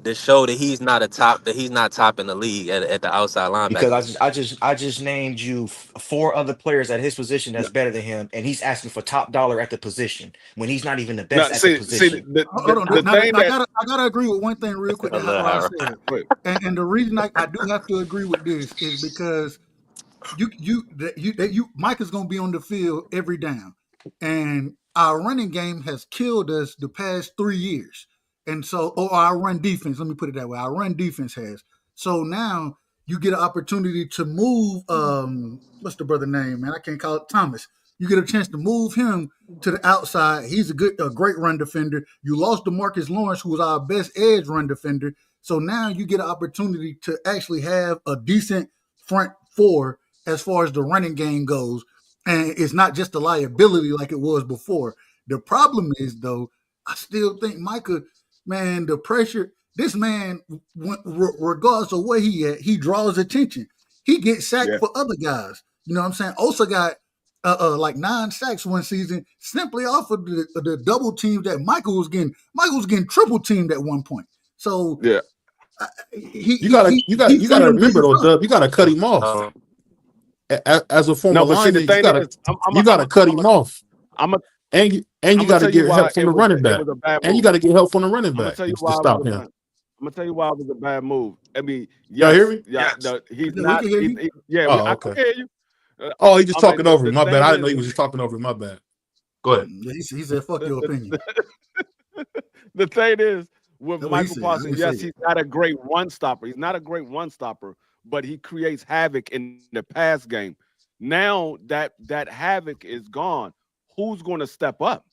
that show that he's not top in the league at the outside Because linebacker position? I just named you 4 other players at his position No, that's better than him, and he's asking for top dollar at the position when he's not even the no, best at the see position. Hold on. the Now, thing that I gotta agree with one thing real quick I that Hot love Rod Howard. said, wait, and the reason I do have to agree with this is because Mike is gonna be on the field every down, and our running game has killed us the past 3 years, and so or our run defense. Let me put it that way. Our run defense has. So now you get an opportunity to move. What's the brother name, man? I can't call it Thomas. You get a chance to move him to the outside. He's a great run defender. You lost DeMarcus Lawrence, who was our best edge run defender. So now you get an opportunity to actually have a decent front four as far as the running game goes. And it's not just a liability like it was before. The problem is, though, I still think Micah, man, the pressure, this man, regardless of where he at, he draws attention. He gets sacked yeah. for other guys. You know what I'm saying? Osa got like 9 sacks one season simply off of the double teams that Michael was getting. Michael was getting triple teamed at one point. So Yeah. You gotta he you gotta freedom remember biggest though, up. Dub. You gotta cut him off. Um, As a former No, but see the lineman, thing is, you gotta cut him off, I'm a, and you I'm gonna gotta tell you get why help from the running it back, was a bad and you move. gotta get help from the running I'm gonna back tell you to why it was stop a him. bad. I'm gonna tell you why it was a bad move. I mean, Y'all hear yes, me? yeah, he's Yeah, we not. can hear you. Yeah, Oh, I can okay. hear you. Oh, he just I mean, talking over me. the My bad. thing I didn't know is, he was just talking over me. My bad. Go ahead. He said, "Fuck your opinion." the thing is with That's what he Michael said. I Parsons. didn't say Yes, it. he's not a great run stopper. He's not a great run stopper, but he creates havoc in the pass game. Now that havoc is gone, who's going to step up?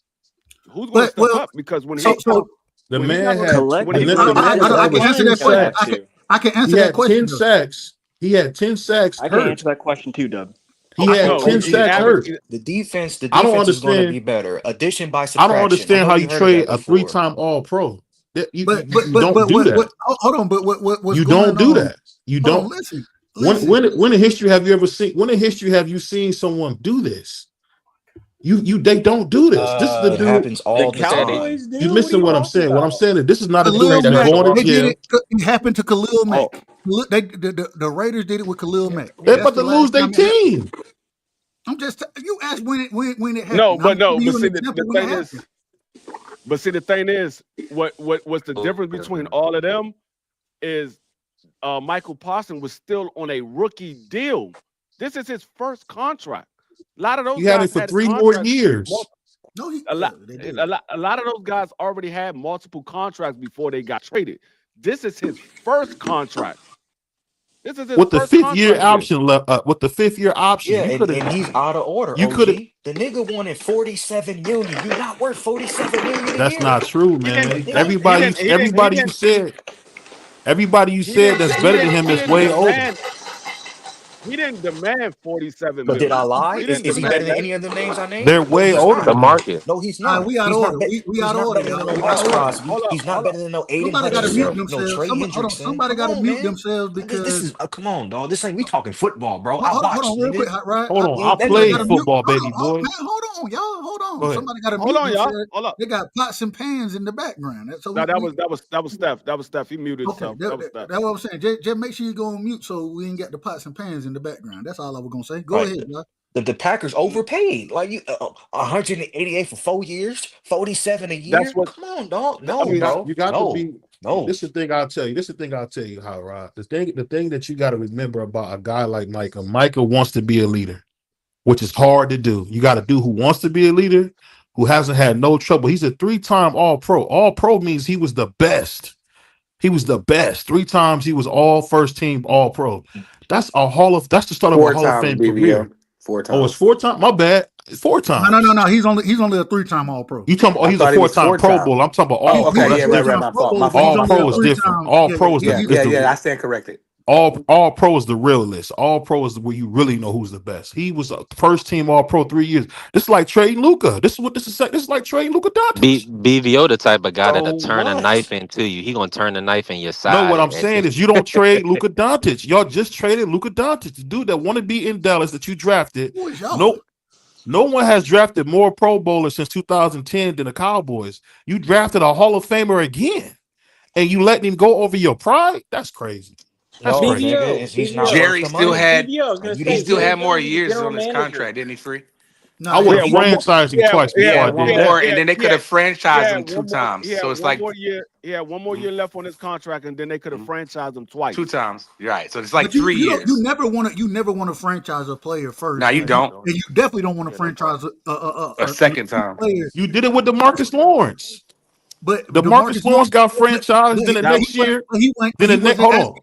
Who's going to But step up? Because so The when he man got on had when the, he ne- went the on the I, man field, has I he can was answer averaged 10 that playing question. well. sacks. I can He answer that had question 10 though. sacks. He had 10 sacks I can hurt. answer that question too, Dub. He Okay, had No, 10 he OG, sacks averaged. hurt. the I don't defense is going to understand. be better. Addition by I don't subtraction. I understand know how you you heard of trade that a before. 3-time All Pro. You don't But do that. hold on. But what's You don't going do on? that. You Hold on. don't. Listen. When in history have you ever seen? When in history have you seen someone do this? They don't do this. This is the It dude. happens The all the Daddy. time. Cowboys You're do? What are missing you what I'm talking saying. What I'm about? saying is this is not a dude Khalil that's Trade been up Mack. to going to They did jail. it. It happened to Khalil Oh, Mack. The Raiders did it with Khalil Mack. They're That's about the to last lose their time it happened. team. I'm just you asked when it No, happened. I'm but no, giving but you an see example the when it thing happened. is, what's the difference between all of them is Michael Parsons was still on a rookie deal. This is his first contract. A lot of those You had it guys for had 3 more contracts. years. No, they did. A lot of those guys already had multiple contracts before they got traded. This is his first contract. This is his With the first 5th-year contract year. option left, with the 5th-year option, Yeah, you could have. and he's out of order, You could have. OG. The nigga wanted 47 million. You're not worth 47 million a That's year. not true, He didn't. man. Nigga, Everybody you said that's better than him He is way didn't older. demand. He didn't demand 47 But did I million. lie? He didn't Is he better demand than that. any of the names I named? They're No, way he's older not. The than that. market. No, he's All right, not. we out of He's not. order. We He's out of not order, better than y'all. no We out Max of order. Crosby. Hold up, He's not hold up. better than no Aiden Somebody got to mute Hutchinson, no themselves. Trey Hendrickson. Somebody Come got to on, mute man. themselves This because is come on, dog. This ain't we talking football, bro. I hold watched, on, real quick, nigga. right? Hold on. You I ain't better Somebody than got played to that. mute. football, Hold baby on, oh, boy. man, hold Go on. ahead. Somebody got to Hold mute on, y'all. themselves. Hold up. They got pots and pans in the background. So No, that was Steph. That was Steph. He muted okay, himself. That was Steph. that's what I'm saying. Just make sure you go on mute so we ain't got the pots and pans in the background. That's all I was gonna say. Go Right. ahead, y'all. The Packers overpaid. Like you 188 for 4 years, 47 a That's year. what Come on, dog. I No, You mean. got bro. you got to No. be. No. This is the thing I'll tell you. This is the thing I'll tell you, how Rod. The thing that you got to remember about a guy like Micah. Micah wants to be a leader, which is hard to do. You got a dude who wants to be a leader, who hasn't had no trouble. He's a 3-time All-Pro. All-Pro means he was the best. He was the best. 3 times he was all first team All-Pro. That's the start of a 4 Hall of times, Fame BBO. career. 4 Oh, it's times. 4 times. My bad. It's 4 times. No. He's only a 3-time All Pro. You talking about I he's a thought he was 4-time 4 Pro times. Bowl. I'm talking about He, all Oh, he's pro. okay. a Yeah, That's right, right. three-time different. My Pro fault. My Bowler, but fault. he's All My only a pro fault. is different. three-time. All Yeah, pro is yeah. the Yeah, He's is yeah, the yeah. I stand corrected. all pro is the realest. All pro is where you really know who's the best. He was a first team All Pro 3 years. This is like trading Luka. This is what this is. This is like trading Luka Doncic. BVO the type of guy So that'll turn a what? knife into you. He gonna turn the knife in your No, what side. I'm saying is you don't trade Luka Doncic. Y'all just traded Luka Doncic, the dude that want to be in Dallas that you drafted. Who is y'all? No one has drafted more Pro Bowlers since 2010 than the Cowboys. You drafted a Hall of Famer again, and you letting him go over your pride? That's crazy. That's No, crazy. nigga. BBO, He's not BBO, worth B- the B- money. BBO. I was Like gonna you say didn't he pay. had more done. He's the years general on his manager. contract, didn't he, Free? Nah, I would he, have Yeah, one more. franchised him Yeah, twice yeah, before Yeah, I one did yeah, that. more. yeah, And then they could yeah. have franchised Yeah, him 2 times. So it's one like more year. Yeah, one more year left on his contract, and then they could have franchised him 2 twice. times. You're right. So it's like but you 3 you don't you years. never want to franchise a player No, first, you and don't. you definitely don't want to Yeah, no problem. franchise A a second elite time. player. You did it with DeMarcus Lawrence. But DeMarcus Demarcus Lawrence Lawrence, got but, franchised. Then the That next year, he wasn't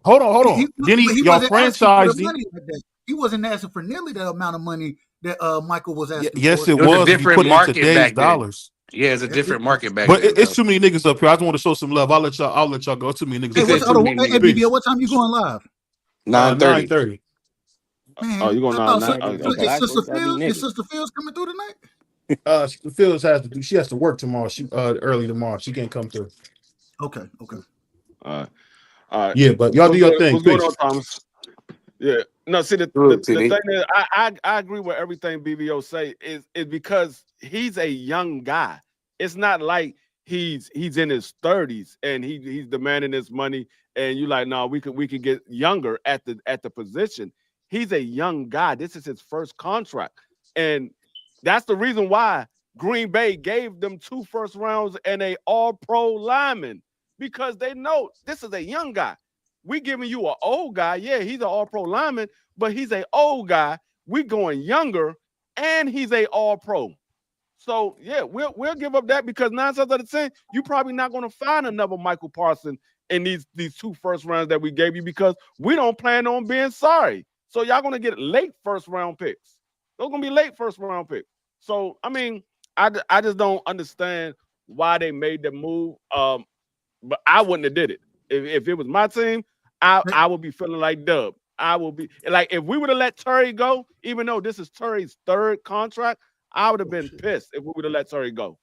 hold on. Then but he y'all wasn't asking for the franchised him. money like that. He wasn't asking for nearly the amount of money that Michael was asking Yes, for. it it was a was if you different put it in market today's back then. dollars. Yeah, it's a That's different different. market back But then, it's bro. too many niggas up here. I just want to show some love. I'll let y'all go. Too many niggas He Hey, up said here. what's too hold on? many Hey, niggas. BBL, Peace. what time you going live? 9:30. 9:30. Oh, Man, you going I on thought now? Niggas be Okay. is black Sister folks gotta be Fields niggas. coming through tonight? Phyllis has to do. She has to work tomorrow. She early tomorrow. She can't come through. Okay. All right. All right. Yeah, but y'all do What's your good? thing. What's going Peace. on, Thomas? Yeah. No, see Good, the TD. thing is, I agree with everything BBO say is because he's a young guy. It's not like he's in his 30s and he's demanding this money and you like, no, we could get younger at the position. He's a young guy. This is his first contract. And that's the reason why Green Bay gave them 2 first rounds and a all-pro lineman because they know this is a young guy. We giving you an old guy. Yeah, he's an all-pro lineman, but he's an old guy. We going younger, and he's a all-pro. So yeah, we'll give up that because 9 times out of 10, you're probably not going to find another Michael Parsons in these 2 first rounds that we gave you because we don't plan on being sorry. So y'all going to get late first round picks. Those going to be late first round picks. So I mean, I just don't understand why they made the move. But I wouldn't have did it if it was my team. I would be feeling like Dub. I will be like if we would have let Terry go, even though this is Terry's 3rd contract, I would have been pissed if we would have let Terry go.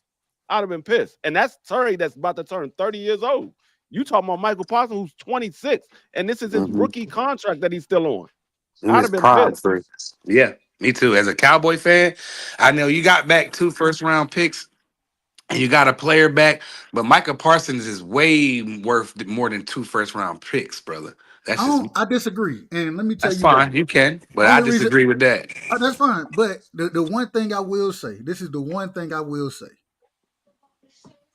I'd have been pissed. And that's Terry that's about to turn 30 years old. You talking about Michael Parsons, who's 26, and this is his rookie contract that he's still on. In I'd his have been prime, pissed. Free. Yeah, me too. As a Cowboy fan, I know you got back 2 first round picks. And you got a player back, but Micah Parsons is way worth more than 2 first round picks, brother. I disagree, and let me tell That's you why. fine. You can, but I Only reason disagree with that. that's fine, but the one thing I will say, this is the one thing I will say.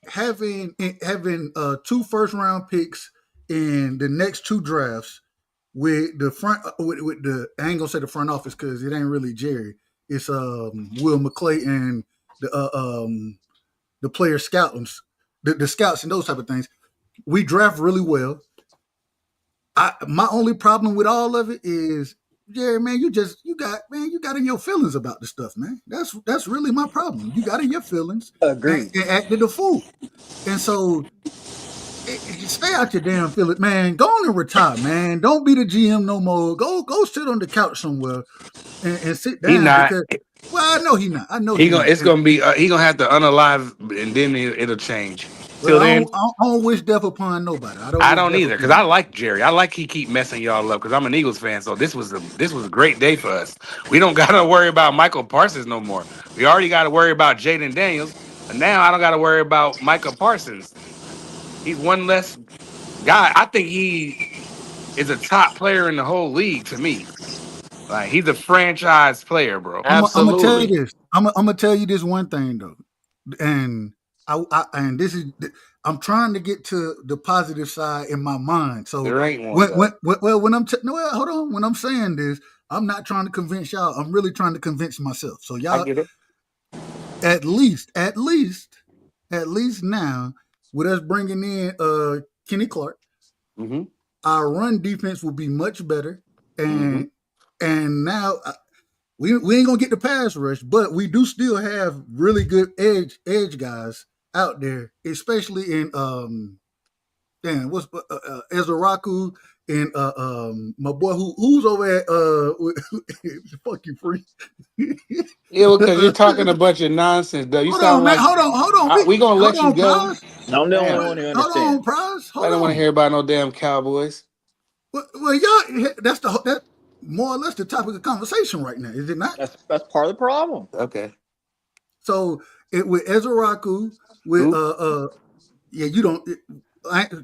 Having 2 first round picks in the next 2 drafts with the front with the I ain't gonna say the front office because it ain't really Jerry. It's Will McClay and the player scouts, the scouts and those type of things. We draft really well. My only problem with all of it is, Jerry, man, you got in your feelings about the stuff, man. That's really my problem. You got in your feelings Agreed. and acted a fool. And so Stay out your damn feelings, man. Go on and retire, man. Don't be the GM no more. Go sit on the couch somewhere and sit He down not. because. Well, I know he not. I know He he gonna. not. It's gonna be. He gonna have to unalive, and then it'll change. Well, Till then, I don't wish death upon nobody. I don't I wish don't death either, because upon I nobody. like Jerry. I like he keep messing y'all up because I'm an Eagles fan. So this was a great day for us. We don't gotta worry about Michael Parsons no more. We already gotta worry about Jaden Daniels, and now I don't gotta worry about Michael Parsons. He's one less guy. I think he is a top player in the whole league to me. Like he's a franchise player, bro. I'm gonna tell you Absolutely. this. I'm gonna tell you this one thing though, and and this is I'm trying to get to the positive side in my mind. So There ain't one though. when no, well, hold on. When I'm saying this, I'm not trying to convince y'all. I'm really trying to convince myself. So I y'all, get it. at least now with us bringing in Kenny Clark, Mm-hmm. our run defense will be much better, Mm-hmm. and now we ain't gonna get the pass rush, but we do still have really good edge guys out there, especially in damn what's Ezraku and my boy who's over at fuck you free. Yeah, well, because you're talking a bunch of nonsense, though. You Hold on, sound man. like Hold on. we gonna Hold let you on, go. Prize. I'm the only Damn, one who Hold on, understands. Prize. I Hold don't want to on. hear about no damn Cowboys. Well, y'all, that more or less the topic of conversation right now, is it not? That's part of the problem. Okay. So with Ezraku, with Who? yeah, you don't.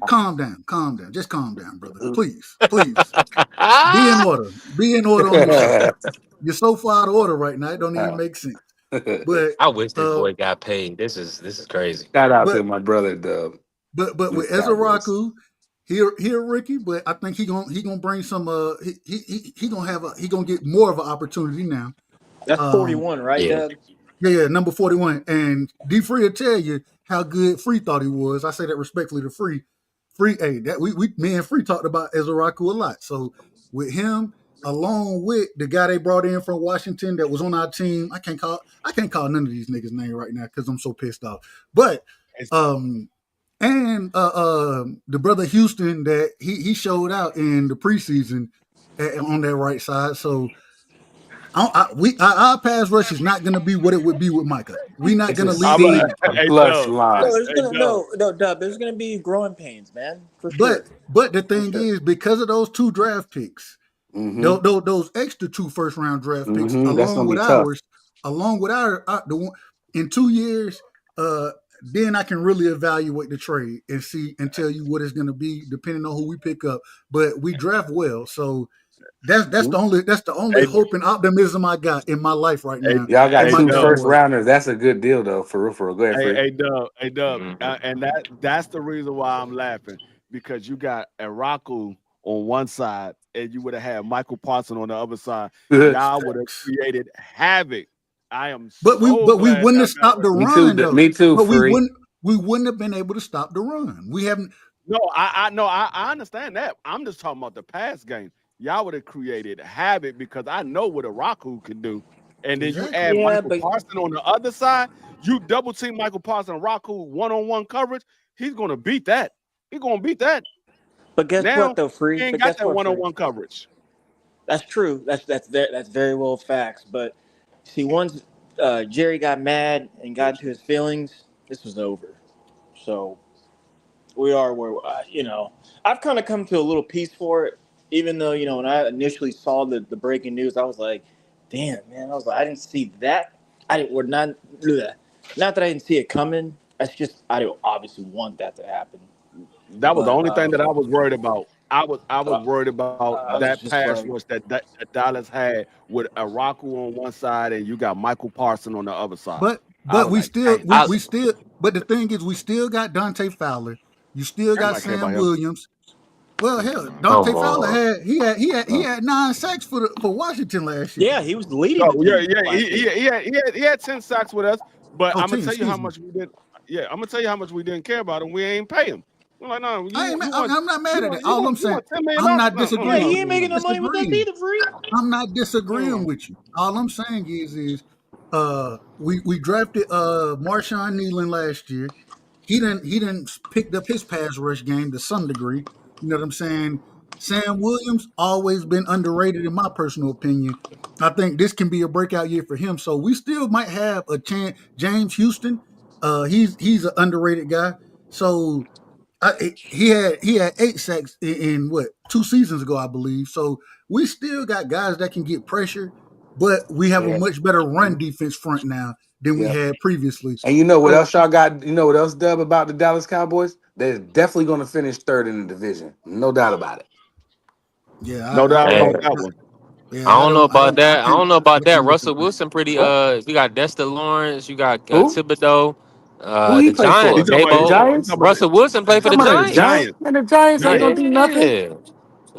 Calm down, just calm down, brother. Please, be in order. Be in order on yourself. You're so far out of order right now; it don't even Oh. make sense. But I wish this uh, boy got paid. This is crazy. Shout out but to my brother Dub but and the with Cowboys. Ezraku, here Ricky. But I think he gonna bring some. He gonna have he gonna get more of an opportunity now. That's Um, 41, right, Yeah. Doug? Yeah, number 41. And D Free will tell you how good Free thought he was. I say that respectfully to Free. Free, hey, that me and Free talked about Ezraku a lot. So with him, along with the guy they brought in from Washington that was on our team, I can't call none of these niggas' name right now because I'm so pissed off. But It's, um and the brother Houston that he showed out in the preseason on that right side. So our pass rush is not going to be what it would be with Micah. We're not It's going a to lead the I'm a, league. C plus Dub. No, line. there's Hey, gonna Dub. no Dub. There's gonna be growing pains, man, for But sure, the for thing sure. is, because of those two draft picks, Mm-hmm. those extra two first round draft picks, Mm-hmm. That's gonna be tough. along with our the one in 2 years, uh, then I can really evaluate the trade and see and tell you what it's going to be depending on who we pick up. But we draft well, so that's the only Hey, hope and optimism I got in my life right hey, now Y'all for got hey, my two young Dub. first boys. rounders. That's a good deal, though. For real, for real. Go ahead, free. Hey, Dub, Mhm. and that's the reason why I'm laughing because you got Araku on one side, and you would have had Michael Parson on the other side. Me Y'all would have created havoc. I am But we so but we glad wouldn't y'all have got stopped away the from. too. run though. Me too, But free. we wouldn't have been able to stop the run. We haven't. No, I understand that. I'm just talking about the pass game. Y'all would have created havoc because I know what Araku can do. And then you Exactly. add Yeah, Michael but Parson on the other side. You double team Michael Parson and Raku one-on-one coverage. He's gonna beat that. He's gonna beat that. guess what Now though, he free. ain't But got guess that what, free. one-on-one coverage. That's true. That's very well facts. But see, once Jerry got mad and got into his feelings, this was over. So we are where I've kind of come to a little peace for it. Even though when I initially saw the breaking news, I was like, "Damn, man!" I was like, "I didn't see that. I didn't. We're not. Bleh. Not that I didn't see it coming. That's just I didn't obviously want that to happen. That was the But only thing that I was worried about. I was worried about I was that just pass like, rush that Dallas had with Araku on one side and you got Michael Parson on the other side. But I but was we like, still dang, I we still. But the thing is, we still got Dante Fowler. You still got everybody care Sam about him. Williams. Well, hell, Dante come Fowler on. he had 9 sacks for Washington last year. yeah, he was leading No, the yeah, team yeah, last year. he had 10 sacks with us, but Oh, I'm gonna 10, tell you how excuse me. much we didn't. Yeah, I'm gonna tell you how much we didn't care about him. We ain't pay him. We're like, no, I ain't. you want I'm not you mad at it. want you All want I'm you saying, want $10 million? I'm not No, Yeah, disagreeing. he ain't I'm making not no money with us disagreeing. either, free. I'm not disagreeing mm. with you. All I'm saying is we drafted Marshawn Nealon last year. he didn't picked up his pass rush game to some degree. You know what I'm saying? Sam Williams always been underrated in my personal opinion. I think this can be a breakout year for him. So we still might have a chance. James Houston, he's an underrated guy. So he had 8 sacks in what 2 seasons ago, I believe. So we still got guys that can get pressure, but we have a Yeah. much better run defense front now than we Yep. had previously. And you know what So else y'all got? You know what else, Dub, about the Dallas Cowboys? They're definitely going to finish third in the division. No doubt about it. yeah, No doubt I about Hey, don't, that one. yeah, I don't know I about don't, I that. I can't don't know about put too that. much Russell into it. Wilson, pretty. What? You got Dexter Lawrence. You got Who? Thibodeau. Who he The play He for? Giants. talking about The Dabo. Giants? the Russell Wilson played for the Come on, the Giants. Giants. Giants. Man, the Giants ain't Giants. going to do nothing. Yeah.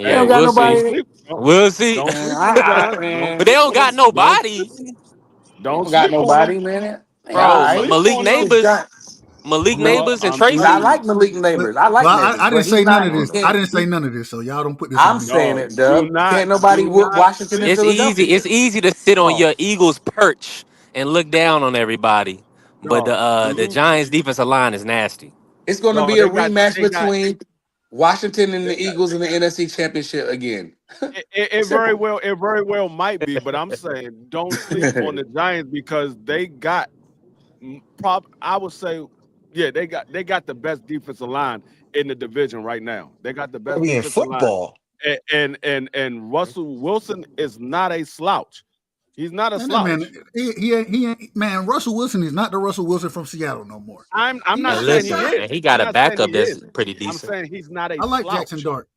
They Yeah. don't Hey, got We'll see. don't nobody. sleep. We'll see. Don't Man, sleep on the Giants. man. But they don't got Don't nobody, They don't don't got sleep on them. nobody, man. They all Don't bro. right. sleep Malik on them. It's Neighbors. Giants. Malik No, Neighbors and I'm Trey I telling you. like Sermon. Malik But, Neighbors. I like but Neighbors, I but didn't he's say none not. of He this. Mm. I can't. didn't say none of this. So y'all don't put this on I'm me. saying No, it, Dub. Can't nobody do whoop not Washington and It's easy. Philadelphia. It's easy to sit on no, your Eagles perch and look down on everybody, but no, the do Giants defensive line is nasty. It's going to no. be a rematch between Washington and They the Eagles in the NFC Championship again. very Simple. well might be, but I'm saying don't sleep on the Giants because they got I would say, yeah, they got the best defensive line in the division right now. They got the best Probably in defensive line, football. and Russell Wilson is not a slouch. He's not a Man, that man, slouch. man, Russell Wilson is not the Russell Wilson from Seattle no more. I'm He's not And not that saying he listen, guy. is. and he I'm got a not saying he backup is. that's pretty I'm decent. saying he's not a I like Jackson slouch. Dart.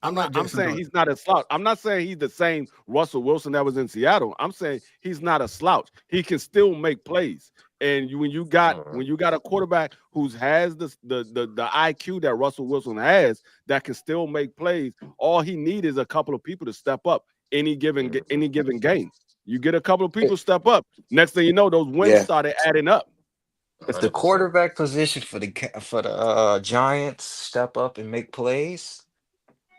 I like I'm Jackson saying Dart. he's not a slouch. I'm not saying he's the same Russell Wilson that was in Seattle. I'm saying he's not a slouch. He can still make plays. And Mhm. when you got a quarterback who has the IQ that Russell Wilson has that can still make plays, all he needs is a couple of people to step up any given game. You get a couple of people step up. Next thing you know, those wins Yeah. started adding up. If the 100%. quarterback position for the Giants step up and make plays,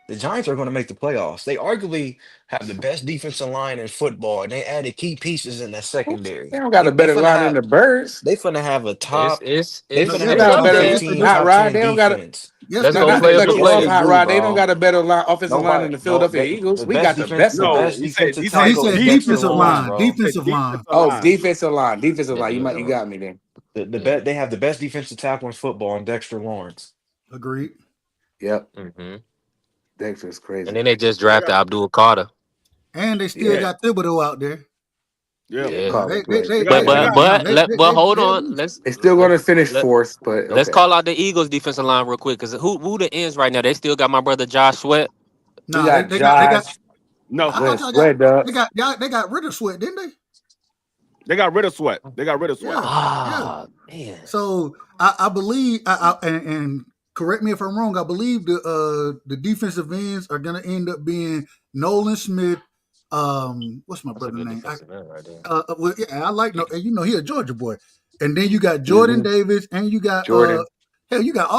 the Giants are going to make the playoffs. They arguably have the best defensive line in football, and they added key pieces in that They secondary. don't got They a they better finna line than have the Birds. they finna have a It's top. it's They it's finna They have don't a got a it's top better Yes, they 15, do. hot top rod. 10 They don't got a defense. Yes, let's they not, go do. not to player cut for They you off, they player. hot do, rod. They don't bro. got a better offensive line than Nobody, the no, Philadelphia Eagles. the We best got the defense, best the No, one. best he said defensive he No, he said tackle is said Dexter defensive Lawrence, line. bro. Defensive line. defensive Oh, line. defensive line. Yeah, You got me then. The yeah. bet they have the best defensive tackle in football, and Dexter Lawrence. Agreed. Yep, hmm Dexter's And crazy. then they just They drafted got Abdul Carter. And they still Yeah, yeah, got Thibodeau out there. yeah. yeah, Yeah, Yeah, Carter play. They got but they but got but let but hold they on. elite. They still going Let's to finish let fourth, but let's okay. call out the Eagles defensive line real quick because who the ends right now? They still got my brother Josh Sweat. We Nah, got they got. Josh. no I Go ahead, thought y'all got sweat up. they got rid of Sweat, didn't they? they got rid of Sweat. They got rid of Sweat. Yeah, yeah. Ah man, So I believe and correct me if I'm wrong. I believe the defensive ends are gonna end up being Nolan Smith. What's my that's a brother good name? defensive end right there. Well, yeah, I like no. You know, he a Georgia boy. And then you got Jordan Hmm. Davis, and you got Jordan. hell, you got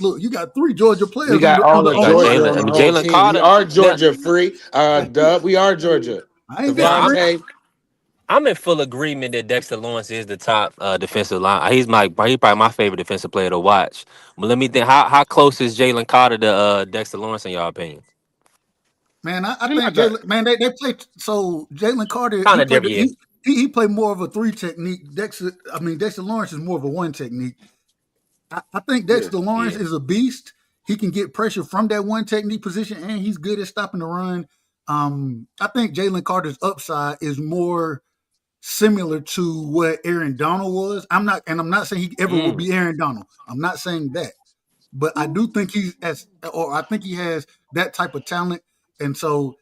look, you got 3 Georgia We players on got the all of You got line. Georgia on the Jalen whole Jalen team. We Carter. are Now, Georgia free. Dub. We are Georgia. Yeah, Devon free. Tate. I'm in full agreement that Dexter Lawrence is the top defensive line. He probably my favorite defensive player to watch. But let me think, how close is Jalen Carter to Dexter Lawrence in your opinion? Man, I They're think not that. Jalen. Man, they play. So Jalen Carter, Kind of different, yeah. he played more of a 3 technique. Dexter Lawrence is more of a 1 technique. I think Yeah, Dexter Lawrence Yeah. is a beast. He can get pressure from that 1 technique position, and he's good at stopping the run. I think Jalen Carter's upside is more similar to what Aaron Donald was. I'm not saying he ever will Mm. be Aaron Donald. I'm not saying that, but I do think I think he has that type of talent, and so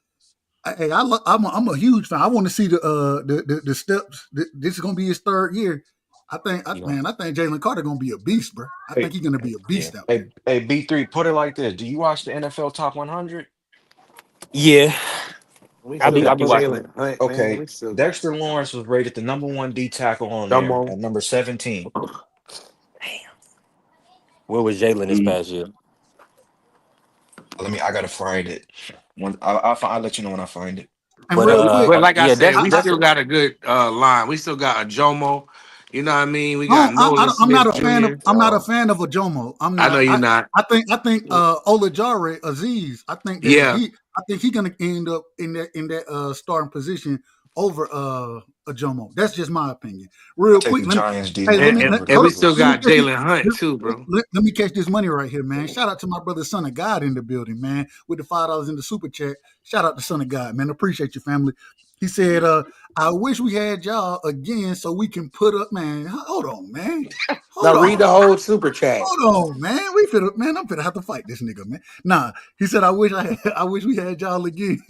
hey, I'm a huge fan. I want to see the steps. This is gonna be his 3rd year. You know, I think Jalen Carter gonna be a beast, bro. I think Hey, he's gonna be a yeah. beast out there. hey, B3, put it like this. Do you watch the NFL Top 100? Yeah. We I still be Do I got be you watching. Jalen Hunt, man. okay? We still got Dexter Lawrence was rated the number one D tackle on come there on. at number 17. Where was Jalen this past year? I gotta find it. I'll let you know when I find it. And But real quick, But like I yeah, said, I, we I, still Dexter. got a good line. We still got a Jomo. You know what I mean? We No, got Nolan I'm not Smith a fan of Jr. Ajomo. I'm I know not. you're not. I think Olajare Aziz. Yeah, I think he's gonna end up in that starting position over Ajomo. That's just my opinion. I Real take quick, the Giants D and, line and, over the and we hold on. still Eagles. Let me got catch Jalen Hunt too, bro. let me catch this money right here, man. Shout out to my brother, Son of God, in the building, man, with the $5 in the super chat. Shout out to Son of God, man. Appreciate your family. He said, I wish we had y'all again so we can put up, man. Hold on, man. Now Hold read on. the whole super chat. Hold on, man. I'm finna have to fight this nigga, man. Nah, he said, I wish we had y'all again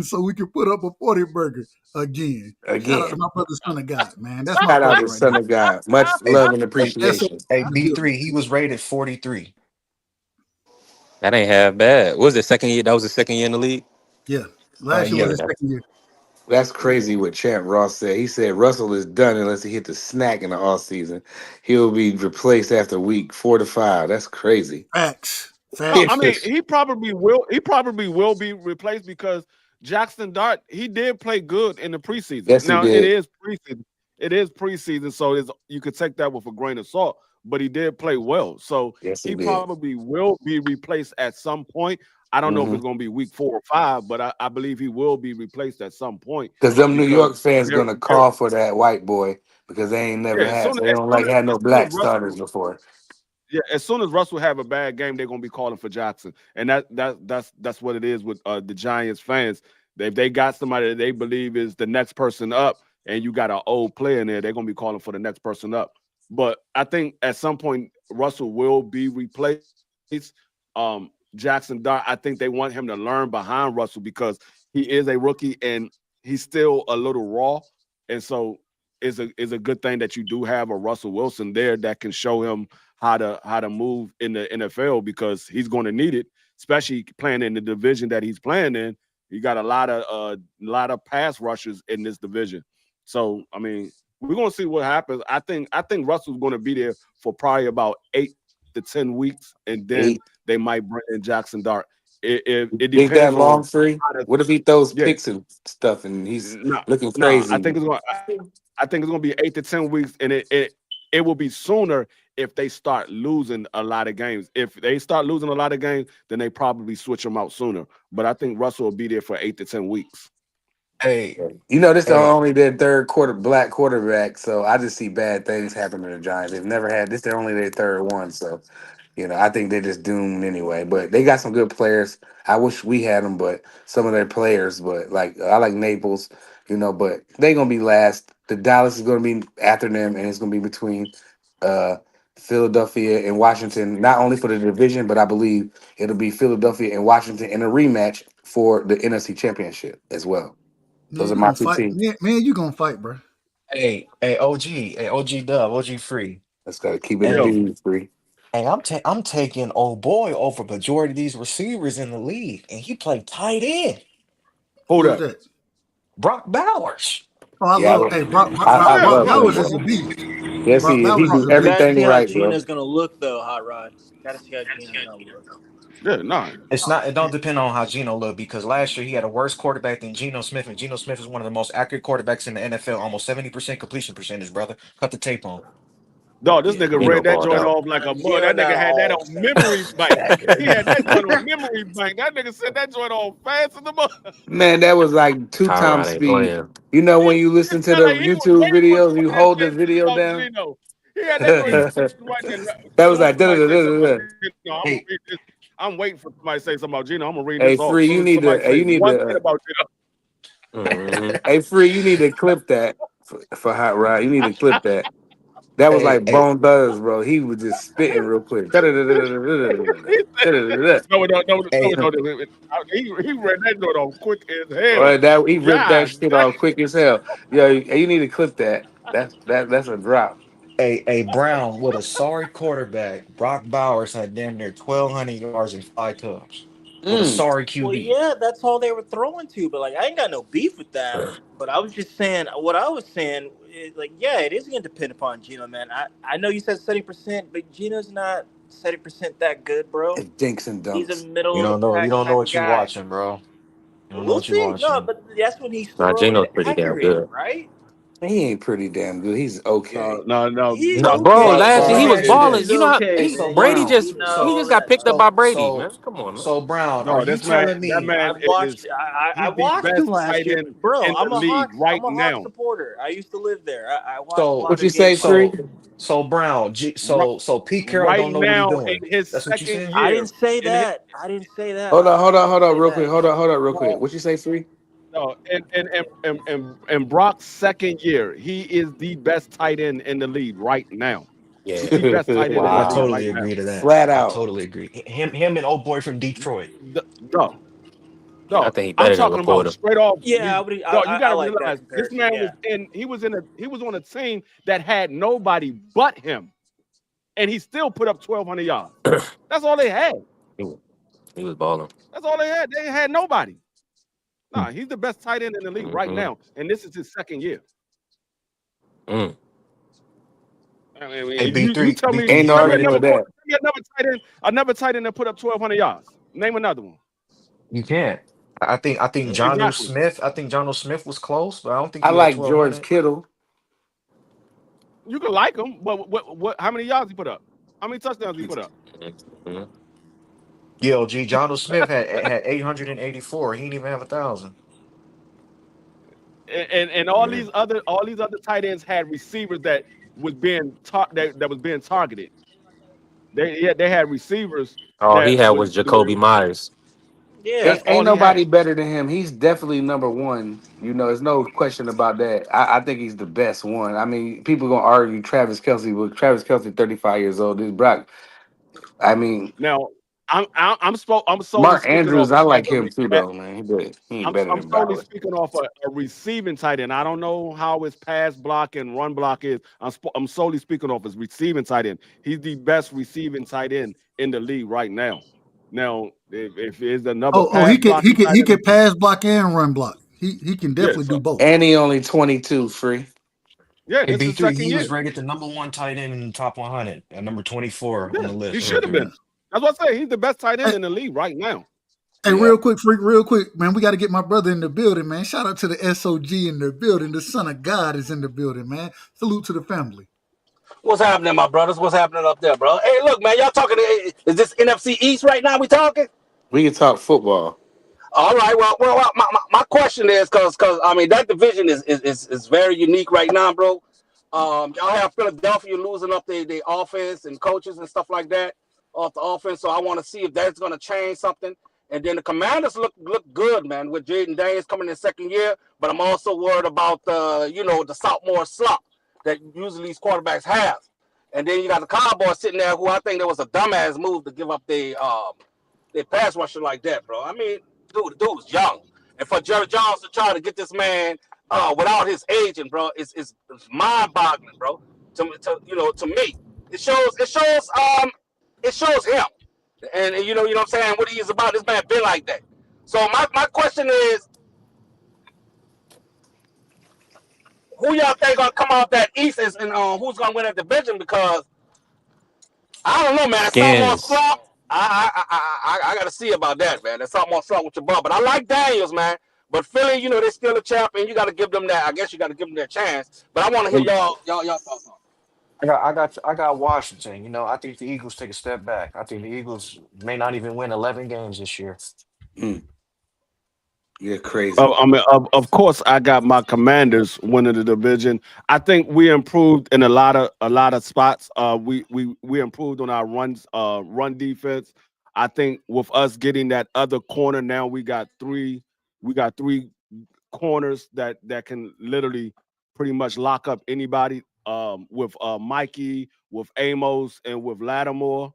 so we could put up a 40 burger again. Shout out to Again, my brother, Son of God, man. That's my shout out brother to right there. Son of God. Much Hey, love and hey, Yes, sir. appreciation. hey, In the building. B3, he was rated 43. That ain't half bad. What was the second year? That was the second year in the league. Yeah. Last year was Yeah. his second year. That's Yeah. crazy what Champ Ross said. He said Russell is done unless he hit the snack in the offseason. He'll be replaced after week 4 to 5. That's crazy. Facts. No, I Facts. mean he probably will. He probably will be replaced because Jackson Dart he did play good in the preseason. Yes, he Now it did. is preseason. It is preseason, so you could take that with a grain of salt. But he did play well, so Yes, he he did. probably will be replaced at some point. I don't know if Mm-hmm. it's going to be week 4 or 5, but I believe he will be replaced at some point Because them New because York fans they're, gonna they're call for that white boy because they ain't never yeah. had. They don't like had no As soon as black starters Russell before. Yeah, as soon as Russell have a bad game, they're gonna be calling for Jackson, and that's what it is with the Giants fans. If they got somebody that they believe is the next person up, and you got an old player in there, they're gonna be calling for the next person up. But I think at some point Russell will be replaced. Jackson Dart, I think they want him to learn behind Russell because he is a rookie and he's still a little raw, and so is a good thing that you do have a Russell Wilson there that can show him how to move in the NFL because he's going to need it, especially playing in the division that he's playing in. You got a lot of pass rushers in this division. So I mean, we're gonna see what happens. I think Russell's going to be there for probably about 8 to 10 weeks, and then 8. they might bring in Jackson Dart. It Think that depends long on free? how the What if he throws yeah. picks and stuff and he's No, looking no. crazy? I think it's gonna be 8 to 10 weeks, and it will be sooner if they start losing a lot of games. If they start losing a lot of games, then they probably switch them out sooner. But I think Russell will be there for 8 to 10 weeks. Hey, You know, this the hey, only their third quarter black quarterback, so I just see bad things happen to the Giants. They've never had this. They're only their third one, so I think they're just doomed anyway. But they got some good players. I wish we had them, but some of their players. But like I like Naples, but they gonna be last. The Dallas is gonna be after them, and it's gonna be between uh Philadelphia and Washington, not only for the division, but I believe it'll be Philadelphia and Washington in a rematch for the NFC Championship as well. Man, Those are you my gonna two fight. teams. Man, you gonna fight, bro. hey, OG Dub, OG Free. Let's gotta keep it a Yo, Hey, bean free. hey, I'm taking old boy over majority of these receivers in the league, and he played tight end. who Who is that? that? Brock Bowers. Oh, I Yeah, love. Hey, Oh I yeah, love yeah. him, Bowers bro. is a beast. Yes, Brock he is. He Bowers is do a You beast. gotta see everything how right, bro. Gina's gonna look though, Hot Rod. Gotta see how Gina's gonna look. Yeah, nah. It's not. It don't depend on how Geno looked because last year he had a worse quarterback than Geno Smith, and Geno Smith is one of the most accurate quarterbacks in the NFL, almost 70% completion percentage, brother. Cut the tape on. Dog, this Yeah, nigga Gino read that balled joint out. off like a mud. Gina That not nigga had that all on memory 70% bank. He accurate. had that joint on memory bank. That nigga said that joint on fast in the mud. Man, that was like two Tyrod times ain't speed. playing. When He you listen to sound the like he was YouTube waiting for videos, you somebody to hold say the something video about down. Gino. He had that joint that right there. As was soon as like da da somebody da say da something da. about Gino, I'm gonna Hey, read this. I'm waiting for somebody to say something about Gino. I'm gonna read hey, this off. As free, soon you as need somebody to. Hey, say you need one thing to. about Gino, Hmm. Hey, free, you need to clip that for Hot Rod. You need to clip that. That was Hey, like hey, Bone Thugs, bro. He was just spitting real quick. Da da da da da he said, da da. no, no, no, no, hey, no, no. He read that joint off quick as hell. Or that he ripped that God, shit off quick as hell. Yo, you need to clip that. That's a drop. hey, Brown with a sorry quarterback. Brock Bowers had damn near 1,200 yards and 5 touchdowns with a Mm. sorry Well, QB. yeah, that's all they were throwing to, but like I ain't got no beef with that. But I was just saying what I was saying is like, yeah, it is gonna depend upon Gino, man. I know you said 70%, but Gino's not 70% that good, bro. It's dinks and He's a dunks. middle You of the don't know. You pack don't know type of what you're guy. watching, bro. You don't know We'll what you're see. No, watching. but that's when he's Nah, throwing Gino's pretty damn accurate, good. right? He ain't pretty damn good. He's okay. No. He's No, Brock, bro, okay, Brock, last year he Brock was man. is balling. He's You know, okay, So Brady man. Brown, just You he know just got that. picked up by Brady, man. so Come on, man. so Brown, are no. you This man, telling that me? man I watched. is I he's the watched him best last tight year, end bro. in the league right I'm a Hawk now. supporter. I used to live there. I watched a So lot What of you his games say, last Free? so year. so Brown, Ri- so Pete Carroll Right don't know what he's now, in doing. his That's what you second saying? I year, didn't say in his that. I didn't say that. Hold on, hold on, I hold didn't on, say real quick. that. Hold on, real quick. no, What you say, Free? no, in Brock's second year, he is the best tight end in the league right now. He's Yeah, the best tight end in the I league wow. right totally now. agree to that. Flat I out. totally agree. Him and old boy from Detroit. No, Yeah, I no, think he I'm better than talking about Laporta. straight off. Yeah, You got I to like that realize this comparison. man Yeah. he was on a team that had nobody but him, and he still put up 1,200 yards. That's all they had. He, was- he was balling. That's all they had. They had nobody. Nah, he's the best tight end in the league right Mm-hmm. now, and this is his second year. Mm. I mean, Hey, you tell me, Ain't no tell me arguing with that. another tight end that put up 1,200 yards. Name another one. you can't. I think Johnu Exactly. Smith. I think Johnu Smith was close, but I don't think I he had like George 1,200. Kittle. You can like him, but what? How many yards he put up? How many touchdowns he put up? Mm-hmm. Yo, G. Johnu Smith had 884. He didn't even have 1,000. And all these other tight ends had receivers that was that was being targeted. They had receivers All he that had was was Jacoby Myers. Yeah. that's Ain't all he nobody had. better than him. He's definitely number one. You know, there's no question about that. I think he's the best one. I mean, people gonna argue Travis Kelsey, but Travis Kelsey, 35 years old. This Brock. I mean, Now I'm solely Mark speaking off Andrews, I like as him too, a though, man. He ain't better I'm than solely Ballard. speaking off a receiving tight end. I don't know how his pass block and run block is. I'm solely speaking off his receiving tight end. He's the best receiving tight end in the league right now. Now, if there's another Oh, pass blocking tight he end, could pass block and run block. He can yeah, definitely so do both. And he only 22, Free. yeah, Hey, this is B3, second he year. was rated the number one tight end in the top 100 at number 24 on Yeah, the he list should right have there. been. That's what I say. He's the best tight Hey, end in the league right now. hey, Yeah. real quick, man. We got to get my brother in the building, man. Shout out to the SOG in the building. The Son of God is in the building, man. Salute to the family. What's happening, my brothers? What's happening up there, bro? Hey, look, man, y'all talking? Is this NFC East right now? We talking? We can talk football. All right. Well, my question is because I mean that division is very unique right now, bro. Y'all have Philadelphia losing up their offense and coaches and stuff like that off the offense. So I want to see if that's going to change something. And then the Commanders look good, man, with Jaden Daniels coming in second year. But I'm also worried about the sophomore slump that usually these quarterbacks have. And then you got the Cowboys sitting there, who I think there was a dumbass move to give up their pass rusher like that, bro. I mean, dude was young, and for Jerry Jones to try to get this man without his agent, bro, is mind-boggling, bro. To me, it shows him, and you know what I'm saying, what he is about. This man been like that. So my question is, who y'all think gonna come out that East is, and who's gonna win that division? Because I don't know, man. Sophomore Skins. slump. I got to see about that, man. There's something slump with your ball. But I like Daniels, man. But Philly, they're still a champion. You got to give them that. I guess you got to give them that chance. But I want to hear y'all thoughts on I got Washington. I think the Eagles take a step back. I think the Eagles may not even win 11 games this year. Mm, you're crazy. I mean, of course, I got my Commanders winning the division. I think we improved in a lot of spots. We improved on our run defense. I think with us getting that other corner now, we got three corners that can literally pretty much lock up anybody. With Mikey, with Amos, and with Lattimore.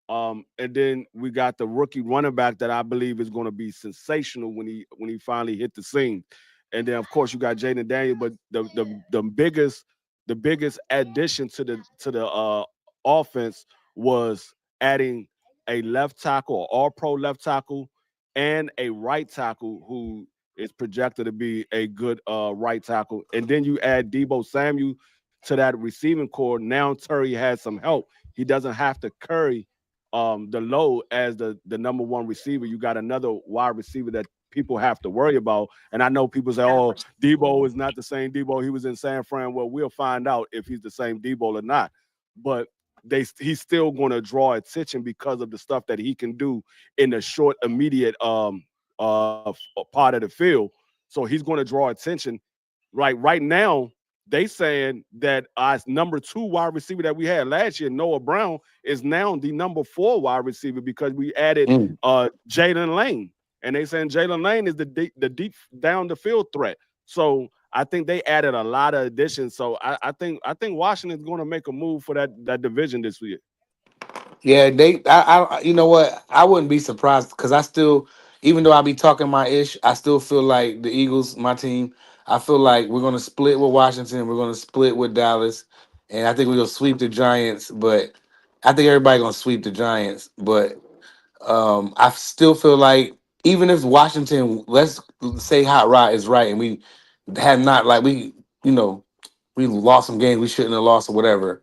And then we got the rookie running back that I believe is going to be sensational when he finally hit the scene. And then of course you got Jaden Daniel, but the biggest addition to the offense was adding a left tackle, all pro left tackle, and a right tackle who is projected to be a good right tackle. And then you add Debo Samuel to that receiving core. Now Terry has some help. He doesn't have to carry the load as the number one receiver. You got another wide receiver people have to worry about. And I know people say, "Oh, Debo is not the same Debo he was in San Fran." Well, we'll find out if he's the same Debo or not. But he's still going to draw attention because of the stuff that he can do in the short, immediate part of the field. So he's going to draw attention. Right now, they saying that our number 2 wide receiver that we had last year, Noah Brown, is now the number 4 wide receiver because we added Mm. Jalen Lane, and they saying Jalen Lane is the deep down the field threat. So I think they added a lot of additions. So I think Washington's going to make a move for that division this year. Yeah, you know what? I wouldn't be surprised because I still, even though I be talking my ish, I still feel like the Eagles, my team, I feel like we're gonna split with Washington, we're gonna split with Dallas, and I think we're gonna sweep the Giants. But I think everybody gonna sweep the Giants. But I still feel like even if Washington, let's say Hot Rod is right, and we had not like you know, we lost some games we shouldn't have lost or whatever,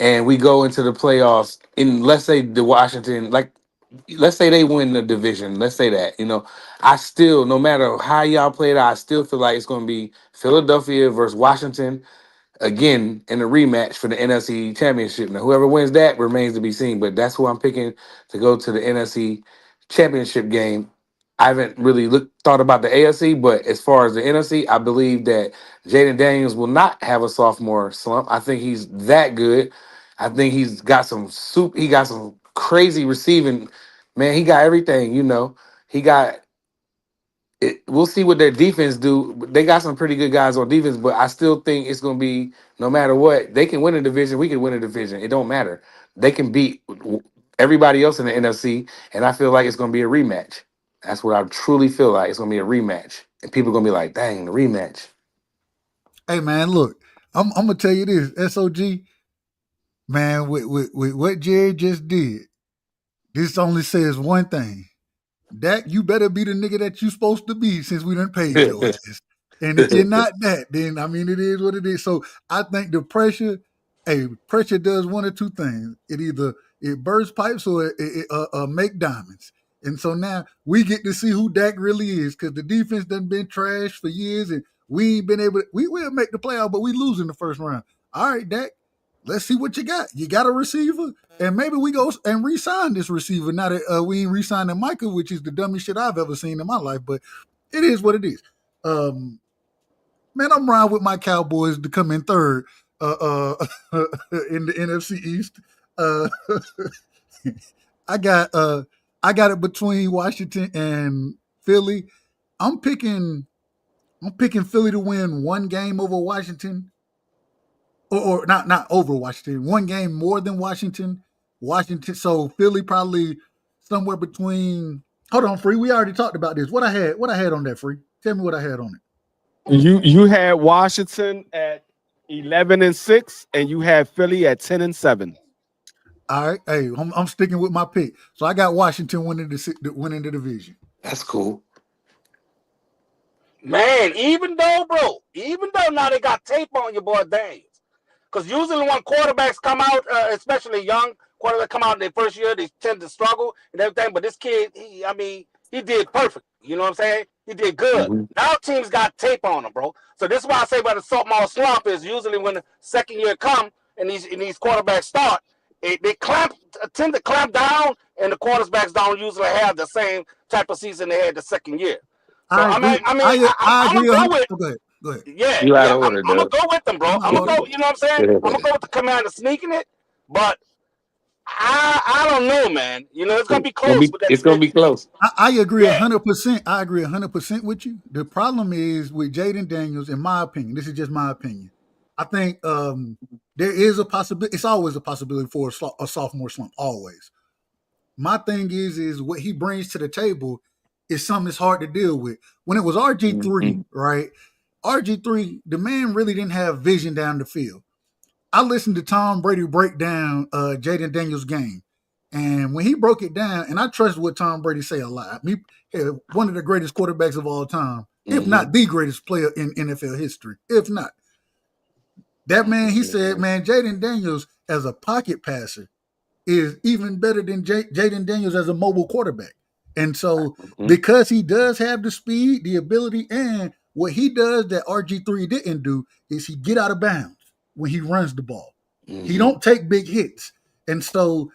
and we go into the playoffs, and let's say the Washington, like, let's say they win the division, let's say that, I still, no matter how y'all play it out, I still feel like it's going to be Philadelphia versus Washington again in a rematch for the NFC Championship. Now, whoever wins that remains to be seen, but that's who I'm picking to go to the NFC Championship game. I haven't really thought about the AFC, but as far as the NFC, I believe that Jaden Daniels will not have a sophomore slump. I think he's that good. I think he's got some he got some crazy receiving. Man, he got everything. He got we'll see what their defense do. They got some pretty good guys on defense, but I still think it's going to be no matter what. They can win a division. We can win a division. It don't matter. They can beat everybody else in the NFC, and I feel like it's going to be a rematch. That's what I truly feel like. It's going to be a rematch, and people are going to be like, "Dang, the rematch." Hey man, look, I'm gonna tell you this, SOG, man, with what Jared just did, this only says one thing. Dak, you better be the nigga that you supposed to be since we done paid your ass. And if you're not that, then I mean it is what it is. So I think the pressure does one or two things. It bursts pipes or it make diamonds. And so now we get to see who Dak really is because the defense done been trashed for years and we ain't been able to, we will make the playoff, but we lose in the first round. All right, Dak, let's see what you got. You got a receiver? And maybe we go and re-sign this receiver. Now that we ain't re-signing Micah, which is the dumbest shit I've ever seen in my life, but it is what it is. Man, I'm riding with my Cowboys to come in third in the NFC East. Uh, I got it between Washington and Philly. I'm picking Philly to win one game over Washington, or not over Washington, one game more than Washington. Washington, so Philly probably somewhere between. Hold on, Free. We already talked about this. What I had on that, Free. Tell me what I had on it. You had Washington at 11-6, and you had Philly at 10-7. All right, hey, I'm sticking with my pick. So I got Washington winning the division. That's cool. Man, even though now they got tape on your boy Daniels. Because usually when quarterbacks come out, especially young quarterbacks come out in their first year, they tend to struggle and everything. But this kid, he did perfect. You know what I'm saying? He did good. Mm-hmm. Now teams got tape on him, bro. So this is why I say about the sophomore slump is usually when the second year come and these quarterbacks start, they tend to clamp down, and the quarterbacks don't usually have the same type of season they had the second year. So I agree. I I'm agree. gonna go with. Go ahead. Yeah, You out yeah, of order, I'm gonna Doug. go with them, bro. I'm I'm out gonna of go. You know what I'm saying? I'm gonna go with the Commander sneaking it, but I don't know, man. You know, it's gonna be close with that It's gonna be division. close. I agree Yeah, 100%. I agree 100% with you. The problem is with Jaden Daniels, in my opinion. This is just my opinion. I think there is a possibility. It's always a possibility for a sophomore slump. Always. My thing is what he brings to the table is something that's hard to deal with. When it was RG3, Mm-hmm. right? RG3, the man really didn't have vision down the field. I listened to Tom Brady break down Jaden Daniels' game, and when he broke it down, and I trust what Tom Brady say a lot. One of the greatest quarterbacks of all time, if Mm-hmm. not the greatest player in NFL history, if not that man. He said, "Man, Jaden Daniels as a pocket passer is even better than Jaden Daniels as a mobile quarterback." And so Mhm. because he does have the speed, the ability, and what he does that RG3 didn't do is he get out of bounds when he runs the ball. He Mhm. don't take big hits. And so,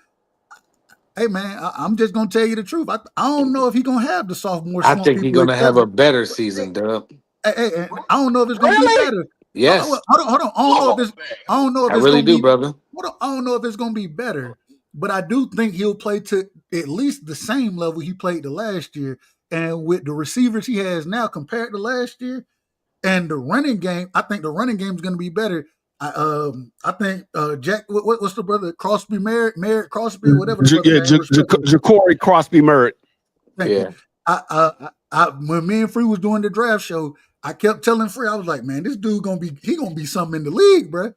hey man, I'm just gonna tell you the truth. I don't know if he's gonna have the sophomore I slump think he's people gonna have a expecting. better Hey, season, Dub. hey, I don't know if it's gonna be Really? better. Yes, Hold on. Oh man. I don't know I if it's really gonna do, be. brother. I don't know if it's gonna be better, but I do think he'll play to at least the same level he played the last year. And with the receivers he has now compared to last year, and the running game, I think the running game is going to be better. I think Jack, what's the brother Crosby, Merritt Crosby, whatever the brother name, respectfully. Ja'Cory Crosby Merritt. Thank you. Yeah, When me and Free was doing the draft show, I kept telling Free, I was like, man, this dude gonna be something in the league, bro.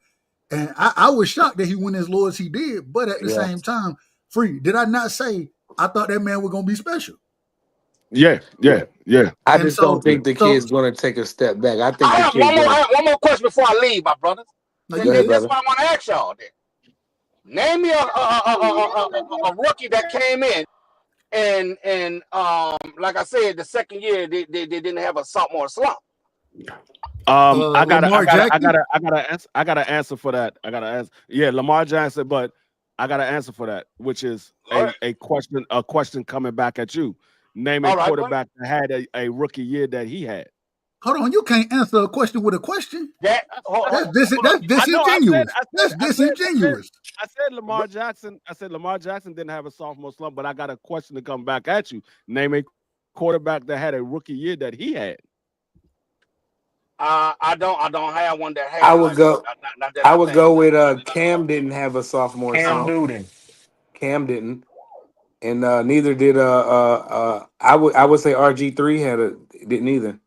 And I was shocked that he went as low as he did. But at the yeah. same time, Free, did I not say I thought that man was gonna be special? Yeah. I And just don't think the so kid's gonna take a step back. I think I the have kid's gonna. one more question before I leave, my brothers. now And you Go ahead, good. that's brother. what I want to ask y'all. Then. Name me a rookie that came in and like I said, the second year they didn't have a sophomore slump. Lamar Jackson. I gotta answer for that. I gotta answer. Yeah, Lamar Jackson, but I gotta answer for that, which is All right. a question coming back at you. Name a All right, bro. quarterback that had a rookie year that he had. Hold on, you can't answer a question with a question. That's Hold up. I know. disingenuous. That's disingenuous. I said Lamar Jackson. I said Lamar Jackson didn't have a sophomore slump, but I got a question to come back at you. Name a quarterback that had a rookie year that he had. I don't have one that I had would one. go. Not that I I would think. go with Cam didn't have a sophomore Cam slump. Newton. Cam didn't, and neither did I would say RG3 didn't either.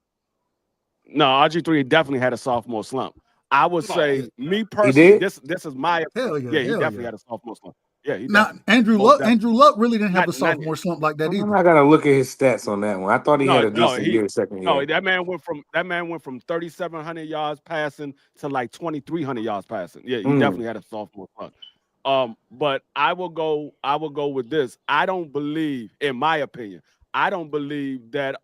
No, RG3 definitely had a sophomore slump. I would Come on. say, me He personally, did. this is my Hell opinion. yeah, Yeah, he hell definitely yeah. had a sophomore slump. Yeah, he Now definitely, most definitely. Andrew Luck really didn't have a Not sophomore slump like that either. I gotta look at his stats on that one. I thought he had no, a no, decent he year second no, year. that man went from 3,700 yards passing to like 2,300 yards passing. Yeah, he Mm. definitely had a sophomore slump. But I will go with this. I don't believe, in my opinion, I don't believe that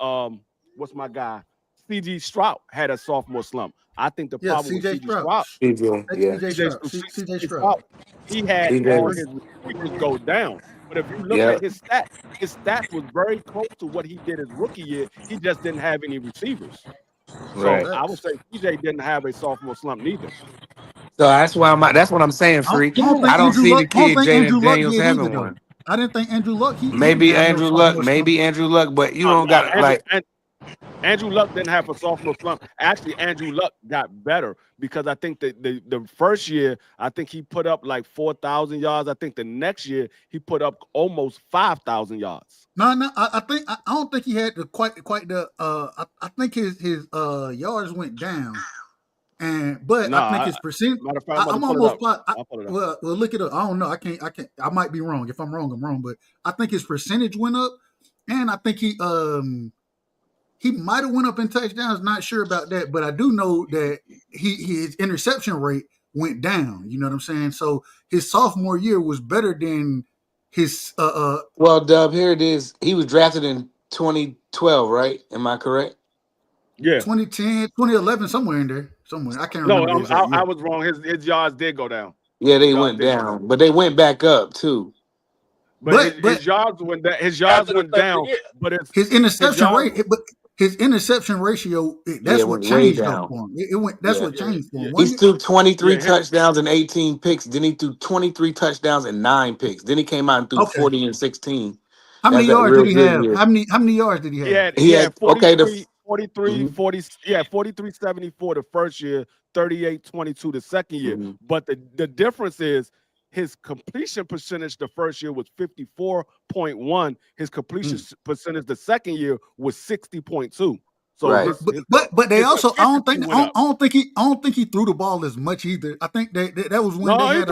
what's my guy? CG Stroud had a sophomore slump. I think the Yeah, problem with CJ CG Stroud. Stroud, CJ, yeah, CJ CJ Stroud. Stroud, he had all CJ, his receivers go down. But if you look yeah, at his stats was very close to what he did his rookie year. He just didn't have any receivers. So right. I would Facts. say CJ didn't have a sophomore slump neither. So that's what I'm saying, Free. I don't see the I don't kid think Andrew Jaden Luck Daniels did either having though. one. I didn't think Andrew Luck he didn't have no sophomore slump. Maybe Andrew Luck, but you No, don't got like Andrew Luck didn't have a sophomore slump. Actually, Andrew Luck got better because I think the first year, I think he put up like 4,000 yards. I think the next year he put up almost 5,000 yards. No, I don't think he had the quite the I think his yards went down. But No, I think his percent. matter of fact, I'm about to I'm pull it almost up. I'll pull it up. well, look it up. I don't know. I can't. I might be wrong. If I'm wrong, I'm wrong. But I think his percentage went up, and I think he might have went up in touchdowns. Not sure about that, but I do know that his interception rate went down. You know what I'm saying? So his sophomore year was better than his well, Dub. Here it is. He was drafted in 2012, right? Am I correct? Yeah. 2010, 2011, somewhere in there. Somewhere. I can't No, remember the exact I year. was wrong. His yards did go down. Yeah, His they yards went did go down. down, but they went back up too. But But his yards went down. His yards After the went third down. year. But his his interception yards. rate, but his interception ratio, Yeah, that's it what went way changed though down. for him. It went. That's Yeah, what changed for him, he wasn't it? threw 23 Yeah. touchdowns and 18 picks. Then he threw 23 touchdowns and 9 picks. Then he came out and threw Okay. 40 and 16. How many That's that yards did real he good have? year. How many yards did he He have? had He he had had okay. 43, 40, yeah, 43-74 the first year, 38-22 the second year. Mhm. But the difference is his completion percentage the first year was 54.1. His completion percentage the second year was 60.2. So Right. But they his also I efficiency went up. don't think he threw the ball as much either. I think that was when No, they he had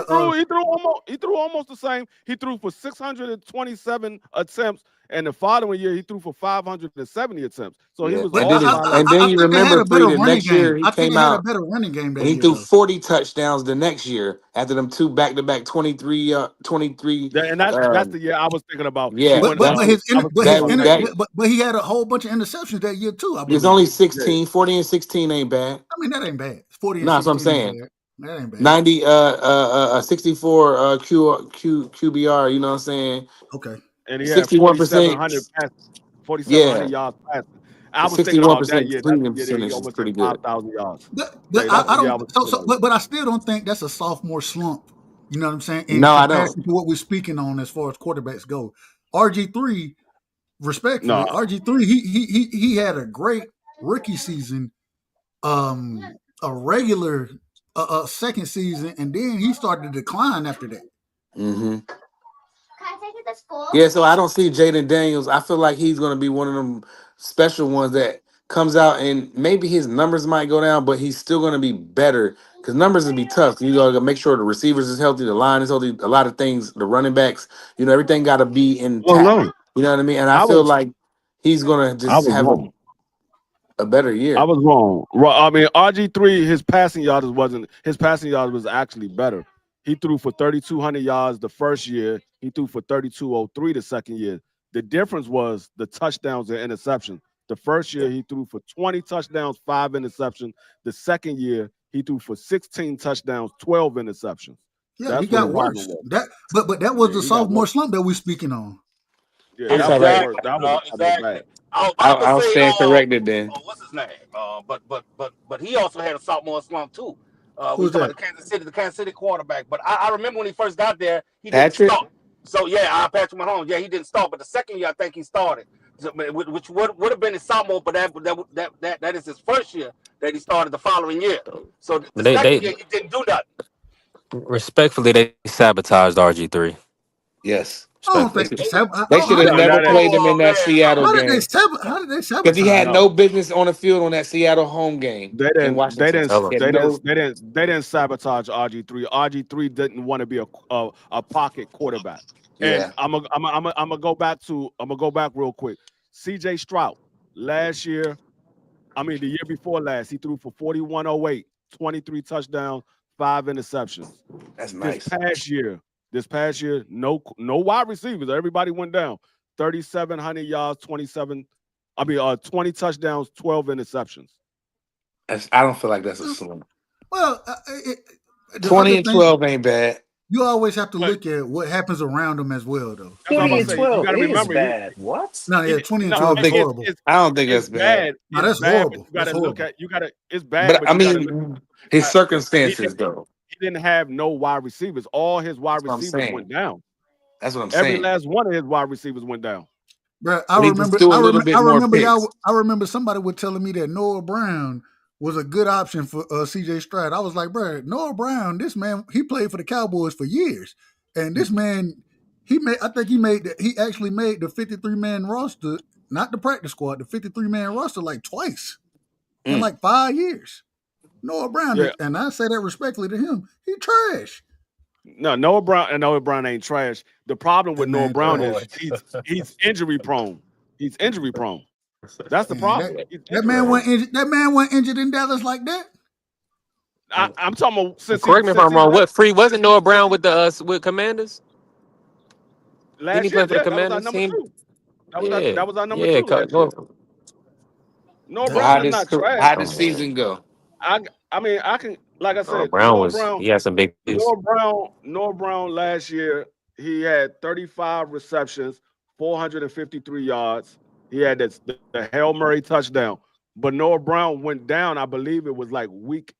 threw almost the same. He threw for 627 attempts, and the following year he threw for 570 attempts. So he Yeah. was but off by like And then I you think they had remember a better the running next year game. he I think came they had a out better running game and that he year threw though. 40 touchdowns the next year after them 2 back-to-back 23 and that's um, the year I was thinking about. He yeah, went. But that's his I was but thinking his about that that inter, year. but he had a whole bunch of interceptions that year too. I it's believe. only Yeah, 40 and 16 ain't bad. I mean that ain't bad. 40 and No, that's what I'm 16 ain't saying. bad. That ain't bad. 90 64 QBR, you know what I'm saying? and he had 61%. 4,700 Yeah. yards passing. I The was thinking about that 61% year. That's the completion year that he percentage is almost had pretty good. 5,000 yards. But That's I the year I don't was thinking about. but I still don't think that's a sophomore slump. You know what I'm saying? In No, I don't. comparison to what we're speaking on as far as quarterbacks go, RG3, respectfully, No, RG3, he had a great rookie season, a regular second season, and then he started to decline after that. Mm-hmm. Yeah, so I don't see Jaden Daniels. I feel like he's going to be one of them special ones that comes out and maybe his numbers might go down, but he's still going to be better because numbers will be tough. You got to make sure the receivers is healthy, the line is healthy, a lot of things, the running backs, everything got to be well, intact. no, You know what I mean? And I I feel was like he's going to I just was have wrong. a better I year. was wrong. I mean, RG3, his passing yards wasn't. His passing yards was actually better. He threw for 3,200 yards the first year. He threw for 3,203 the second year. The difference was the touchdowns and interceptions. The first year he threw for 20 touchdowns, 5 interceptions. The second year he threw for 16 touchdowns, 12 interceptions. Yeah, he That's what the got problem worse. was. But that was Yeah, the he got sophomore worse. slump that we're speaking on. Yeah, It's that all was the right. worst. That was the Exactly. bad. I was about to I'll say, stand corrected then. what's his name? But he also had a sophomore slump too. When you Who's talk about that? the Kansas City quarterback. But I remember when he first got there, he didn't Patrick? start. So yeah, Patrick Mahomes. Yeah, he didn't start. But the second year, I think he started, which would have been his sophomore. But that is his first year that he started the following year. So the But they second they year he didn't do nothing. respectfully they sabotaged RG3. Yes. I don't They think should, they should how have did No, never that played him in Oh that man, Seattle game how did they because he sabotage had him? no no. business on the field on that Seattle home game They in didn't. They Washington. didn't. Tell He him. had no. They didn't sabotage RG3. RG3 didn't want to be a pocket quarterback. And Yeah. I'm gonna go back to. I'm gonna go back real quick. C.J. Stroud last year. I mean the year before last, he threw for 4108, 23 touchdowns, 5 interceptions. That's This nice. past year, no wide receivers. Everybody went down. 3,700 yards, 27. 20 touchdowns, 12 interceptions. I don't feel like that's a slump. Well, the 20 other and thing 12 ain't bad. you always have to But look at what happens around them as well, though. that's what I'm 20 about and to say. You 12 got to is remember, bad. What? No, yeah, 20 and no, I don't 12 is think horrible. I don't think it's that's bad. bad. No, It's that's bad, but horrible. you got That's to look horrible. at it's bad, But but I you got to look mean, his at he circumstances didn't though. he didn't have no wide receivers. All his wide That's what I'm receivers went saying. down. That's what I'm Every saying. last one of his wide receivers went down. Bro, But he just threw a little bit more picks. I remember somebody was telling me that Noah Brown was a good option for CJ Stroud. I was like, bro, Noah Brown, this man, he played for the Cowboys for years. And this man, he actually made the 53-man roster, not the practice squad, the 53-man roster like twice in Mm. like 5 years. Noah Brown, Yeah. and I say that respectfully to him, he trash. No, Noah Brown ain't trash. The problem That with Noah man Brown trash. is he's injury prone. He's injury prone. That's the Man, problem. He's injury prone. that man wasn't injured in Dallas like that. I'm talking about Correct me if since I'm he wrong. left What free wasn't Noah Brown with the with Commanders? Didn't he last year. play for the Yeah, that was our Commanders number team? two. Yeah, That was our number yeah. two last year. Noah So That Brown is not trash. how did Oh, season go? I mean I can like I Noah said, Brown was he had some big plays. Noah Brown last year he had 35 receptions, 453 yards. He had the Hail Mary touchdown. But Noah Brown went down, I believe it was like week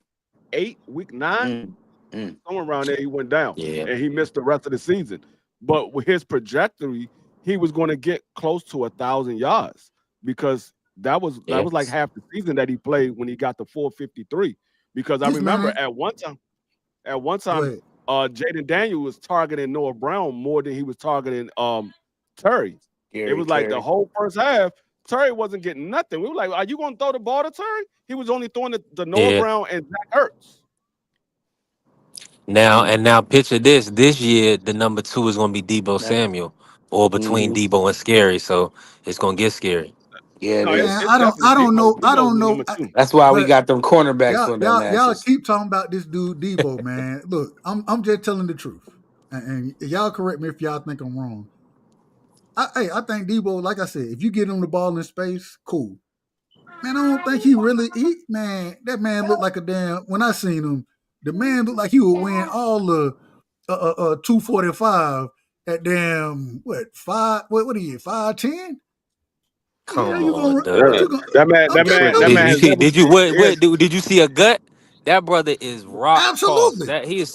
8, week 9, Mm, mm. somewhere around there he went down Yeah, and he missed the rest of the season. But with his trajectory, he was going to get close to 1,000 yards because that yeah. was like half the season that he played when he got to 453. Because I this remember man, at one go time, ahead. Jaden Daniel was targeting Noah Brown more than he was targeting Terry. It Gary was like the Terry. whole first half, Terry wasn't getting nothing. We were like, "Are you going to throw the ball to Terry?" He was only throwing the Noah Yeah. Brown and Zach Ertz. Now picture this. This year, the number two is going to be Debo Samuel, or between Hmm. Debo and Scary. So it's going to get scary. Yeah, it No, is. Man, it's definitely I don't Debo. know. I Debo's don't the know. number two. That's why we But got them cornerbacks y'all, for them y'all asses. keep talking about this dude Debo, man. Look, I'm just telling the truth, and y'all correct me if y'all think I'm wrong. I think Debo, like I said, if you get him the ball in space, cool. Man, I don't think that man looked like a damn. When I seen him, the man looked like he would win all the 245 at damn what five? What are you 5'10"? Yeah, Come you on, gonna what Yeah. you Doug. gonna? That I'm man, What that telling did man you you, has see? never. Did you He has, did you see a gut? That brother is rock toss. absolutely. That he is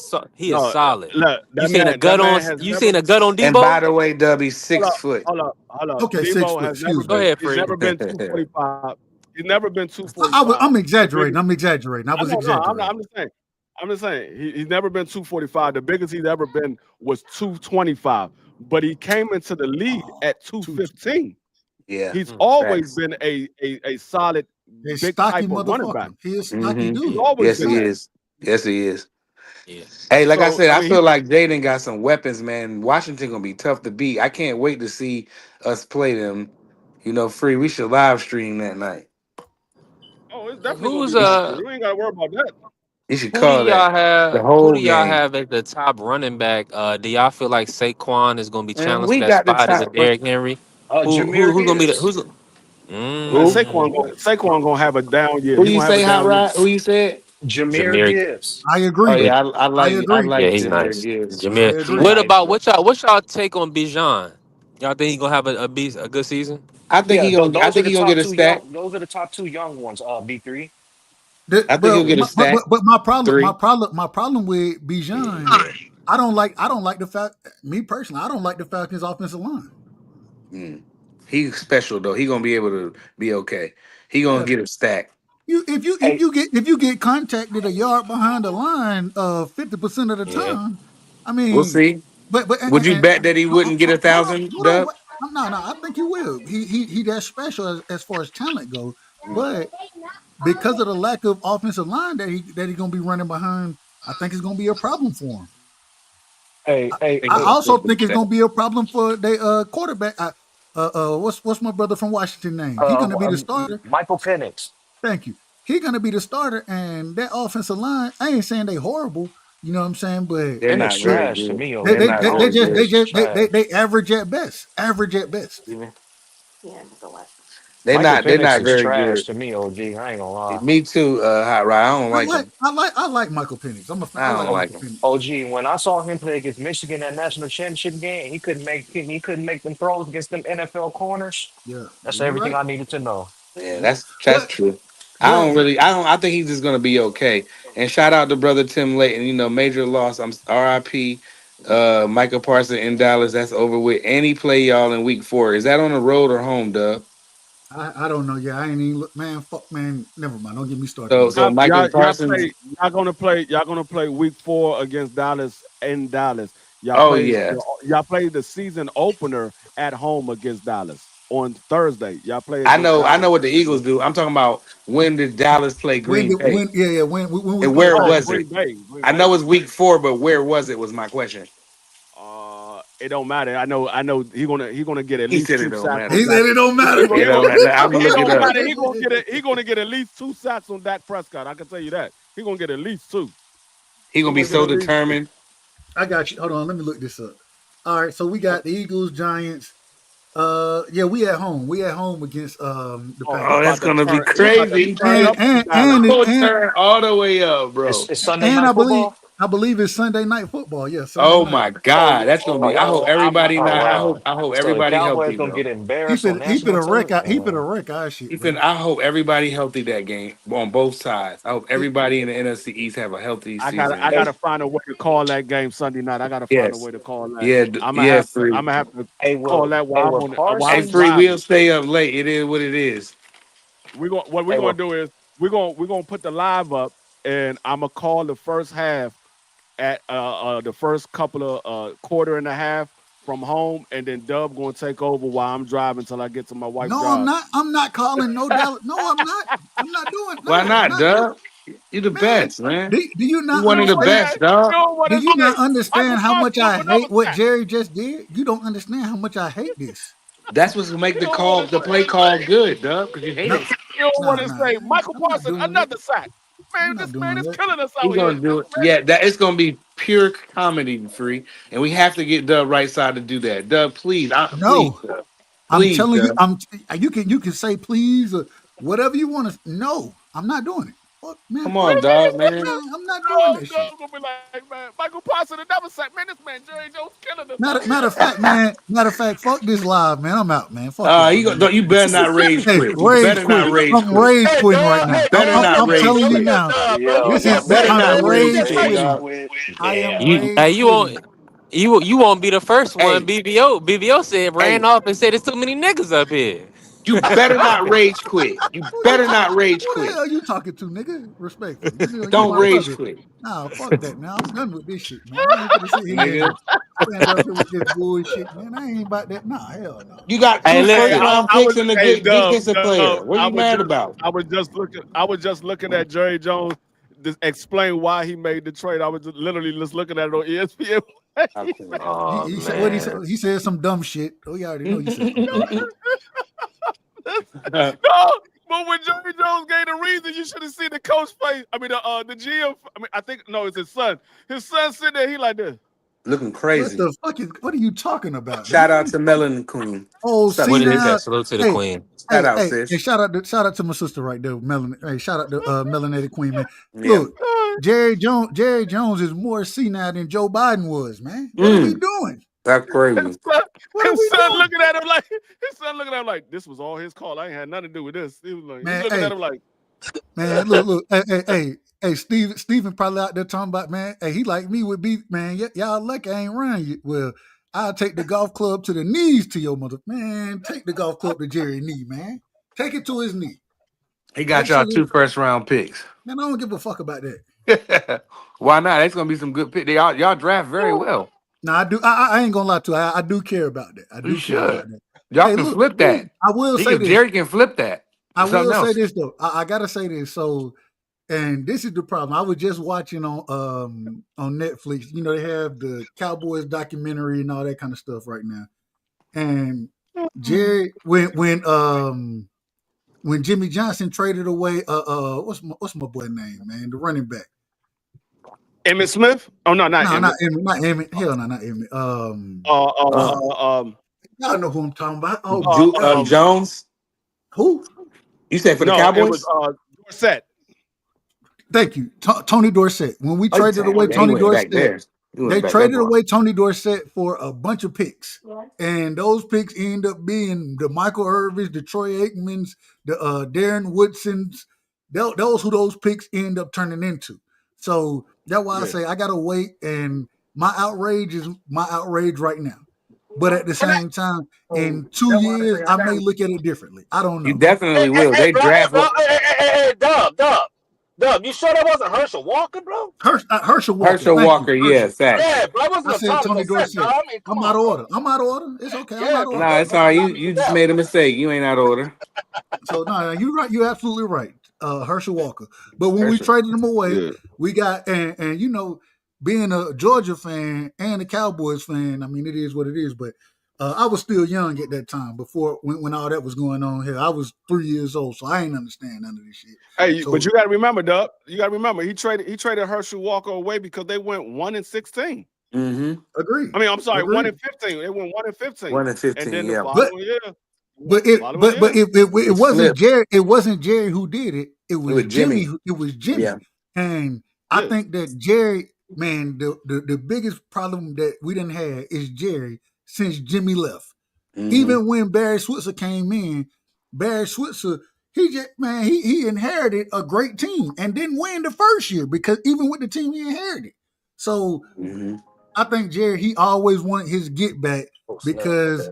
no, solid. look, You seen a that gut on man has you never. seen a gut on And by Debo? the way, Dubby, Hold six up, foot. hold up. Okay, six Debo foot. has never Excuse Go me. been. ahead, He's Free. never been 245. He's never been 245. I'm The exaggerating. biggest. I'm exaggerating. I I was know, no, I'm not. exaggerating. I'm just saying. I'm just saying. He's never been 245. The biggest he's ever been was 225. But he came into the league Oh, at two. 215. Yeah, He's Mm. always facts. been a solid, A big stocky type of running back. motherfucker. He is a stocky Hmm. He's dude. Yeah, always Yes, been he that. is. Yes, he is. yeah. Hey, like I So said, I I mean, he. feel like Jaden got some weapons, man. Washington gonna be tough to beat. I can't wait to see us play them. Free. We should live stream that night. Oh, it's Hey, definitely gonna be who's live stream. You ain't got to worry about that. You should who do call that y'all the have? Who do whole y'all game. have as the top running back? Do y'all feel like Saquon is going to be Man, challenged for we that got the spot? Is top. it Derrick Henry? Jameer Who's going to be the Gibbs. who's? Man, Who? Saquon gonna have a down year. Who He you gonna have a say, Hot down year. Rod? Who you said? Jameer Jameer? Gibbs. I Oh agree. yeah, I I agree. like Yeah, he's Jameer nice. Gibbs. I Jameer. He agree. What nice, about bro. what's y'all take on Bijan? Y'all think he gonna have a good season? I think Yeah, he gonna. I those are think the he gonna top get a two stack. young. Those are the top two young ones. B3. I think he'll Well, get a stack. but Three. my problem with Bijan, I don't like the fact. Me personally, I don't like the Falcons' offensive line. Mm. He's special though. He gonna be able to be okay. He gonna Yeah, get a stack. Hey, if you get contacted a yard behind the line 50% of the Yeah. time, I We'll mean, see. but Would you bet that he wouldn't get a thousand, hold on, Dub? wait. No, I think he will. He that special as far as talent goes, but because of the lack of offensive line that he's gonna be running behind, I think it's gonna be a problem for him. hey, I hey, think I he'll hey, still also get a think it's stack. gonna be a problem for the quarterback. What's my brother from Washington name? He's gonna be the starter. Michael Penix. Thank you. He's gonna be the starter, and that offensive line. I ain't saying they horrible. You know what I'm saying? But They're Penix not very trash to good. me, They're OG. not I very don't. good. Penix is trash. they average at best. Average at best. Even Michael they're Penix not is very trash good. to me, OG. I ain't gonna lie. Me too, Hot Rod. I don't like him. I like Michael Penix. I I like don't like Michael him. Penix. OG, when I saw him play against Michigan that national championship game, he couldn't make them throws against them NFL corners. Yeah, That's you're everything right. I needed to know. Yeah, Yeah, that's true. but I think he's just gonna be okay. And shout out to brother Tim Layton. Major loss. I'm RIP. Michael Parsons in Dallas. That's over with. And he play y'all in week 4. Is that on the road or home, Dub? I don't know. Yeah, I ain't even look, man. Fuck, man. Never mind. Don't get me started So on that. so Michael Y'all Parsons. play. Y'all gonna play week 4 against Dallas in Dallas. Oh yeah. Y'all play the season opener at home against Dallas on Thursday. Y'all play against I Dallas. know what the Eagles do. I'm talking about when did Dallas play Green Bay? When we And play where Oh, was Dallas. it? Green Bay. Green I know Bay. it's week 4, but where was it was my question. It don't matter. I know he gonna get at He least said it two don't sacks matter. on He Dak. said it don't He, matter. he, gonna, You he, gonna, know, I'm gonna it look it don't up. matter. He gonna get at least 2 sacks on Dak Prescott. I can tell you that. He gonna get at least 2. He He gonna be gonna get so at least 2. determined. I got you. Hold on. Let me look this up. All right. So we got the Eagles, Giants. Yeah, we at home. We at home against the Oh, he Oh, Packers. that's about to gonna be turn. He about to crazy. turn up in Dallas. Oh, turn all the way up, bro. It's Sunday And night football. I believe it's Sunday night football. Yeah, Sunday Oh night. my Oh, God, that's gonna oh, be. I hope oh, everybody oh not. wow. I hope So the everybody Cowboys healthy, gonna bro. get embarrassed on He national finna wreck television. out. He finna wreck our shit, man. I hope everybody healthy that game on both sides. I hope It, everybody in the NFC East have a healthy I gotta season. I gotta find a way to call that game Sunday night. I gotta find a Yes. way to call that. Yeah. I'm Free. gonna have to Hey, call with that while I'm while Hey, I'm free. Parsons. We'll driving. stay up late. It is what it is. What we're Hey, gonna with do is we're gonna put the live up, and I'm gonna call the first half at the first couple of quarter and a half from home, and then Dub gonna take over while I'm driving till I get to my wife's No, I'm job. not. I'm not calling no Dallas. No, I'm not. I'm not doing. Why No, I'm not, not doing. Dub? You the Man, best, man. do you You not one of the You understand? best, dog. don't want Do to you say not Michael understand how much Parsons I with another hate what sack. Jerry just did? You don't understand how much I hate this. That's what's gonna make You don't want to the say. play call good, Dub, because you hate No, it. You don't want nah, to nah. say Michael I'm not Parsons doing it. another sack. I'm Man, not this man doing is it. killing us He out here. gonna do it. Yeah, that it's gonna be pure comedy free, and we have to get Dub right side to do that. Dub, please, please, No, Dub. I'm Please, telling you. Dub. You can say please or whatever you want to. No, I'm not doing it. Fuck, man, Come fuck on, that. dog, man. Man, I'm not doing that shit. Dub gonna be like, man, Michael Parsons another sack. Man, this man Jerry Jones killing us out Matter here. of fact, man. Matter of fact, fuck this live, man. I'm out, man. Fuck y'all, man. You better not rage Hey, quit. You rage better not quit. rage I'm quit. rage Hey, quitting right Dub. now. Hey, Better Dub. not I'm Hey, rage telling look you quit. at now. Dub, bro. Yo, You This can't is say Better that, I'm not man. You rage rage just quit, like rage quitting. dog. quit. I am Damn. rage quitting. You won't be the first one. Hey, BBO said ran hey, off and said there's too many niggas up here. you better not rage quit. You Who you better talk? not rage Who the quit. hell you talking to, nigga? Respectfully, you Don't my rage brother. quit, Nah, fuck that. Now I'm done with this shit, man. I ain't gonna sit here nigga. and stand up here with this bullshit, man. I ain't about that. Nah, hell no. You got Hey, two Hey, first listen. round I was picks and a hey good Dub, defensive player. What are you mad about? I was just looking at Jerry Jones to explain why he made the trade. I was just literally just looking at it on ESPN. Okay. Oh He said what he said. man. He said some dumb shit. Oh, you already know. You said some dumb shit. No, but when Jerry Jones gave the reason, you should have seen the coach face. I mean, the GM. I mean, I think no, it's his son. His son sitting there, he like this. Looking What crazy. the fuck is? What are you talking about, Shout out man? to Melon Queen. Oh, What's up, see What is sis? now. that? Salute to the Hey, queen. Shout out, hey! sis. Shout out to my sister right there, Melon. Hey, shout out to Melanated Queen, man. Yeah. Look, Jerry Jones is more senile than Joe Biden was, man. What are we Mm, doing? that's His crazy. son, What are his we son doing, looking at him like this was all his call. I ain't had nothing to do with this. He was like, he man? looking at Hey, him like, man, look, hey, Steven probably out there talking about, man. Hey, he like me would be, man. Y'all lucky I ain't run you. Well, I'll take the golf club to the knees to your mother, man. Take the golf club to Jerry knee, man. Take it to his knee. He got Make y'all sure two that, first round picks. man. I don't give a fuck about that. Why not? That's gonna be some good picks. Y'all draft very well. No, I do. I ain't gonna lie to you. I do care about that. I You do care about should. that. Y'all Hey, can look, flip that. I will say this. Jerry can flip that I for something will say else. this though. I gotta say this. So, and this is the problem. I was just watching on Netflix. You know, they have the Cowboys documentary and all that kind of stuff right now. And Jerry, when Jimmy Johnson traded away what's my boy name, man, the running back. Emmett Smith? Oh no, not No, Emmett. not Emmett. Hell no, not Emmett. Uh, Y'all know who I'm talking about. Oh my uh, god. um, Jones. Who? You said for the no, it was Cowboys? Dorsett. Thank you. Tony Dorsett. When we Oh, traded damn. away Okay, he Tony went back Dorsett, there. He went they back that traded far. away Tony Dorsett for a bunch of picks. And those picks end up being the Michael Irvins, the Troy Aikmans, the Darren Woodsons. Those who those picks end up turning into. So that's why I Yeah. say I gotta wait. And my outrage is my outrage right now. But at the And that, same time, in 2 years, I may look at it differently. I don't You know. definitely will. They draft. Hey, Dub. You sure that wasn't Herschel Walker, bro? Herschel Walker. Herschel Thank you. Walker, yeah, Herschel. facts. Yeah, bro. That I wasn't a said Tony Tony Dorsett, Dorsett. dog. I mean, come I'm out on, of bro. order. I'm out of order. It's okay. I'm Yeah, out of bro. order. No, it's all Bro, right. you You gotta do you just that, made a bro. mistake. You ain't out of order. So no, you're right. You're absolutely right. Herschel Walker. But when we Herschel. traded him away, yeah. we got and you know, being a Georgia fan and a Cowboys fan, I mean it is what it is. But I was still young at that time before when all that was going on here. I was 3 years old, so I ain't understand none of this shit. Hey, but So you got to remember, Dub. You got to remember, he traded Herschel Walker away because they went 1-16. Mm-hmm. agree. I mean, I'm sorry, Agree. 1-15. They went 1-15, 1-15, and then the yeah. But following year, But it It wasn't flipped. Jerry. It wasn't Jerry who did it. It It was was Jimmy. Jimmy. It was Jimmy. Yeah. And I yeah, think that Jerry, man, the biggest problem that we didn't have is Jerry since Jimmy left. Mm-hmm. Even when Barry Switzer came in, Barry Switzer, he inherited a great team and didn't win the first year because even with the team he inherited. So Mm-hmm. I think Jerry, he always wanted his get back Oh, snap. because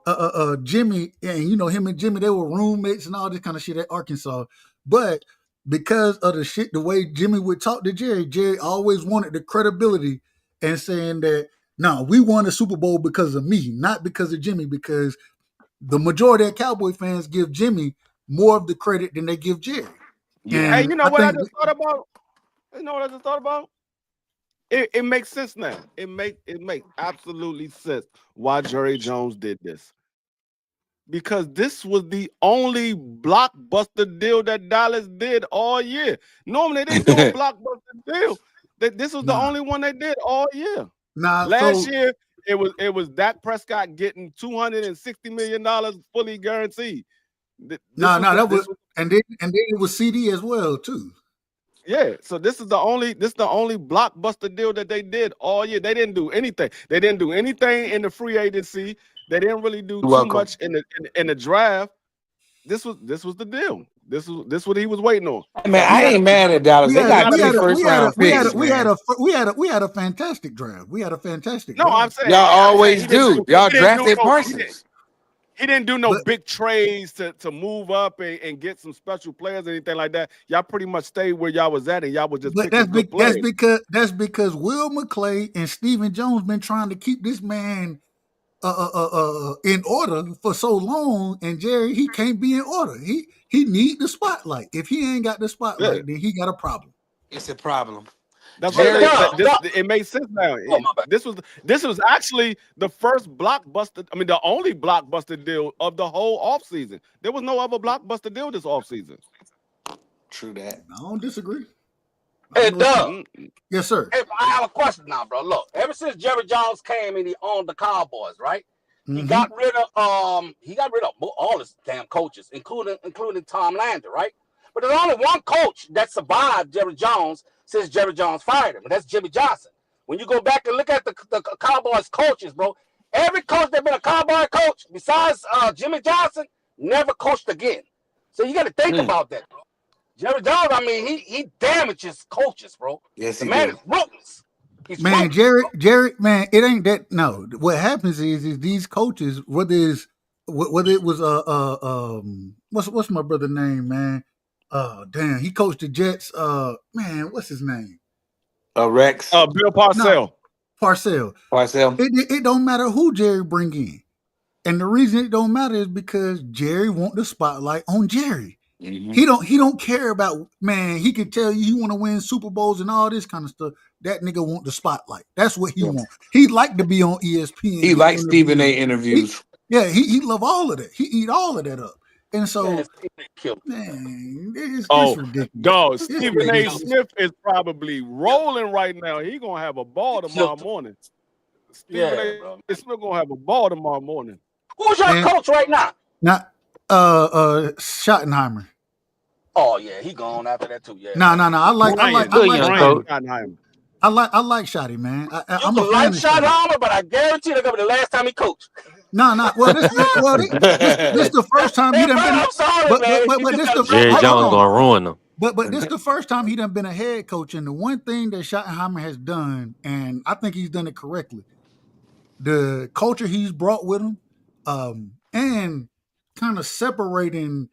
Okay. Jimmy, and you know him and Jimmy, they were roommates and all this kind of shit at Arkansas. But because of the way Jimmy would talk to Jerry, Jerry always wanted the credibility and saying that No, we won the Super Bowl because of me, not because of Jimmy. Because the majority of Cowboy fans give Jimmy more of the credit than they give Jerry. Yeah. Hey, And you know I what I think just thought about? You know what I just thought about? It makes sense now. It makes absolutely sense why Jerry Jones did this. Because this was the only blockbuster deal that Dallas did all year. Normally they didn't do a blockbuster deal. This was the nah, only one they did all year. nah. Last So year it was Dak Prescott getting $260 million fully guaranteed. This nah, was nah. That was this was and then it was CD as well too. yeah. So this is the only blockbuster deal that they did all year. They didn't do anything. They didn't do anything in the free agency. They didn't really do You're too welcome. much in the draft. This was the deal. This what he was waiting on. Man, We I had ain't mad at Dallas. we They had got we two had a first we had a round we had a picks, we had man. a we had a fantastic draft. We had a fantastic No, I'm draft. saying Y'all always he didn't do. Y'all do drafted no Parsons. he didn't do no But big trades to move up and get some special players or anything like that. Y'all pretty much stayed where y'all was at and y'all was just but picking good players. that's because Will McClay and Stephen Jones been trying to keep this man in order for so long, and Jerry he can't be in order. He need the spotlight. If he ain't got the Yeah. spotlight, then he got a problem. It's a problem. That's what I'm Hey, Jerry, saying. Dom, Dom. It makes sense now. Oh my bad. This was actually the first blockbuster. I mean, the only blockbuster deal of the whole offseason. There was no other blockbuster deal this offseason. true that. I don't disagree. I Hey, don't know what you. Dom. Mm-mm. Yes, sir. Hey, I have a question now, bro. Look, ever since Jerry Jones came and he owned the Cowboys, right? He Mm-hmm. got rid of all his damn coaches, including Tom Landry, right? But there's only one coach that survived Jerry Jones since Jerry Jones fired him, and that's Jimmy Johnson. When you go back and look at the Cowboys coaches, bro, every coach that been a Cowboy coach besides Jimmy Johnson never coached again. So you got to think Mm. about that, bro. Jerry Jones, I mean, he damages coaches, bro. Yes, The he man do. is ruthless. He's Man, ruthless, bro. Jerry, man, it ain't that. No, what happens is these coaches, whether it was what's my brother name, man? Damn, he coached the Jets. Man, what's his name? Rex Bill No, Parcell. Parcell. Parcell. It don't matter who Jerry bring in, and the reason it don't matter is because Jerry want the spotlight on Jerry. Mm-hmm. He don't care about, man. He can tell you he want to win Super Bowls and all this kind of stuff. That nigga want the spotlight. That's what he Yeah. want. He like to be on ESPN. He Get likes Stephen A. interviews. interviews. He love all of that. He eat all of that up. And so, Man, Stephen killed him, bro. man, it's Oh, ridiculous. dog, It's Stephen A. ridiculous. Smith is probably rolling right now. He gonna have a ball He tomorrow killed him. morning. Yeah, Stephen bro. A. Smith gonna have a ball tomorrow morning. Who's your And coach right now? not Schottenheimer. Oh yeah, he gone after that too. Yeah. No. I like Good young coach. Schottenheimer. I like Shotty, man. You I'm a can fan like of Shotty. Schottenheimer, but I guarantee they're gonna be the last time he coached. No. Well, this the first time he Hey, done bro, been. I'm sorry, But man. You this just gotta the drop Jerry my hold Jones on. name. gonna ruin them. But this the first time he done been a head coach, and the one thing that Schottenheimer has done, and I think he's done it correctly, the culture he's brought with him, and kind of separating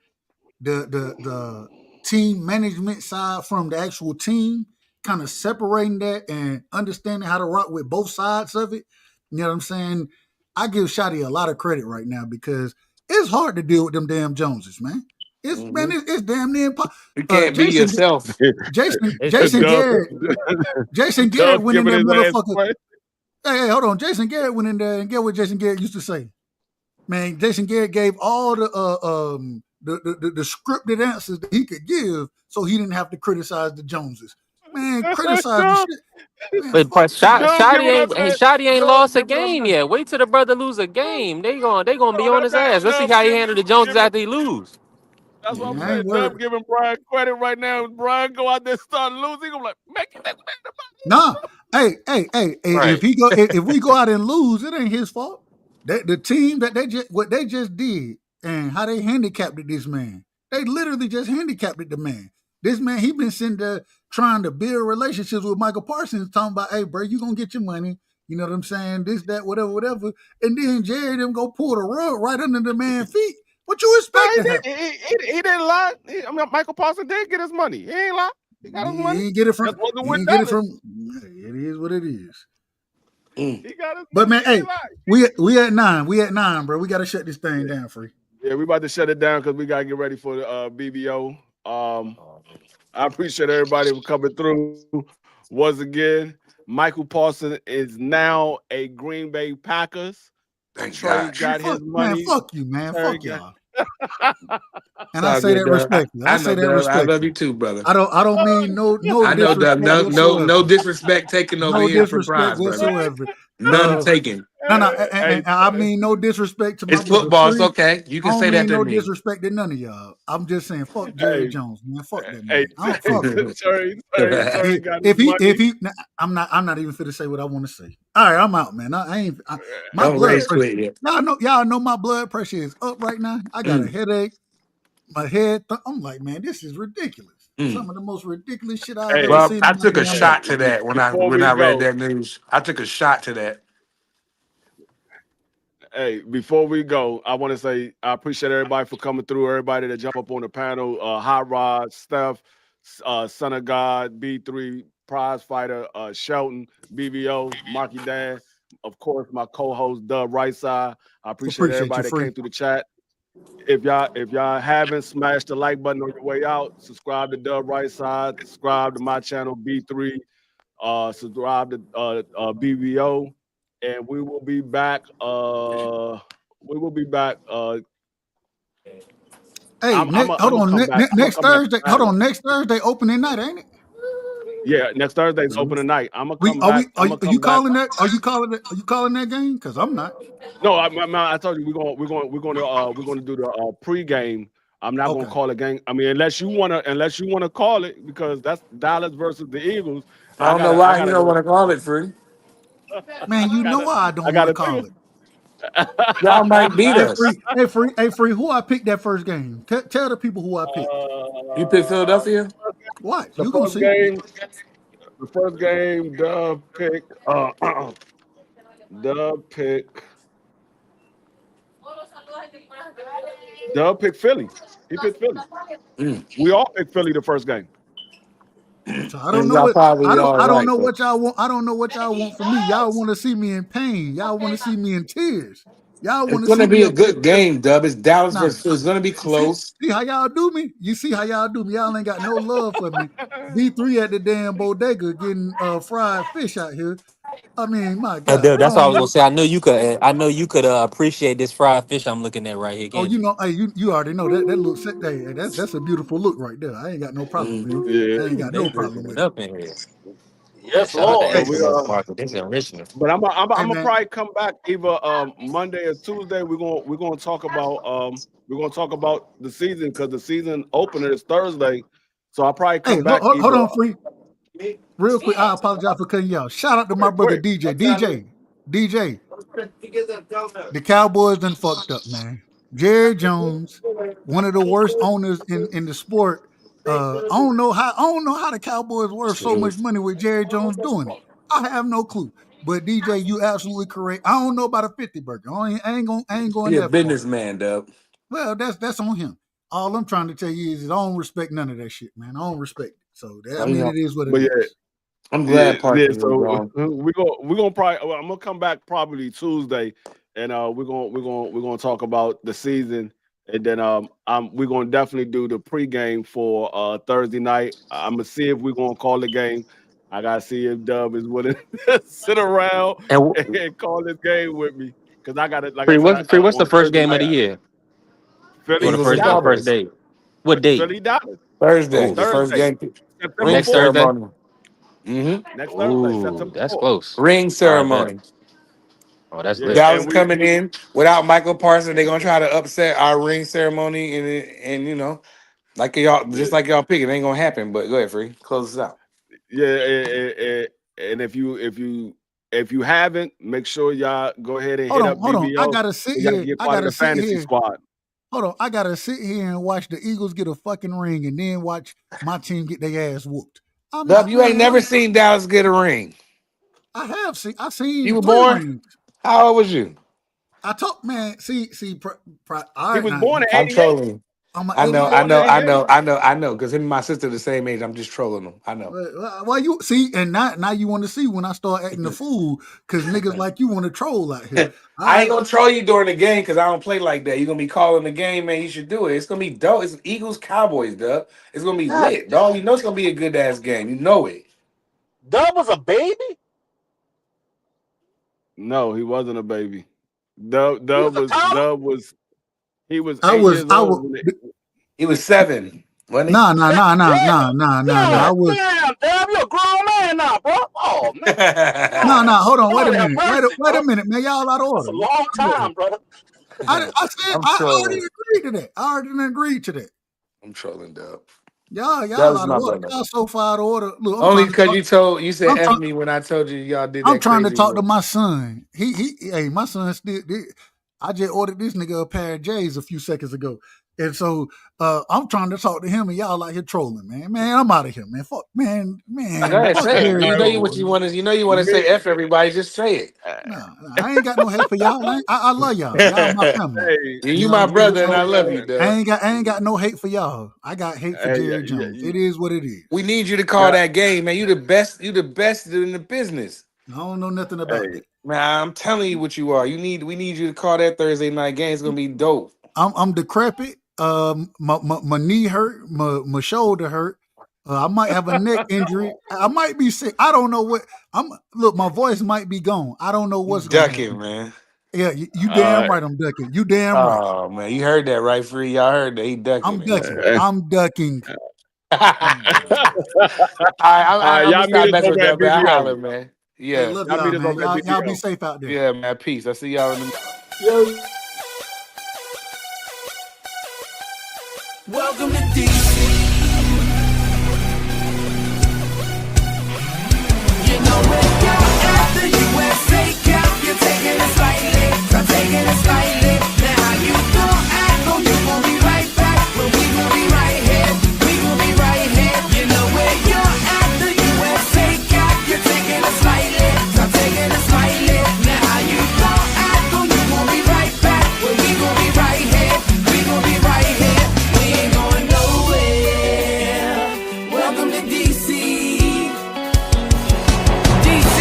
the team management side from the actual team, kind of separating that and understanding how to rock with both sides of it. You know what I'm saying? I give Shotty a lot of credit right now because it's hard to deal with them damn Joneses, man. It's damn near impossible. You can't be yourself. Jason Doug, Garrett went in giving there, his ass motherfucker. away. Hey, hold on. Jason Garrett went in there, and get what Jason Garrett used to say. Man, Jason Garrett gave all the scripted answers that he could give, so he didn't have to criticize the Joneses. Man, criticize the shit. Man, But fuck Shotty. Shotty ain't Doug lost a giving us game that. yet. Wait till the brother lose a game. They gonna be No, on his ass. Let's see how he handle the Joneses after he lose. That's what I'm Man, I ain't saying. Dub worried. giving Brian credit right now. If Brian go out there and start losing, I'm like, make it. Nah. Hey. Right. If we go out and lose, it ain't his fault. The team that what they just did and how they handicapped this man. They literally just handicapped the man. This man, he been sitting there trying to build relationships with Michael Parsons, talking about, hey, bro, you gonna get your money. You know what I'm saying? This, that, whatever. And then Jerry them go pull the rug right under the man's feet. What you No, expect he to happen? he didn't lie. Michael Parsons did get his money. He ain't lie. He got his He money. ain't get it from. Just wasn't He with ain't get it Dallas. from. It is what it is. Mm. He got his But money. man, He hey, relax. we at nine. We at nine, bro. We gotta shut this thing down, free. Yeah, we about to shut it down because we gotta get ready for the BBO. I appreciate everybody for coming through once again. Michael Parsons is now a Green Bay Packers. Thank Trey God. Man, got his fuck, man, money. fuck you, man. Terry Fuck got. y'all. It's And I all say good, that Dub. respectfully. I I say know, that Dub. I love you respectfully. too, brother. I don't mean no I know, Dub. disrespect No whatsoever. disrespect taken over No here from disrespect Prize, brother. whatsoever. None Uh, taken. no, no, Hey, I mean no disrespect to my It's brother football. It's Free. okay. You I can don't say that mean to no me. disrespect to none of y'all. I'm just saying, fuck Jerry hey, Jones, man. Fuck that hey, man. I don't fuck him. Terry got his If money. he, nah, I'm not even fit to say what I want to say. All right, I'm out, man. I ain't. My Don't blood race pressure. quit yet. Y'all know my blood pressure is up right now. I got a Mm, headache. My head. I'm like, man, this is ridiculous. mm. Some of the most ridiculous shit I've ever Hey, Well, seen I in my took a damn life. shot to that when I before when we I read go, that news. I took a shot to that. before we go, I want to say I appreciate everybody for coming through. Everybody that jump up on the panel, Hot Rod, Steph, Son of God, B3, Prize Fighter, Shelton, BBO, Marky Dan, of course, my co-host Dub Right Side. I appreciate Appreciate you, everybody that Free. came through the chat. If y'all haven't smashed the like button on your way out, subscribe to Dub Right Side, subscribe to my channel B3, subscribe to BBO, and we will be back. We will be back. Hey, I'm hold gonna on. come back. I'm gonna Next come back Thursday. Hold Saturday. on. Next Thursday opening night, ain't it? Yeah, next Thursday's Mhm. opening night. I'm gonna We come are back. we I'm gonna are you come back. calling that? Are you calling that game? Because I'm not. No, I told you we're gonna do the pregame. I'm not gonna Okay. call a game. I mean, unless you wanna call it because that's Dallas versus the Eagles. I I don't know gotta I why you gotta don't go. want to call it free. Man, I you know gotta why I I don't want to gotta think. call it. Y'all might beat us. Hey, free. Who I picked that first game? Tell the people who I picked. You pick Philadelphia? Watch, The you gonna first see. game, the first game, Dub pick, Dub picked Philly. He picked Philly. Mm. We all picked Philly the first game. So I don't And know y'all what probably all I don't right, know but what y'all want. I don't know what y'all want from me. Y'all want to see me in pain. Y'all want to see me in tears. Y'all it's want to gonna see be me a up here. good game, Dub. It's Dallas Nah, versus Philly. It's gonna be close. see how y'all do me. You see how y'all do me. Y'all ain't got no love for me. B3 at the damn bodega getting fried fish out here. I mean, my God, Dude, I that's all I don't was gonna know. say. I know you could. I know you could appreciate this fried fish I'm looking at right here, Oh, can't you you? know, hey, you already know that looks hey, that's a beautiful look right there. I ain't got no problem with it. Hmm. Yeah, I ain't got They no ripping problem it with it. up in here. Man, Yes, shout out to Lord. but Hey, we Everett Market. This is enrichment. but I'm hey gonna man. probably come back either Monday or Tuesday. We're gonna talk about the season because the season opener is Thursday. So I'll probably Hey, come back hold either on, free. Real quick, I apologize for cutting you out. Shout out to my brother quick. DJ. DJ. The Cowboys done fucked up, man. Jerry Jones, one of the worst owners in the sport. I don't know how the Cowboys worth so much money with Jerry Jones doing it. I have no clue. But DJ, you absolutely correct. I don't know about a 50 burger. I ain't going He a that far. businessman, Dub. Well, that's on him. All I'm trying to tell you is I don't respect none of that shit, man. I don't respect it. So Oh, I mean, yeah. it is what it But yeah, is. I'm yeah, glad yeah. Parsons is So gone. we're gonna probably I'm gonna come back probably Tuesday, and we're gonna talk about the season, and then we're gonna definitely do the pregame for Thursday night. I'm gonna see if we're gonna call the game. I gotta see if Dub is willing to sit around And and call this game with me because I got it. Like I free, said, what's the on first Thursday game of night, the year or Philly Eagles and the Dallas, first Cowboys. day? What date? Philly Dallas Thursday, Oh, the first Thursday, game. September Ring next 4th. Thursday. ceremony. Hmm. Next Thursday, Ooh, September that's 4th. close. Ring All right, bet. ceremony. Oh, that's Yeah, lit. and Dallas we coming in without Michael Parsons. They're gonna try to upset our ring ceremony, and like y'all, yeah. just like y'all pick, it ain't gonna happen. But go ahead, free. Close this out. Yeah, and if you haven't, make sure y'all go ahead and hit up Hold on. I BBO gotta sit so y'all can here. get I part of gotta the sit fantasy here. squad. Hold on. I gotta sit here and watch the Eagles get a fucking ring and then watch my team get their ass whooped. I'm Dub, not, you ain't man. never seen Dallas get a ring. I You seen were three born. rings. How old was you? I told man, all He right was now. born in I'm '88. trolling. I'm an I know, alien. I No, know, they I hate. know, I know, I know. Because him and my sister the same age. I'm just trolling them. I know. Why you see? And now you want to see when I start acting the fool because niggas like you want to troll out here. All I ain't right, gonna troll you during the game because I don't play like that. You're gonna be calling the game, man. You should do it. It's gonna be dope. It's Eagles Cowboys, dub. It's gonna be God lit, damn. dog. You know it's gonna be a good ass game. You know it. Dub was a baby. No, he wasn't a baby. He was a toddler. Dub was he was I 8 years I old was. when it, He was 7, wasn't he? Nah, nah, God nah, nah, damn. nah, nah, nah, nah. I God was. damn, Dub. You're a grown man now, bro. Oh man. Nah, God. nah. Hold on. Wait a Lord have minute. mercy, Wait a bro. minute, man. Y'all out of That's a order. long time, brother. I said I'm I already trolling. agreed to that. I already agreed to that. I'm trolling, dub. Y'all That was out of my order. brother. Y'all so far out of order. Look, Only because you said I'm F trying. me when I told you y'all did I'm that trying to crazy talk to move. my son. Hey, my son still. I just ordered this nigga a pair of J's a few seconds ago, and so I'm trying to talk to him, and y'all out here trolling, man. Man, I'm out of here, man. Fuck, Go ahead, fuck say it. Jerry You know you Jones. what you want to. You know you want to say me, F everybody. Just say it. Nah, I ain't got no hate for y'all. I love y'all. Y'all my family. hey, You You know what my I'm saying? brother, and I So love you, Dub. I ain't got no hate for y'all. I got hate for hey, Jerry Jones. yeah, It is what it is. We need you to call yeah, that game, man. You the best. You the best in the business. I don't know nothing about hey, that. Man, I'm telling you what you are. We need you to call that Thursday night game. It's gonna be dope. I'm decrepit. My knee hurt. My shoulder hurt. I might have a neck injury. I might be sick. I don't know what. Look. My voice might be gone. I don't know You what's gonna ducking, happen. man. Yeah, you damn uh, right. I'm ducking. You damn right. Oh man, you heard that right, Free? Y'all heard that he ducking I'm it. ducking. hey. I'm ducking. All right, I'm gonna Y'all meet stop us messing with over at that, man. I BBO. holler, man. Hey, Yeah, love Y'all y'all, meet us man. over at Y'all be BBO. safe out there. yeah, man. Peace. I see y'all in the. Yo. Welcome to DC. You know where you're at, the USA Cup. You're taking it slightly, I'm taking it slightly. Now how you gon' act? Oh, you gon' be right back. Well, we gon' be right here. We gon' be right here. You know where you're at, the USA Cup. You're taking it slightly, I'm taking it slightly. Now how you gon' act? Oh, you gon' be right back. Well, we gon' be right here. We gon' be right here. We ain't going nowhere. Welcome to DC. DC,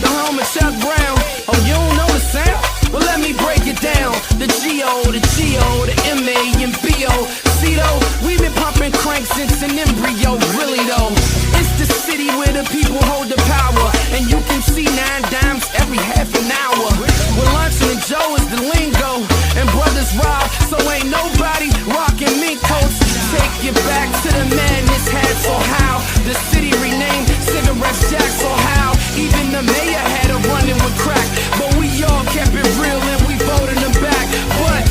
the home of Chuck Brown. Oh, you don't know the sound? Well, let me break it down. The G-O, the M-A, and B-O. See though, we've been pumping crank since an embryo. Really though, it's the city where the people hold the power. And you can see 9 dimes every half an hour. Well, Luncheon and Joe is the lingo. And brothers rob, so ain't nobody rocking mink coats. Take you back to the madness had, so how the city renamed cigarettes jacks, so how even the mayor had a running with crack, but we all kept it real and we voted them back. But